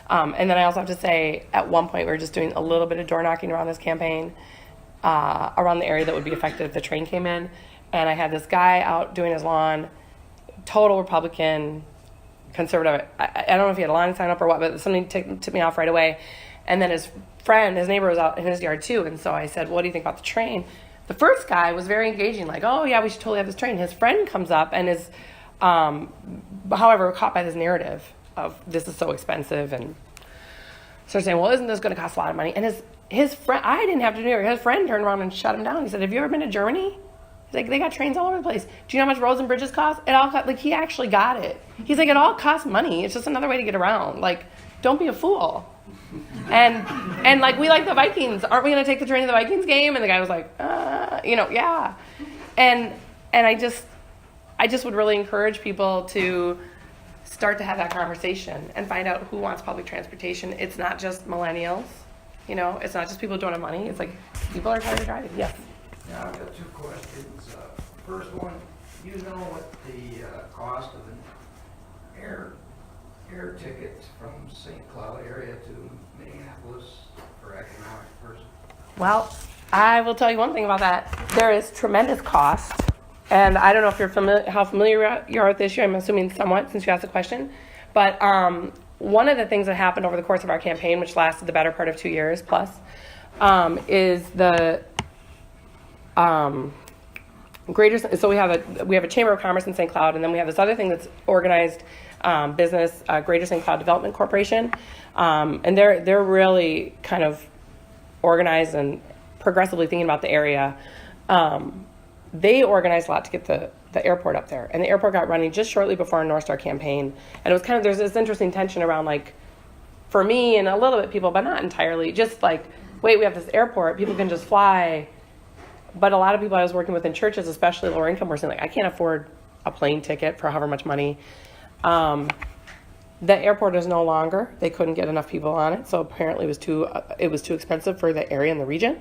And then I also have to say, at one point, we were just doing a little bit of door knocking around this campaign, around the area that would be affected if the train came in. And I had this guy out doing his lawn, total Republican, conservative. I don't know if he had a line sign up or what, but something tipped me off right away. And then his neighbor was out in his yard too. And so I said, what do you think about the train? The first guy was very engaging, like, oh yeah, we should totally have this train. His friend comes up and is, however, caught by this narrative of this is so expensive and started saying, well, isn't this going to cost a lot of money? And his friend, I didn't have to do it. His friend turned around and shut him down. He said, have you ever been to Germany? He's like, they got trains all over the place. Do you know how much roads and bridges cost? It all like he actually got it. He's like, it all costs money. It's just another way to get around. Like, don't be a fool. And like, we like the Vikings. Aren't we going to take the train to the Vikings game? And the guy was like, yeah. And I just would really encourage people to start to have that conversation and find out who wants public transportation. It's not just millennials, you know, it's not just people who don't have money. It's like people are tired of driving. Yes. Now, I've got two questions. First one, you know what the cost of an air ticket from St. Cloud area to Minneapolis for economic person? Well, I will tell you one thing about that. There is tremendous cost. And I don't know if you're how familiar you are with this issue. I'm assuming somewhat since you asked the question. But one of the things that happened over the course of our campaign, which lasted the better part of 2 years plus, is the greater. So we have a Chamber of Commerce in St. Cloud, and then we have this other thing that's organized business, Greater St. Cloud Development Corporation. And they're really kind of organized and progressively thinking about the area. They organized a lot to get the airport up there. And the airport got running just shortly before our North Star campaign. And it was kind of, there's this interesting tension around, like, for me and a little bit people, but not entirely, just like, wait, we have this airport, people can just fly. But a lot of people I was working with in churches, especially lower income, were saying, like, I can't afford a plane ticket for however much money. The airport is no longer. They couldn't get enough people on it, so apparently it was too expensive for the area and the region.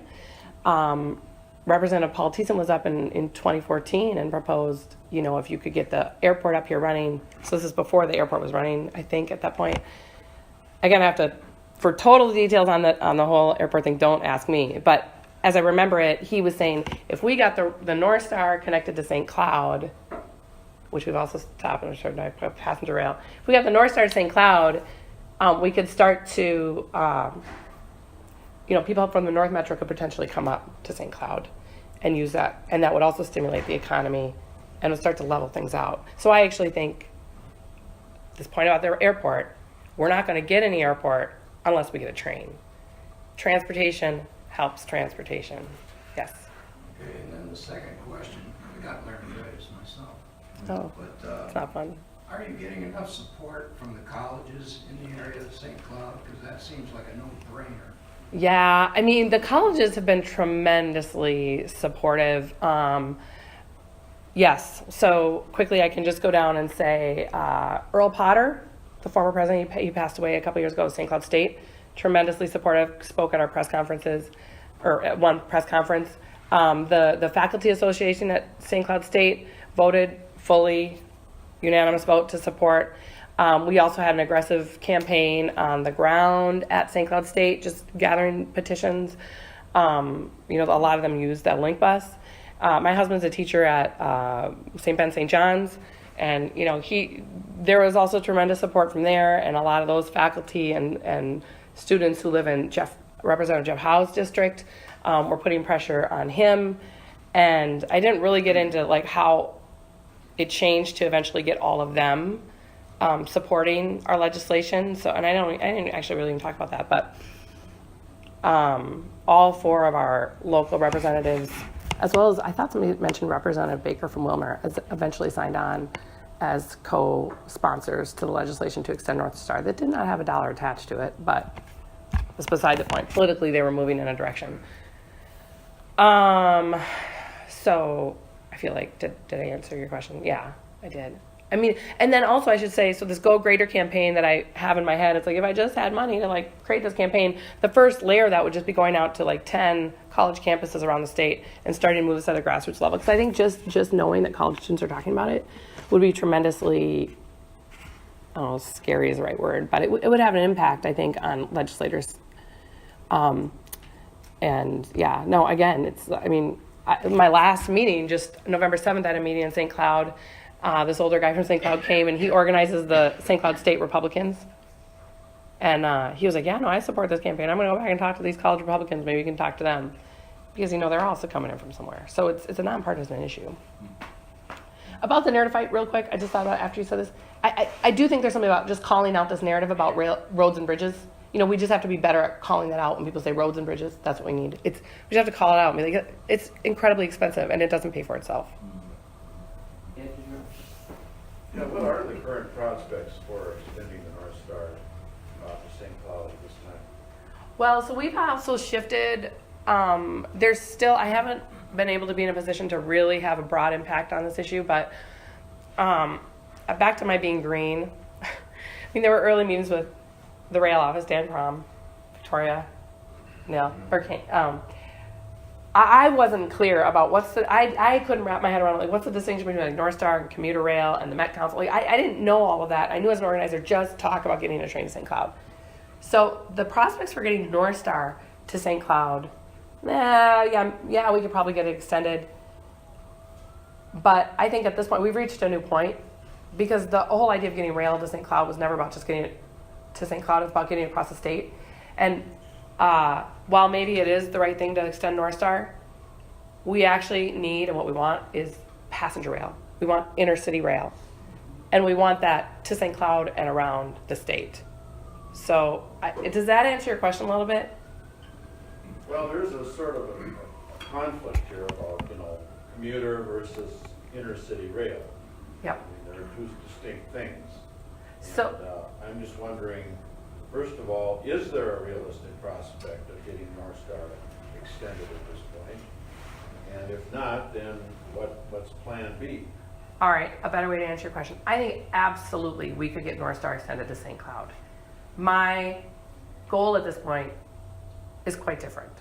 Representative Paul Thiessen was up in 2014 and proposed, if you could get the airport up here running. So this is before the airport was running, I think, at that point. Again, I have to, for total details on the whole airport thing, don't ask me. But as I remember it, he was saying, if we got the North Star connected to St. Cloud, which we've also stopped and started to passenger rail. If we got the North Star to St. Cloud, we could start to, people from the North Metro could potentially come up to St. Cloud and use that. And that would also stimulate the economy and would start to level things out. So I actually think this point about the airport, we're not going to get any airport unless we get a train. Transportation helps transportation. Yes. Okay, and then the second question, I got laryngitis myself. Oh, but it's not fun. Are you getting enough support from the colleges in the area of St. Cloud? Because that seems like a no-brainer. Yeah, I mean, the colleges have been tremendously supportive. Yes, so quickly I can just go down and say Earl Potter, the former president, he passed away a couple years ago at St. Cloud State, tremendously supportive, spoke at our press conferences, or at one press conference. The Faculty Association at St. Cloud State voted fully, unanimous vote to support. We also had an aggressive campaign on the ground at St. Cloud State, just gathering petitions. A lot of them used that link bus. My husband's a teacher at St. Ben St. John's, and there was also tremendous support from there, and a lot of those faculty and students who live in Representative Jeff Howe's district were putting pressure on him. And I didn't really get into like how it changed to eventually get all of them supporting our legislation. So, and I didn't actually really even talk about that, but all four of our local representatives, as well as I thought somebody mentioned Representative Baker from Wilmer, has eventually signed on as co-sponsors to the legislation to extend North Star. That did not have a dollar attached to it, but it's beside the point. Politically, they were moving in a direction. So I feel like, did I answer your question? Yeah, I did. I mean, and then also I should say, so this Go Greater campaign that I have in my head, it's like if I just had money to like create this campaign, the first layer of that would just be going out to like 10 college campuses around the state and starting to move this at a grassroots level. Because I think just knowing that college students are talking about it would be tremendously, I don't know, scary is the right word, but it would have an impact, I think, on legislators. And yeah, no, again, my last meeting, just November 7th, I had a meeting in St. Cloud. This older guy from St. Cloud came, and he organizes the St. Cloud State Republicans. And he was like, yeah, no, I support this campaign. I'm going to go back and talk to these college Republicans. Maybe we can talk to them. Because, they're also coming in from somewhere. So it's a nonpartisan issue. About the narrative fight, real quick, I just thought about it after you said this. I do think there's something about just calling out this narrative about roads and bridges. We just have to be better at calling that out when people say roads and bridges. That's what we need. We just have to call it out and be like, it's incredibly expensive, and it doesn't pay for itself. Yeah, what are the current prospects for extending the North Star to St. Cloud at this time? Well, so we've also shifted. There's still, I haven't been able to be in a position to really have a broad impact on this issue, but back to my being green. There were early meetings with the rail office, Dan Crom, Victoria, Neil, Hurricane. I wasn't clear about I couldn't wrap my head around, like, what's the distinction between like North Star and commuter rail and the Met Council? Like, I didn't know all of that. I knew as an organizer, just talk about getting a train to St. Cloud. So the prospects for getting North Star to St. Cloud, yeah, we could probably get it extended. But I think at this point, we've reached a new point, because the whole idea of getting rail to St. Cloud was never about just getting it to St. Cloud, it's about getting it across the state. And while maybe it is the right thing to extend North Star, we actually need, and what we want, is passenger rail. We want intercity rail. And we want that to St. Cloud and around the state. So does that answer your question a little bit? Well, there's a sort of a conflict here about, commuter versus intercity rail. Yep. I mean, they're two distinct things. So And, I'm just wondering, first of all, is there a realistic prospect of getting North Star extended at this point? And if not, then what's plan B? All right, a better way to answer your question. I think absolutely we could get North Star extended to St. Cloud. My goal at this point is quite different.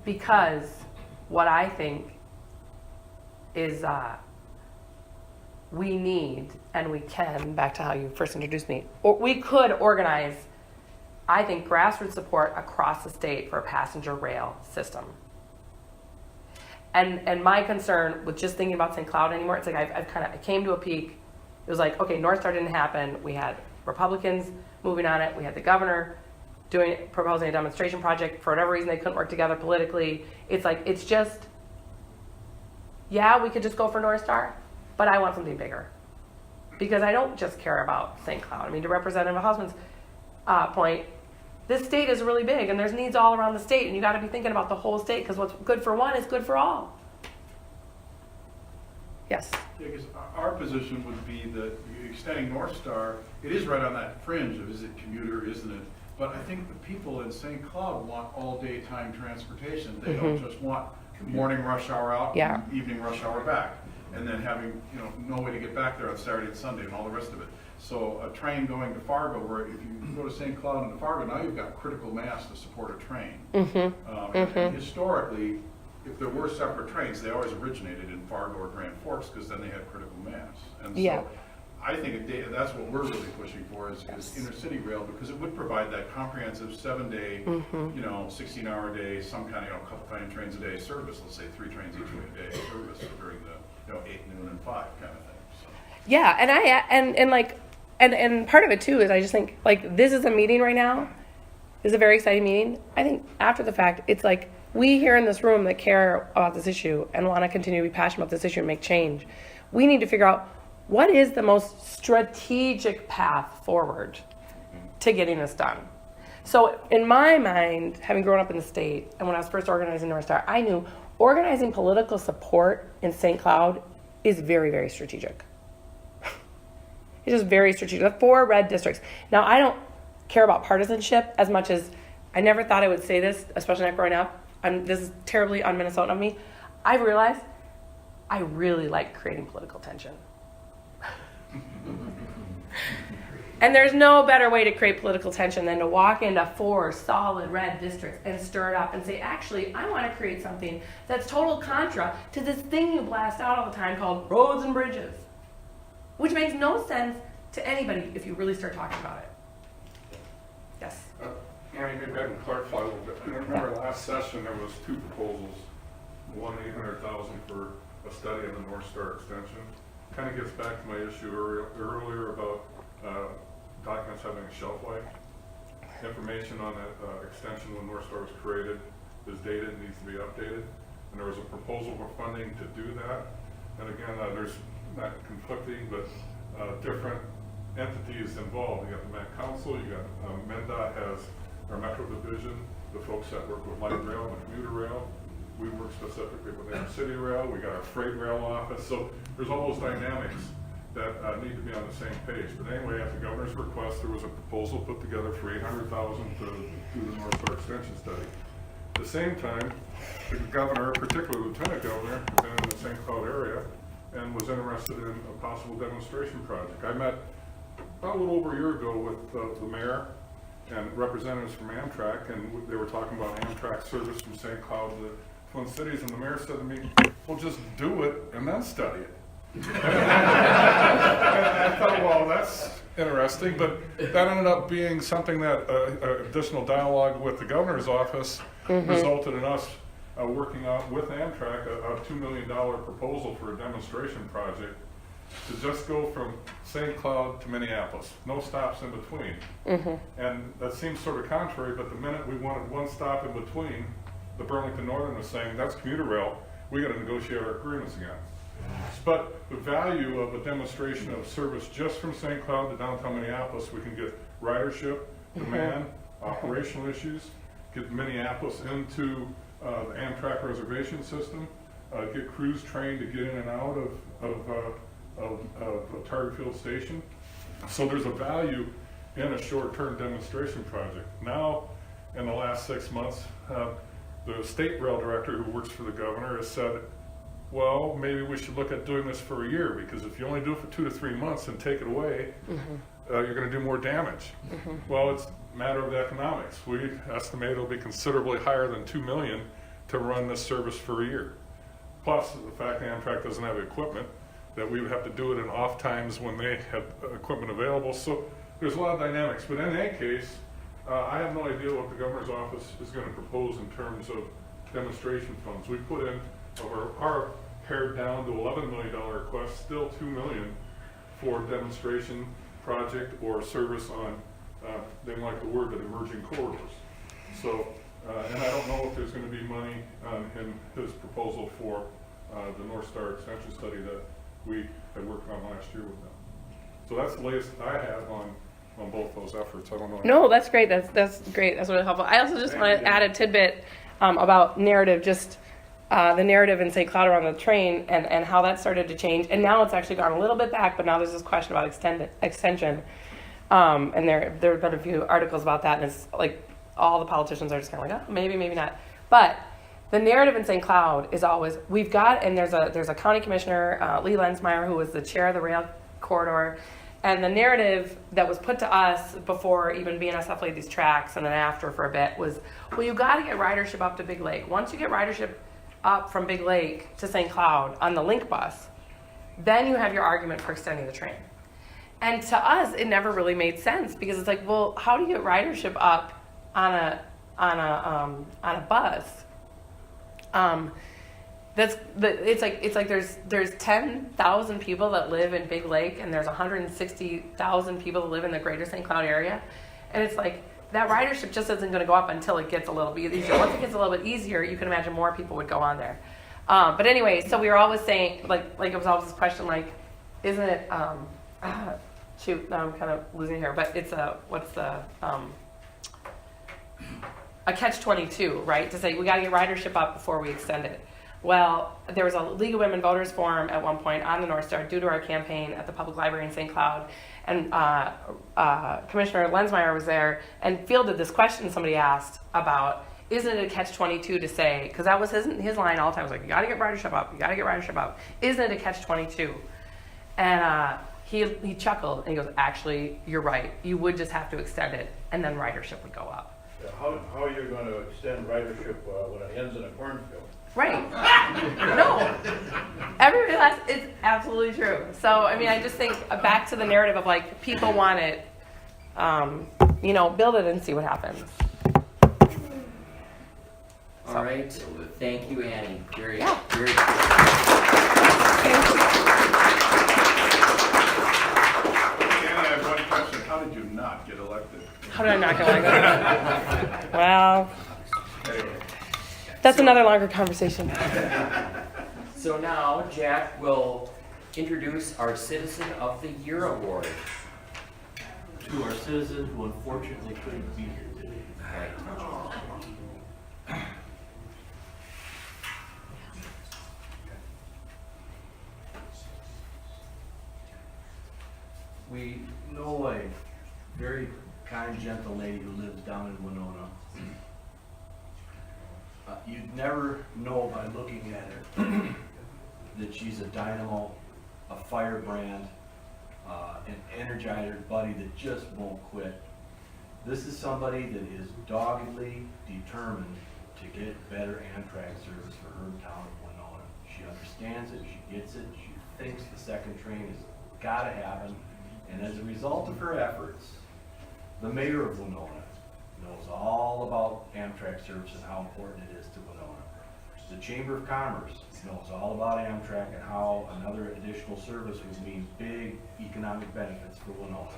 Because what I think is we need, and we can, back to how you first introduced me, or we could organize, I think, grassroots support across the state for a passenger rail system. And my concern with just thinking about St. Cloud anymore, it's like I came to a peak. It was like, okay, North Star didn't happen. We had Republicans moving on it. We had the governor proposing a demonstration project. For whatever reason, they couldn't work together politically. It's like, it's just, yeah, we could just go for North Star, but I want something bigger. Because I don't just care about St. Cloud. I mean, to Representative Hausman's point, this state is really big, and there's needs all around the state, and you got to be thinking about the whole state, because what's good for one is good for all. Yes? Yeah, because our position would be that extending North Star, it is right on that fringe of is it commuter, isn't it? But I think the people in St. Cloud want all daytime transportation. They don't just want morning rush hour out, and evening rush hour back, and then having no way to get back there on Saturday and Sunday and all the rest of it. So a train going to Fargo, where if you go to St. Cloud and to Fargo, now you've got critical mass to support a train. And historically, if there were separate trains, they always originated in Fargo or Grand Forks because then they had critical mass. And so I think that's what we're really pushing for is intercity rail, because it would provide that comprehensive 7-day, 16-hour day, some kind of couple time trains a day service. Let's say 3 trains each way a day service during the 8, noon, and 5 kind of thing. So. Yeah, and part of it too is I just think like this is a meeting right now. This is a very exciting meeting. I think after the fact, it's like we here in this room that care about this issue and want to continue to be passionate about this issue and make change. We need to figure out what is the most strategic path forward to getting this done. So in my mind, having grown up in the state, and when I was first organizing North Star, I knew organizing political support in St. Cloud is very, very strategic. It's just very strategic. The 4 red districts. Now, I don't care about partisanship as much as I never thought I would say this, especially not growing up. This is terribly un-Minnesotan of me. I realized I really like creating political tension. And there's no better way to create political tension than to walk into 4 solid red districts and stir it up and say, actually, I want to create something that's total contra to this thing you blast out all the time called roads and bridges, which makes no sense to anybody if you really start talking about it. Yes? Annie, maybe I can clarify a little bit. I remember last session there was 2 proposals, one $800,000 for a study of the North Star extension. Kind of gets back to my issue earlier about documents having a shelf life. Information on that extension when North Star was created is dated and needs to be updated. And there was a proposal for funding to do that. And again, there's not conflicting, but different entities involved. You got the Met Council, you got MnDOT has our Metro Division, the folks that work with light rail and the commuter rail. We work specifically with Intercity Rail. We got our freight rail office. So there's all those dynamics that need to be on the same page. But anyway, at the governor's request, there was a proposal put together for $800,000 to do the North Star extension study. At the same time, the governor, particularly Lieutenant Governor, had been in the St. Cloud area and was interested in a possible demonstration project. I met about a little over a year ago with the mayor and representatives from Amtrak, and they were talking about Amtrak service from St. Cloud to the Twin Cities, and the mayor said to me, well, just do it and then study it. And I thought, well, that's interesting, but that ended up being something that additional dialogue with the governor's office resulted in us working out with Amtrak a $2 million proposal for a demonstration project to just go from St. Cloud to Minneapolis, no stops in between. And that seems sort of contrary, but the minute we wanted one stop in between, the Burlington Northern was saying, that's commuter rail, we got to negotiate our agreements again. But the value of a demonstration of service just from St. Cloud to downtown Minneapolis, we can get ridership, demand, operational issues, get Minneapolis into the Amtrak reservation system, get crews trained to get in and out of Target Field Station. So there's a value in a short-term demonstration project. Now, in the last 6 months, the state rail director who works for the governor has said, well, maybe we should look at doing this for a year, because if you only do it for 2 to 3 months and take it away, you're going to do more damage. Well, it's a matter of economics. We estimate it'll be considerably higher than $2 million to run this service for a year. Plus, the fact that Amtrak doesn't have equipment, that we would have to do it in off times when they have equipment available. So there's a lot of dynamics. But in any case, I have no idea what the governor's office is going to propose in terms of demonstration funds. We put in our pared down to $11 million request, still $2 million for demonstration project or service on, they don't like the word, but emerging corridors. So, and I don't know if there's going to be money in his proposal for the North Star extension study that we had worked on last year with them. So that's the latest I have on both those efforts. I don't know. No, that's great. That's great. That's really helpful. I also just want to add a tidbit about narrative, just the narrative in St. Cloud around the train and how that started to change. And now it's actually gone a little bit back, but now there's this question about extension. And there have been a few articles about that, and it's like all the politicians are just kind of like, oh, maybe, maybe not. But the narrative in St. Cloud is always, we've got, and there's a county commissioner, Lee Lensmeyer, who was the chair of the rail corridor, and the narrative that was put to us before even BNSF laid these tracks and then after for a bit was, well, you got to get ridership up to Big Lake. Once you get ridership up from Big Lake to St. Cloud on the Link bus, then you have your argument for extending the train. And to us, it never really made sense, because it's like, well, how do you get ridership up on a bus? It's like there's 10,000 people that live in Big Lake, and there's 160,000 people that live in the greater St. Cloud area, and it's like that ridership just isn't going to go up until it gets a little bit easier. Once it gets a little bit easier, you can imagine more people would go on there. But anyway, so we were always saying, like it was always this question, like, isn't it? Shoot, now I'm kind of losing here, but it's a catch-22, right? To say we got to get ridership up before we extend it. Well, there was a League of Women Voters forum at one point on the North Star due to our campaign at the Public Library in St. Cloud, and Commissioner Lensmeyer was there and fielded this question somebody asked about, isn't it a catch-22 to say, because that was his line all the time, was like, you got to get ridership up, you got to get ridership up. Isn't it a catch-22? And he chuckled and he goes, actually, you're right. You would just have to extend it, and then ridership would go up. How are you going to extend ridership when it ends in a cornfield? Right. No. It's absolutely true. So, I mean, I just think back to the narrative of, like, people want it, build it and see what happens. All right. Thank you, Annie. Very I have one question. How did you not get elected? How did I not get elected? Well, that's another longer conversation. So now Jack will introduce our Citizen of the Year award. To our citizen who unfortunately couldn't be here today. We know a very kind, gentle lady who lives down in Winona. You'd never know by looking at her that she's a dynamo, a firebrand, an energizer buddy that just won't quit. This is somebody that is doggedly determined to get better Amtrak service for her town of Winona. She understands it, she gets it, she thinks the second train has got to happen, and as a result of her efforts, the mayor of Winona knows all about Amtrak service and how important it is to Winona. The Chamber of Commerce knows all about Amtrak and how another additional service would mean big economic benefits for Winona.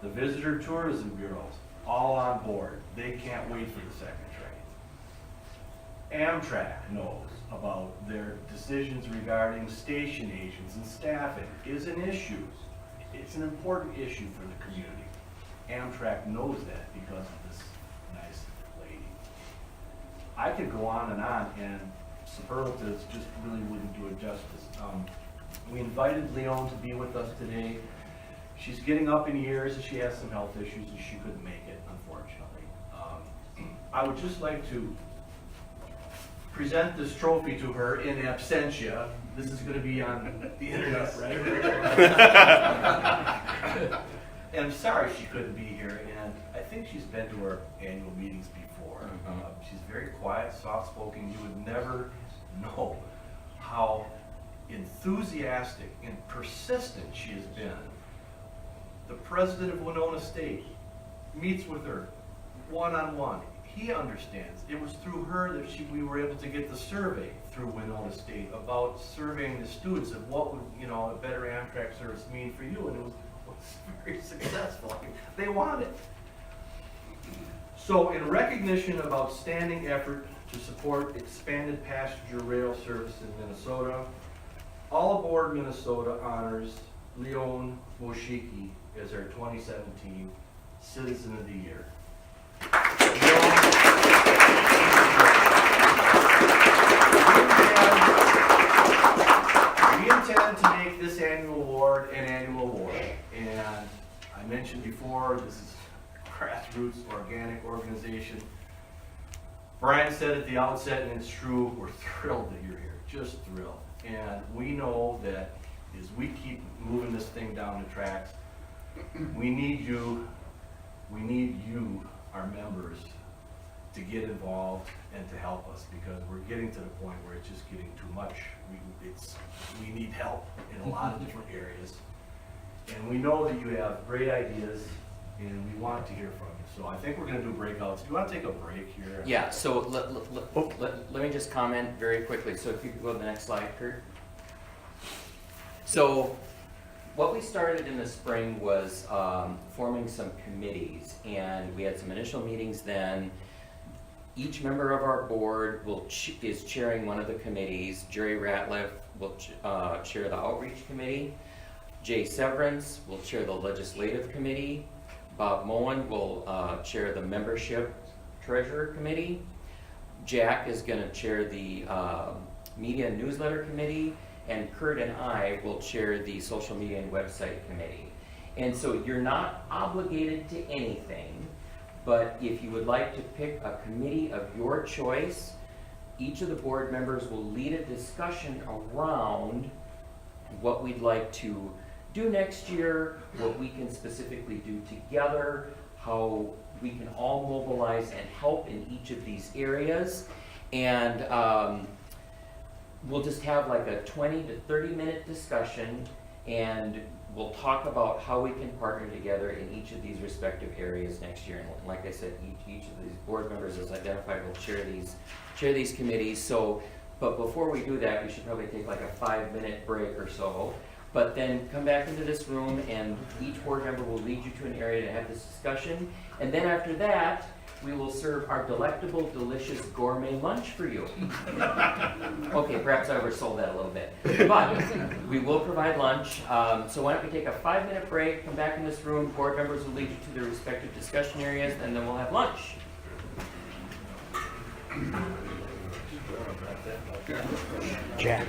The Visitor Tourism Bureaus, all on board. They can't wait for the second train. Amtrak knows about their decisions regarding station agents and staffing is an issue. It's an important issue for the community. Amtrak knows that because of this nice lady. I could go on, and superlatives just really wouldn't do it justice. We invited Leon to be with us today. She's getting up in years, and she has some health issues, and she couldn't make it, unfortunately. I would just like to present this trophy to her in absentia. This is going to be on the internet, right? And I'm sorry she couldn't be here, and I think she's been to our annual meetings before. She's very quiet, soft-spoken. You would never know how enthusiastic and persistent she has been. The president of Winona State meets with her one-on-one. He understands. It was through her that we were able to get the survey through Winona State about surveying the students of what would, a better Amtrak service mean for you, and it was very successful. I mean, they want it. So in recognition of outstanding effort to support expanded passenger rail service in Minnesota, All Aboard Minnesota honors Leon Moshiki as our 2017 Citizen of the Year. We intend to make this annual award an annual award. And I mentioned before, this is a grassroots organic organization. Brian said at the outset, and it's true, we're thrilled that you're here, just thrilled. And we know that as we keep moving this thing down the tracks, we need you, our members, to get involved and to help us, because we're getting to the point where it's just getting too much. We need help in a lot of different areas. And we know that you have great ideas, and we want to hear from you. So I think we're going to do breakouts. Do you want to take a break here? Yeah, so let me just comment very quickly. So if you could go to the next slide, Kurt. So what we started in the spring was forming some committees, and we had some initial meetings then. Each member of our board is chairing one of the committees. Jerry Ratliff will chair the outreach committee. Jay Severance will chair the legislative committee. Bob Moen will chair the membership treasurer committee. Jack is going to chair the media and newsletter committee. And Kurt and I will chair the social media and website committee. And so you're not obligated to anything, but if you would like to pick a committee of your choice, each of the board members will lead a discussion around what we'd like to do next year, what we can specifically do together, how we can all mobilize and help in each of these areas. And we'll just have like a 20 to 30 minute discussion, and we'll talk about how we can partner together in each of these respective areas next year. And like I said, each of these board members as identified will chair these committees. So, but before we do that, we should probably take like a 5-minute break or so. But then come back into this room, and each board member will lead you to an area to have this discussion. And then after that, we will serve our delectable, delicious gourmet lunch for you. Okay, perhaps I oversold that a little bit. But we will provide lunch. So why don't we take a 5-minute break, come back in this room, board members will lead you to their respective discussion areas, and then we'll have lunch. Jack.